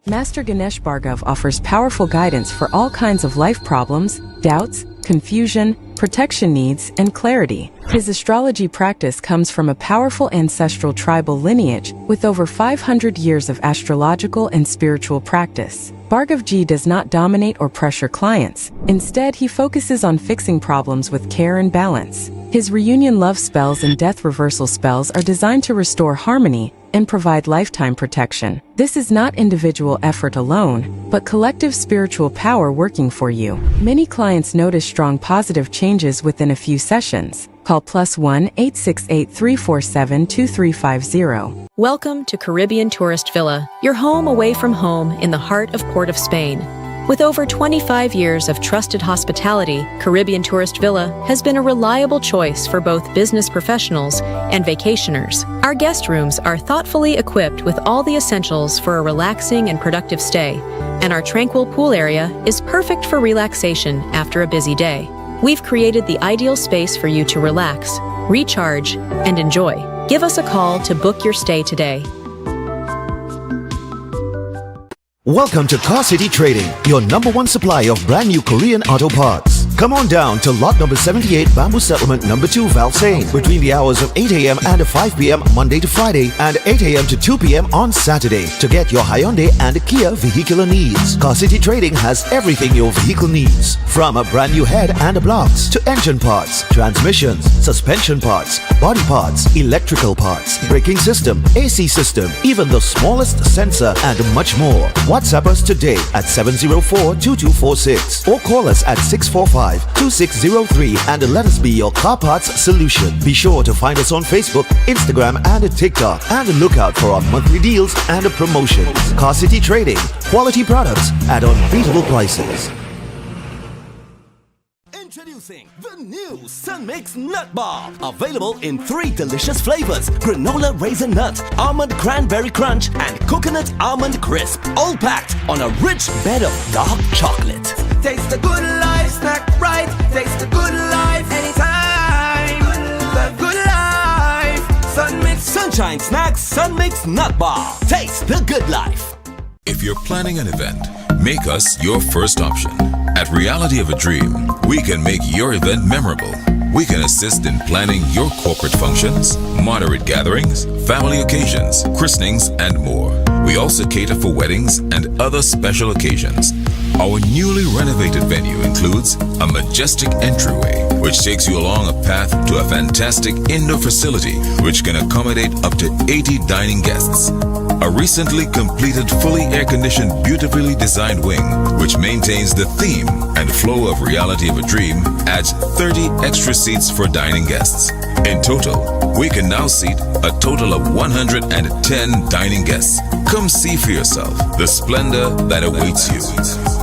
Master Ganesh Bhargav offers powerful guidance for all kinds of life problems, doubts, confusion, protection needs, and clarity. His astrology practice comes from a powerful ancestral tribal lineage with over 500 years of astrological and spiritual practice. Bhargavji does not dominate or pressure clients. Instead, he focuses on fixing problems with care and balance. His reunion love spells and death reversal spells are designed to restore harmony and provide lifetime protection. This is not individual effort alone, but collective spiritual power working for you. Many clients notice strong positive changes within a few sessions. Call +1 868 347 2350. Welcome to Caribbean Tourist Villa, your home away from home in the heart of Port of Spain. With over 25 years of trusted hospitality, Caribbean Tourist Villa has been a reliable choice for both business professionals and vacationers. Our guest rooms are thoughtfully equipped with all the essentials for a relaxing and productive stay, and our tranquil pool area is perfect for relaxation after a busy day. We've created the ideal space for you to relax, recharge, and enjoy. Give us a call to book your stay today. Welcome to Car City Trading, your #1 supplier of brand new Korean auto parts. Come on down to lot number 78, Bamboo Settlement number 2, Valsane, between the hours of 8 a.m. and 5 p.m. Monday to Friday and 8 a.m. to 2 p.m. on Saturday to get your Hyundai and Kia vehicular needs. Car City Trading has everything your vehicle needs, from a brand new head and blocks to engine parts, transmissions, suspension parts, body parts, electrical parts, braking system, AC system, even the smallest sensor and much more. WhatsApp us today at 704-2246 or call us at 645-2603 and let us be your car parts solution. Be sure to find us on Facebook, Instagram and TikTok and look out for our monthly deals and promotions. Car City Trading, quality products at unbeatable prices. Introducing the new Sun Mix Nut Bar. Available in 3 delicious flavors: granola raisin nut, almond cranberry crunch, and coconut almond crisp. All packed on a rich bed of dark chocolate. Taste the good life, snack right. Taste the good life anytime. The good life. Sun Mix. Sunshine Snacks Sun Mix Nut Bar. Taste the good life. If you're planning an event, make us your first option. At Reality of a Dream, we can make your event memorable. We can assist in planning your corporate functions, moderate gatherings, family occasions, christenings, and more. We also cater for weddings and other special occasions. Our newly renovated venue includes a majestic entryway, which takes you along a path to a fantastic indoor facility which can accommodate up to 80 dining guests. A recently completed fully air-conditioned, beautifully designed wing, which maintains the theme and flow of Reality of a Dream, adds 30 extra seats for dining guests. In total, we can now seat a total of 110 dining guests. Come see for yourself the splendor that awaits you.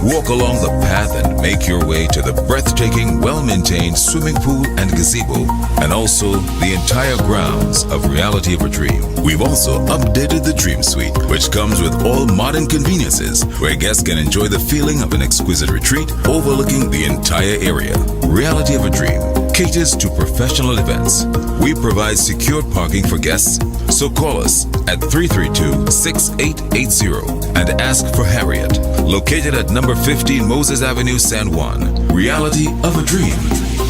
Walk along the path and make your way to the breathtaking, well-maintained swimming pool and gazebo, and also the entire grounds of Reality of a Dream. We've also updated the Dream Suite, which comes with all modern conveniences, where guests can enjoy the feeling of an exquisite retreat overlooking the entire area. Reality of a Dream caters to professional events. We provide secure parking for guests, so call us at 332-6880 and ask for Harriet, located at number 15 Moses Avenue, San Juan. Reality of a Dream,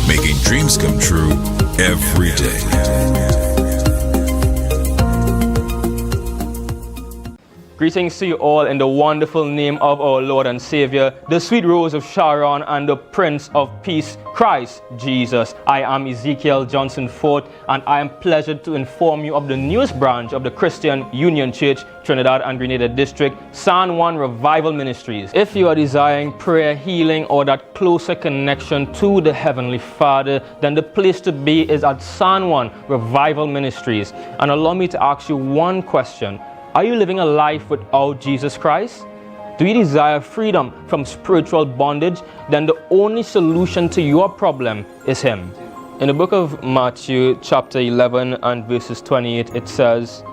making dreams come true every day. Greetings to you all in the wonderful name of our Lord and Savior, the sweet rose of Sharon and the Prince of Peace, Christ Jesus. I am Ezekiel Johnson Fort, and I am pleasured to inform you of the newest branch of the Christian Union Church, Trinidad and Grenada District, San Juan Revival Ministries. If you are desiring prayer, healing, or that closer connection to the Heavenly Father, then the place to be is at San Juan Revival Ministries. And allow me to ask you one question. Are you living a life without Jesus Christ? Do you desire freedom from spiritual bondage? Then the only solution to your problem is Him. In the book of Matthew chapter 11 and verses 28, it says,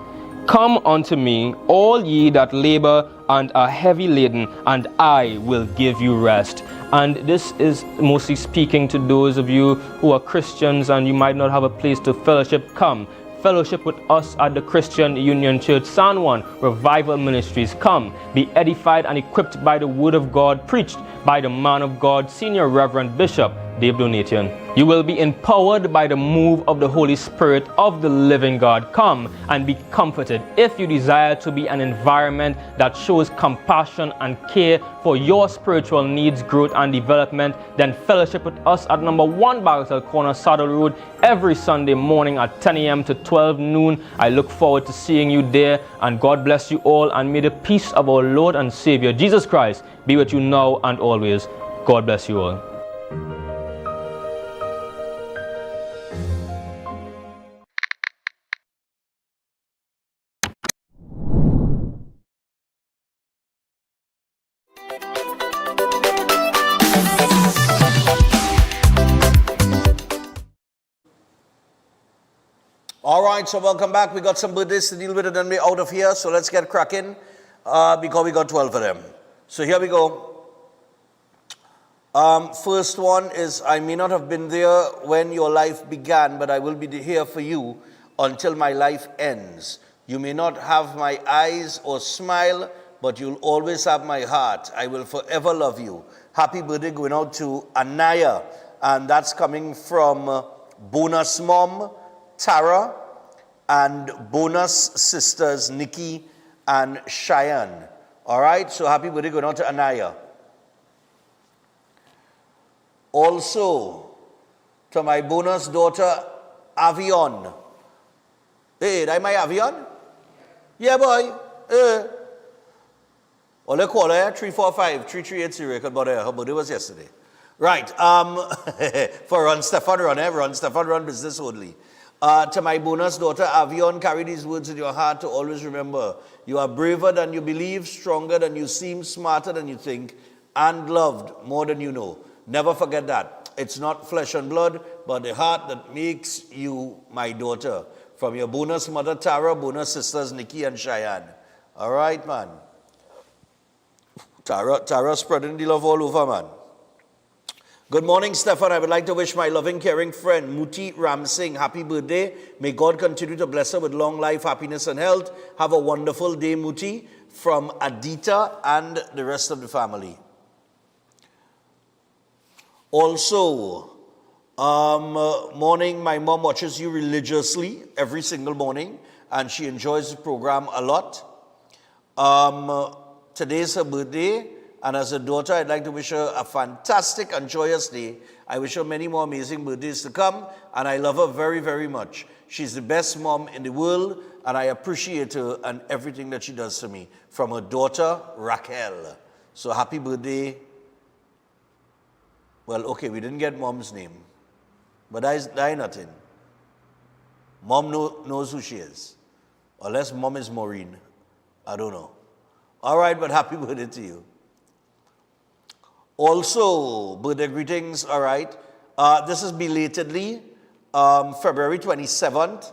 "Come unto me, all ye that labor and are heavy laden, and I will give you rest." And this is mostly speaking to those of you who are Christians and you might not have a place to fellowship. Come. Fellowship with us at the Christian Union Church, San Juan Revival Ministries. Come, be edified and equipped by the Word of God, preached by the man of God, Senior Reverend Bishop Dave Donation. You will be empowered by the move of the Holy Spirit of the living God. Come and be comforted. If you desire to be an environment that shows compassion and care for your spiritual needs, growth and development, then fellowship with us at number 1 Barrel Corner, Saddle Road, every Sunday morning at 10 a.m. to 12 noon. I look forward to seeing you there, and God bless you all, and may the peace of our Lord and Savior Jesus Christ be with you now and always. God bless you all. All right, so welcome back. We got some birthdays to deal with and then we're out of here. So let's get cracking because we got 12 of them. So here we go. First one is, I may not have been there when your life began, but I will be here for you until my life ends. You may not have my eyes or smile, but you'll always have my heart. I will forever love you. Happy birthday going out to Anaya, and that's coming from Bonus Mom, Tara, and Bonus sisters Nikki and Cheyenne. All right, so happy birthday going out to Anaya. Also, to my bonus daughter, Avion. Hey, that my Avion? Yeah, boy. Well, they call her 345-3380. Her birthday was yesterday. Right, for Run Stefan Run, Run Stefan Run business only. To my bonus daughter, Avion, carry these words in your heart to always remember. You are braver than you believe, stronger than you seem, smarter than you think, and loved more than you know. Never forget that. It's not flesh and blood, but the heart that makes you my daughter. From your bonus mother, Tara, bonus sisters, Nikki and Cheyenne. All right, man. Tara spreading the love all over, man. Good morning, Stefan. I would like to wish my loving, caring friend, Muti Ram Singh, happy birthday. May God continue to bless her with long life, happiness, and health. Have a wonderful day, Muti, from Adita and the rest of the family. Also, morning, my mom watches you religiously every single morning, and she enjoys the program a lot. Today's her birthday, and as a daughter, I'd like to wish her a fantastic and joyous day. I wish her many more amazing birthdays to come, and I love her very, very much. She's the best mom in the world, and I appreciate her and everything that she does for me. From her daughter, Raquel. So happy birthday. Well, okay, we didn't get mom's name, but that ain't nothing. Mom knows who she is. Unless mom is Maureen. I don't know. All right, but happy birthday to you. Also, birthday greetings, all right. This is belatedly, February 27th.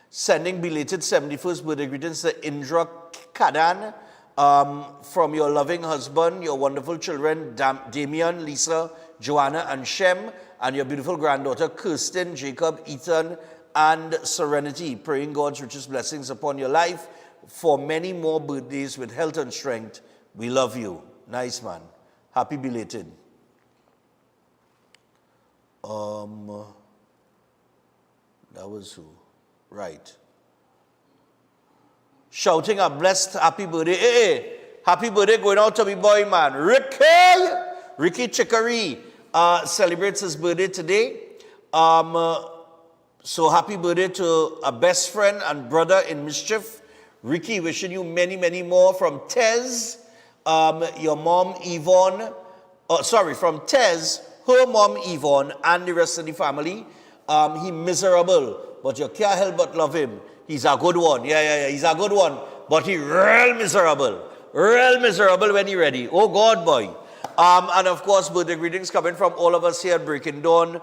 Sending belated 71st birthday greetings to Indra Kadan from your loving husband, your wonderful children, Damian, Lisa, Joanna, and Shem, and your beautiful granddaughter, Kirsten, Jacob, Ethan, and Serenity. Praying God's richest blessings upon your life for many more birthdays with health and strength. We love you. Nice, man. Happy belated. That was who? Right. Shouting a blessed happy birthday. Hey, happy birthday going out to me boy, man. Ricky Chicory celebrates his birthday today. So happy birthday to a best friend and brother in mischief. Ricky, wishing you many, many more from Tez, your mom Yvonne, from Tez, her mom Yvonne, and the rest of the family. He miserable, but you can't help but love him. He's a good one. Yeah, he's a good one. But he real miserable when he ready. Oh God, boy. And of course, birthday greetings coming from all of us here at Breaking Dawn.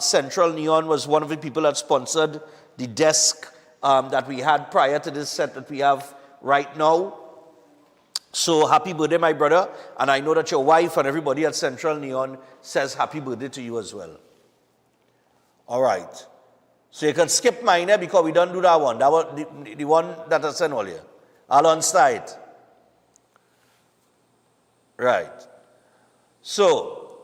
Central Neon was one of the people that sponsored the desk that we had prior to this set that we have right now. So happy birthday, my brother. And I know that your wife and everybody at Central Neon says happy birthday to you as well. All right. So you can skip mine because we don't do that one. That was the one that I sent earlier. I'll unstart it. Right. So,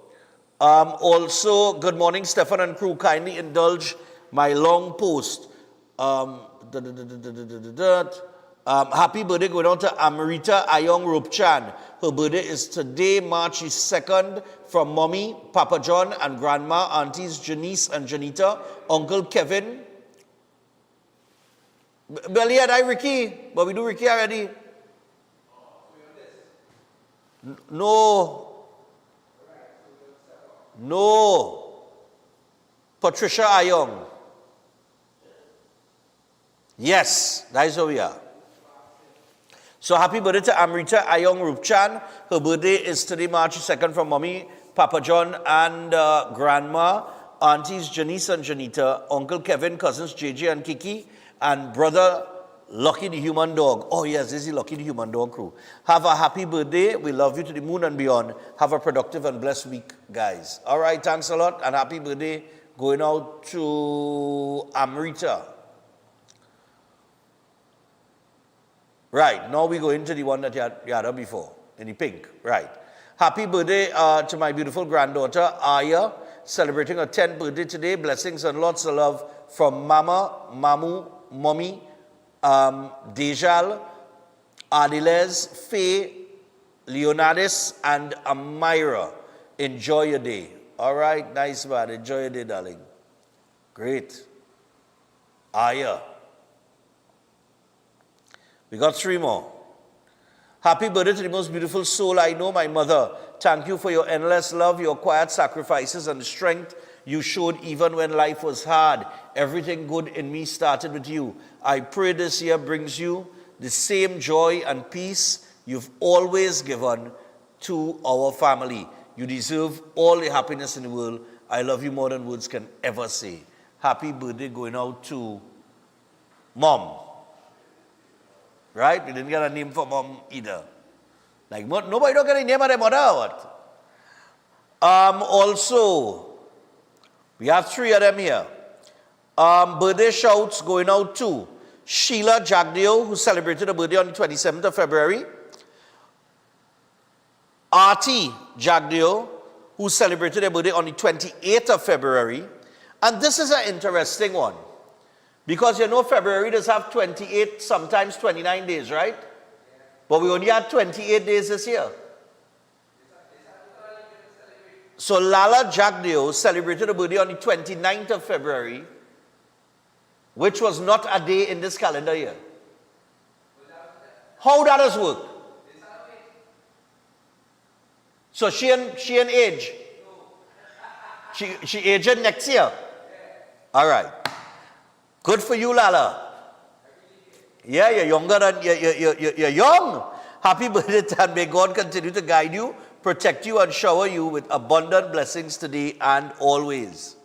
also, good morning, Stefan and crew. Kindly indulge my long post. Happy birthday going on to Amrita Ayong Rupchan. Her birthday is today, March 2nd, from Mommy, Papa John, and Grandma, Aunties Janice and Janita, Uncle Kevin. Well, yeah, I Ricky, but we do Ricky already. No. Patricia Ayong. Yes, that is where we are. So happy birthday to Amrita Ayong Rupchan. Her birthday is today, March 2nd, from Mommy, Papa John, and Grandma, Aunties Janice and Janita, Uncle Kevin, cousins JJ and Kiki, and brother Lucky the Human Dog. Oh yes, this is Lucky the Human Dog crew. Have a happy birthday. We love you to the moon and beyond. Have a productive and blessed week, guys. All right, thanks a lot, and happy birthday going out to Amrita. Right, now we go into the one that you had before, in the pink. Right. Happy birthday to my beautiful granddaughter, Aya, celebrating her 10th birthday today. Blessings and lots of love from Mama, Mamu, Mommy, Dejal, Adiles, Faye, Leonardis, and Amira. Enjoy your day. All right, nice man. Enjoy your day, darling. Great. Aya. We got 3 more. Happy birthday to the most beautiful soul I know, my mother. Thank you for your endless love, your quiet sacrifices, and the strength you showed even when life was hard. Everything good in me started with you. I pray this year brings you the same joy and peace you've always given to our family. You deserve all the happiness in the world. I love you more than words can ever say. Happy birthday going out to Mom. Right? We didn't get a name for Mom either. Like, nobody don't get a name of their mother or what? Also, we have 3 of them here. Birthday shouts going out to Sheila Jagdeo, who celebrated her birthday on the 27th of February. Artie Jagdeo, who celebrated her birthday on the 28th of February. And this is an interesting one. Because you know February does have 28, sometimes 29 days, right? But we only had 28 days this year. So Lala Jack Deo celebrated her birthday on the 29th of February, which was not a day in this calendar year. How that does work? So she and age? She aged next year? All right. Good for you, Lala. Yeah, you're younger than, you're young. Happy birthday, and may God continue to guide you, protect you, and shower you with abundant blessings today and always.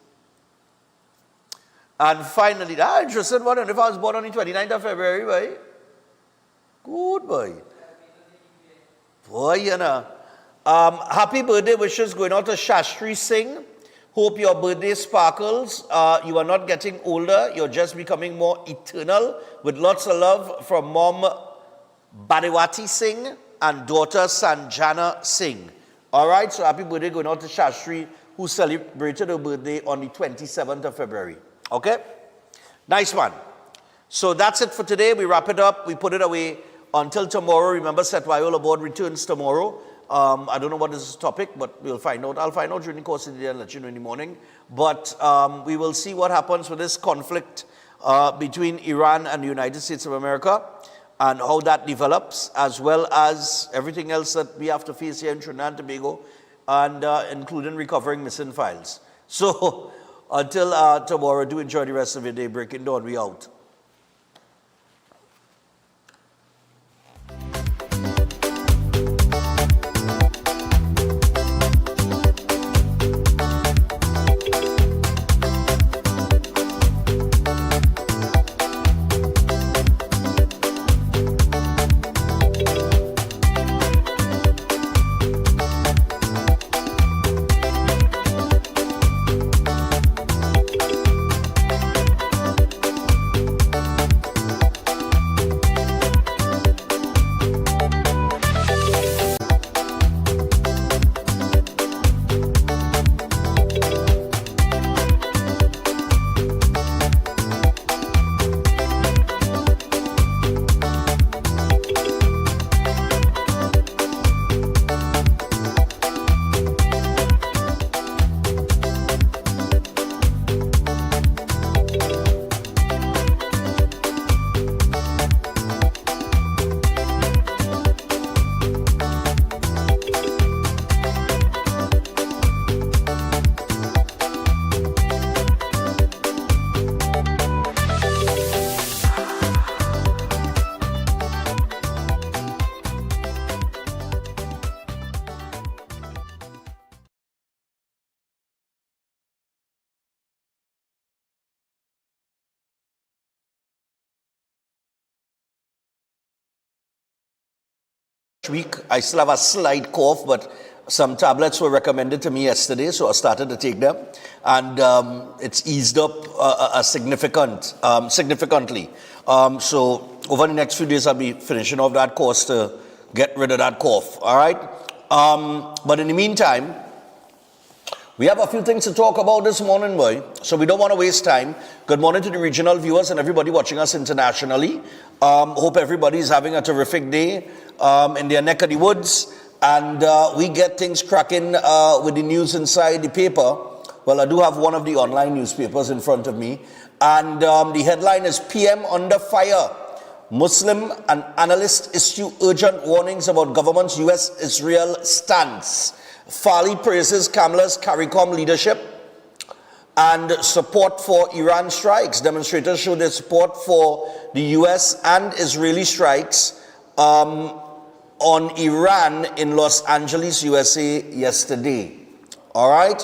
And finally, interesting one, if I was born on the 29th of February, boy. Good boy. Boy, you know. Happy birthday wishes going out to Shastri Singh. Hope your birthday sparkles. You are not getting older. You're just becoming more eternal. With lots of love from Mom Badewati Singh and daughter Sanjana Singh. All right, so happy birthday going out to Shastri, who celebrated her birthday on the 27th of February. Okay? Nice one. So that's it for today. We wrap it up. We put it away until tomorrow. Remember, Setwayola board returns tomorrow. I don't know what is the topic, but we'll find out. I'll find out during the course of the day and let you know in the morning. But we will see what happens with this conflict between Iran and the United States of America and how that develops, as well as everything else that we have to face here in Trinidad and Tobago, and including recovering missing files. So until tomorrow, do enjoy the rest of your day. Breaking Dawn, we out. Week. I still have a slight cough, but some tablets were recommended to me yesterday, so I started to take them, and it's eased up significantly. So over the next few days, I'll be finishing off that course to get rid of that cough. All right. But in the meantime, we have a few things to talk about this morning, boy. So we don't want to waste time. Good morning to the regional viewers and everybody watching us internationally. Hope everybody is having a terrific day in their neck of the woods. And we get things cracking with the news inside the paper. Well, I do have one of the online newspapers in front of me. And the headline is PM under fire. Muslim and analysts issue urgent warnings about government's US-Israel stance. Farley praises Kamala's CARICOM leadership and support for Iran strikes. Demonstrators showed their support for the US and Israeli strikes on Iran in Los Angeles, USA yesterday. All right?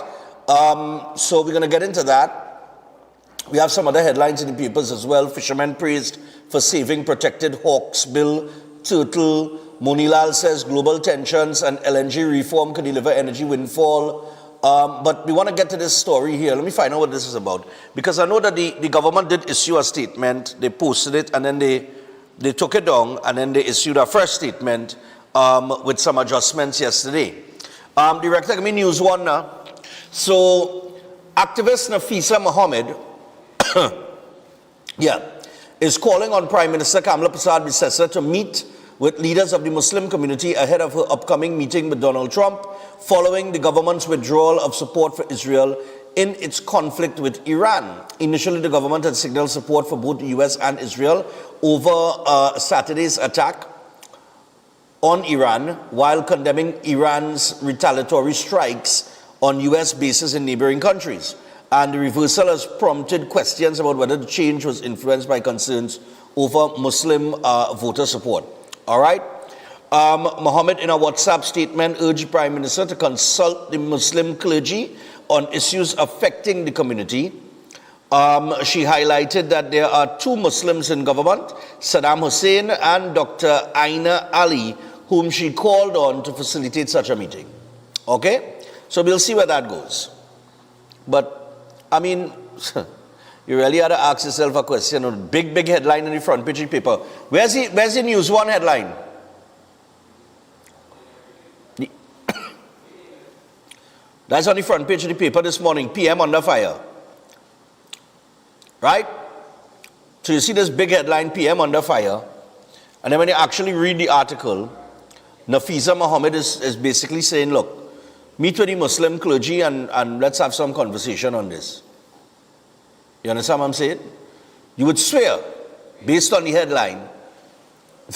So we're going to get into that. We have some other headlines in the papers as well. Fishermen praised for saving protected hawks. Bill Turtle. Monilal says global tensions and LNG reform could deliver energy windfall. But we want to get to this story here. Let me find out what this is about. Because I know that the government did issue a statement. They posted it and then they took it down and then they issued a fresh statement with some adjustments yesterday. Director, give me news one now. So, activist Nafisa Mohammed is calling on Prime Minister Kamala Prasad Bissessa to meet with leaders of the Muslim community ahead of her upcoming meeting with Donald Trump, following the government's withdrawal of support for Israel in its conflict with Iran. Initially, the government had signaled support for both the US and Israel over Saturday's attack on Iran, while condemning Iran's retaliatory strikes on US bases in neighboring countries. And the reversal has prompted questions about whether the change was influenced by concerns over Muslim voter support. All right? Mohammed, in a WhatsApp statement, urged the Prime Minister to consult the Muslim clergy on issues affecting the community. She highlighted that there are two Muslims in government, Saddam Hussein and Dr. Aina Ali, whom she called on to facilitate such a meeting. Okay? So we'll see where that goes. But, I mean, you really had to ask yourself a question. Big headline in the front page of the paper. Where's the News One headline? That's on the front page of the paper this morning. PM under fire. Right? So you see this big headline, PM under fire. And then when you actually read the article, Nafisa Mohammed is basically saying, look, meet with the Muslim clergy and let's have some conversation on this. You understand what I'm saying? You would swear, based on the headline,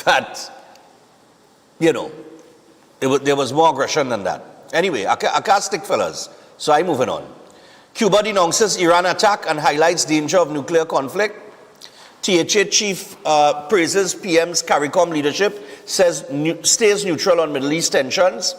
that, you know, there was more aggression than that. Anyway, I can't stick, fellas, so I'm moving on. Cuba denounces Iran attack and highlights danger of nuclear conflict. THA chief praises PM's CARICOM leadership, says stays neutral on Middle East tensions.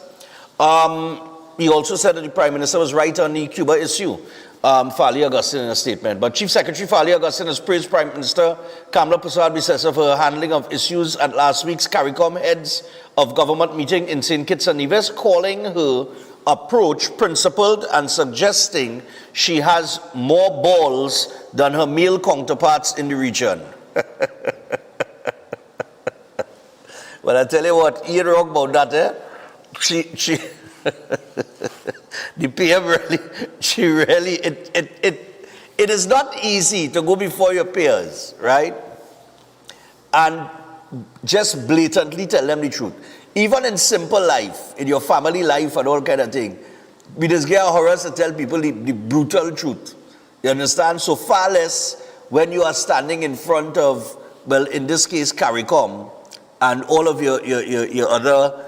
He also said that the Prime Minister was right on the Cuba issue, Fali Augustin in a statement. But Chief Secretary Fali Augustin has praised Prime Minister Kamla Prasad-Bisesa for her handling of issues at last week's CARICOM heads of government meeting in St. Kitts and Nevis, calling her approach principled and suggesting she has more balls than her male counterparts in the region. Well, I tell you what, you wrong about that, eh? She the PM really, it is not easy to go before your peers, right? And just blatantly tell them the truth. Even in simple life, in your family life and all kind of thing, we just get horrors to tell people the brutal truth. You understand? So far less when you are standing in front of, well, in this case, CARICOM, and all of your other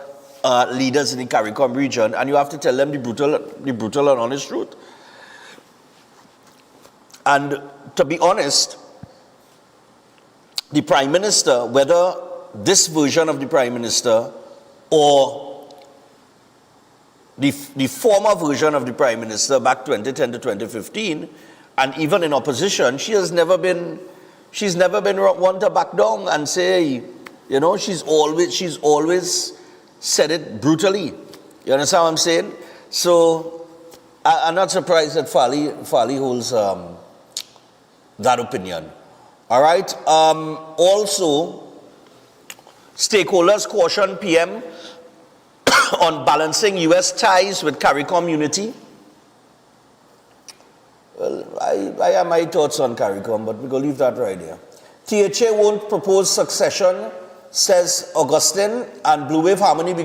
leaders in the CARICOM region, and you have to tell them the brutal and honest truth. And to be honest, the Prime Minister, whether this version of the Prime Minister or the former version of the Prime Minister back 2010 to 2015, and even in opposition, she's never been one to back down and say, you know, she's always said it brutally. You understand what I'm saying? So I'm not surprised that Fali holds that opinion. All right. Also, stakeholders caution PM on balancing U.S. ties with CARICOM unity. Well, I have my thoughts on CARICOM, but we're going to leave that right here. THA won't propose succession, says Augustine, and Blue Wave Harmony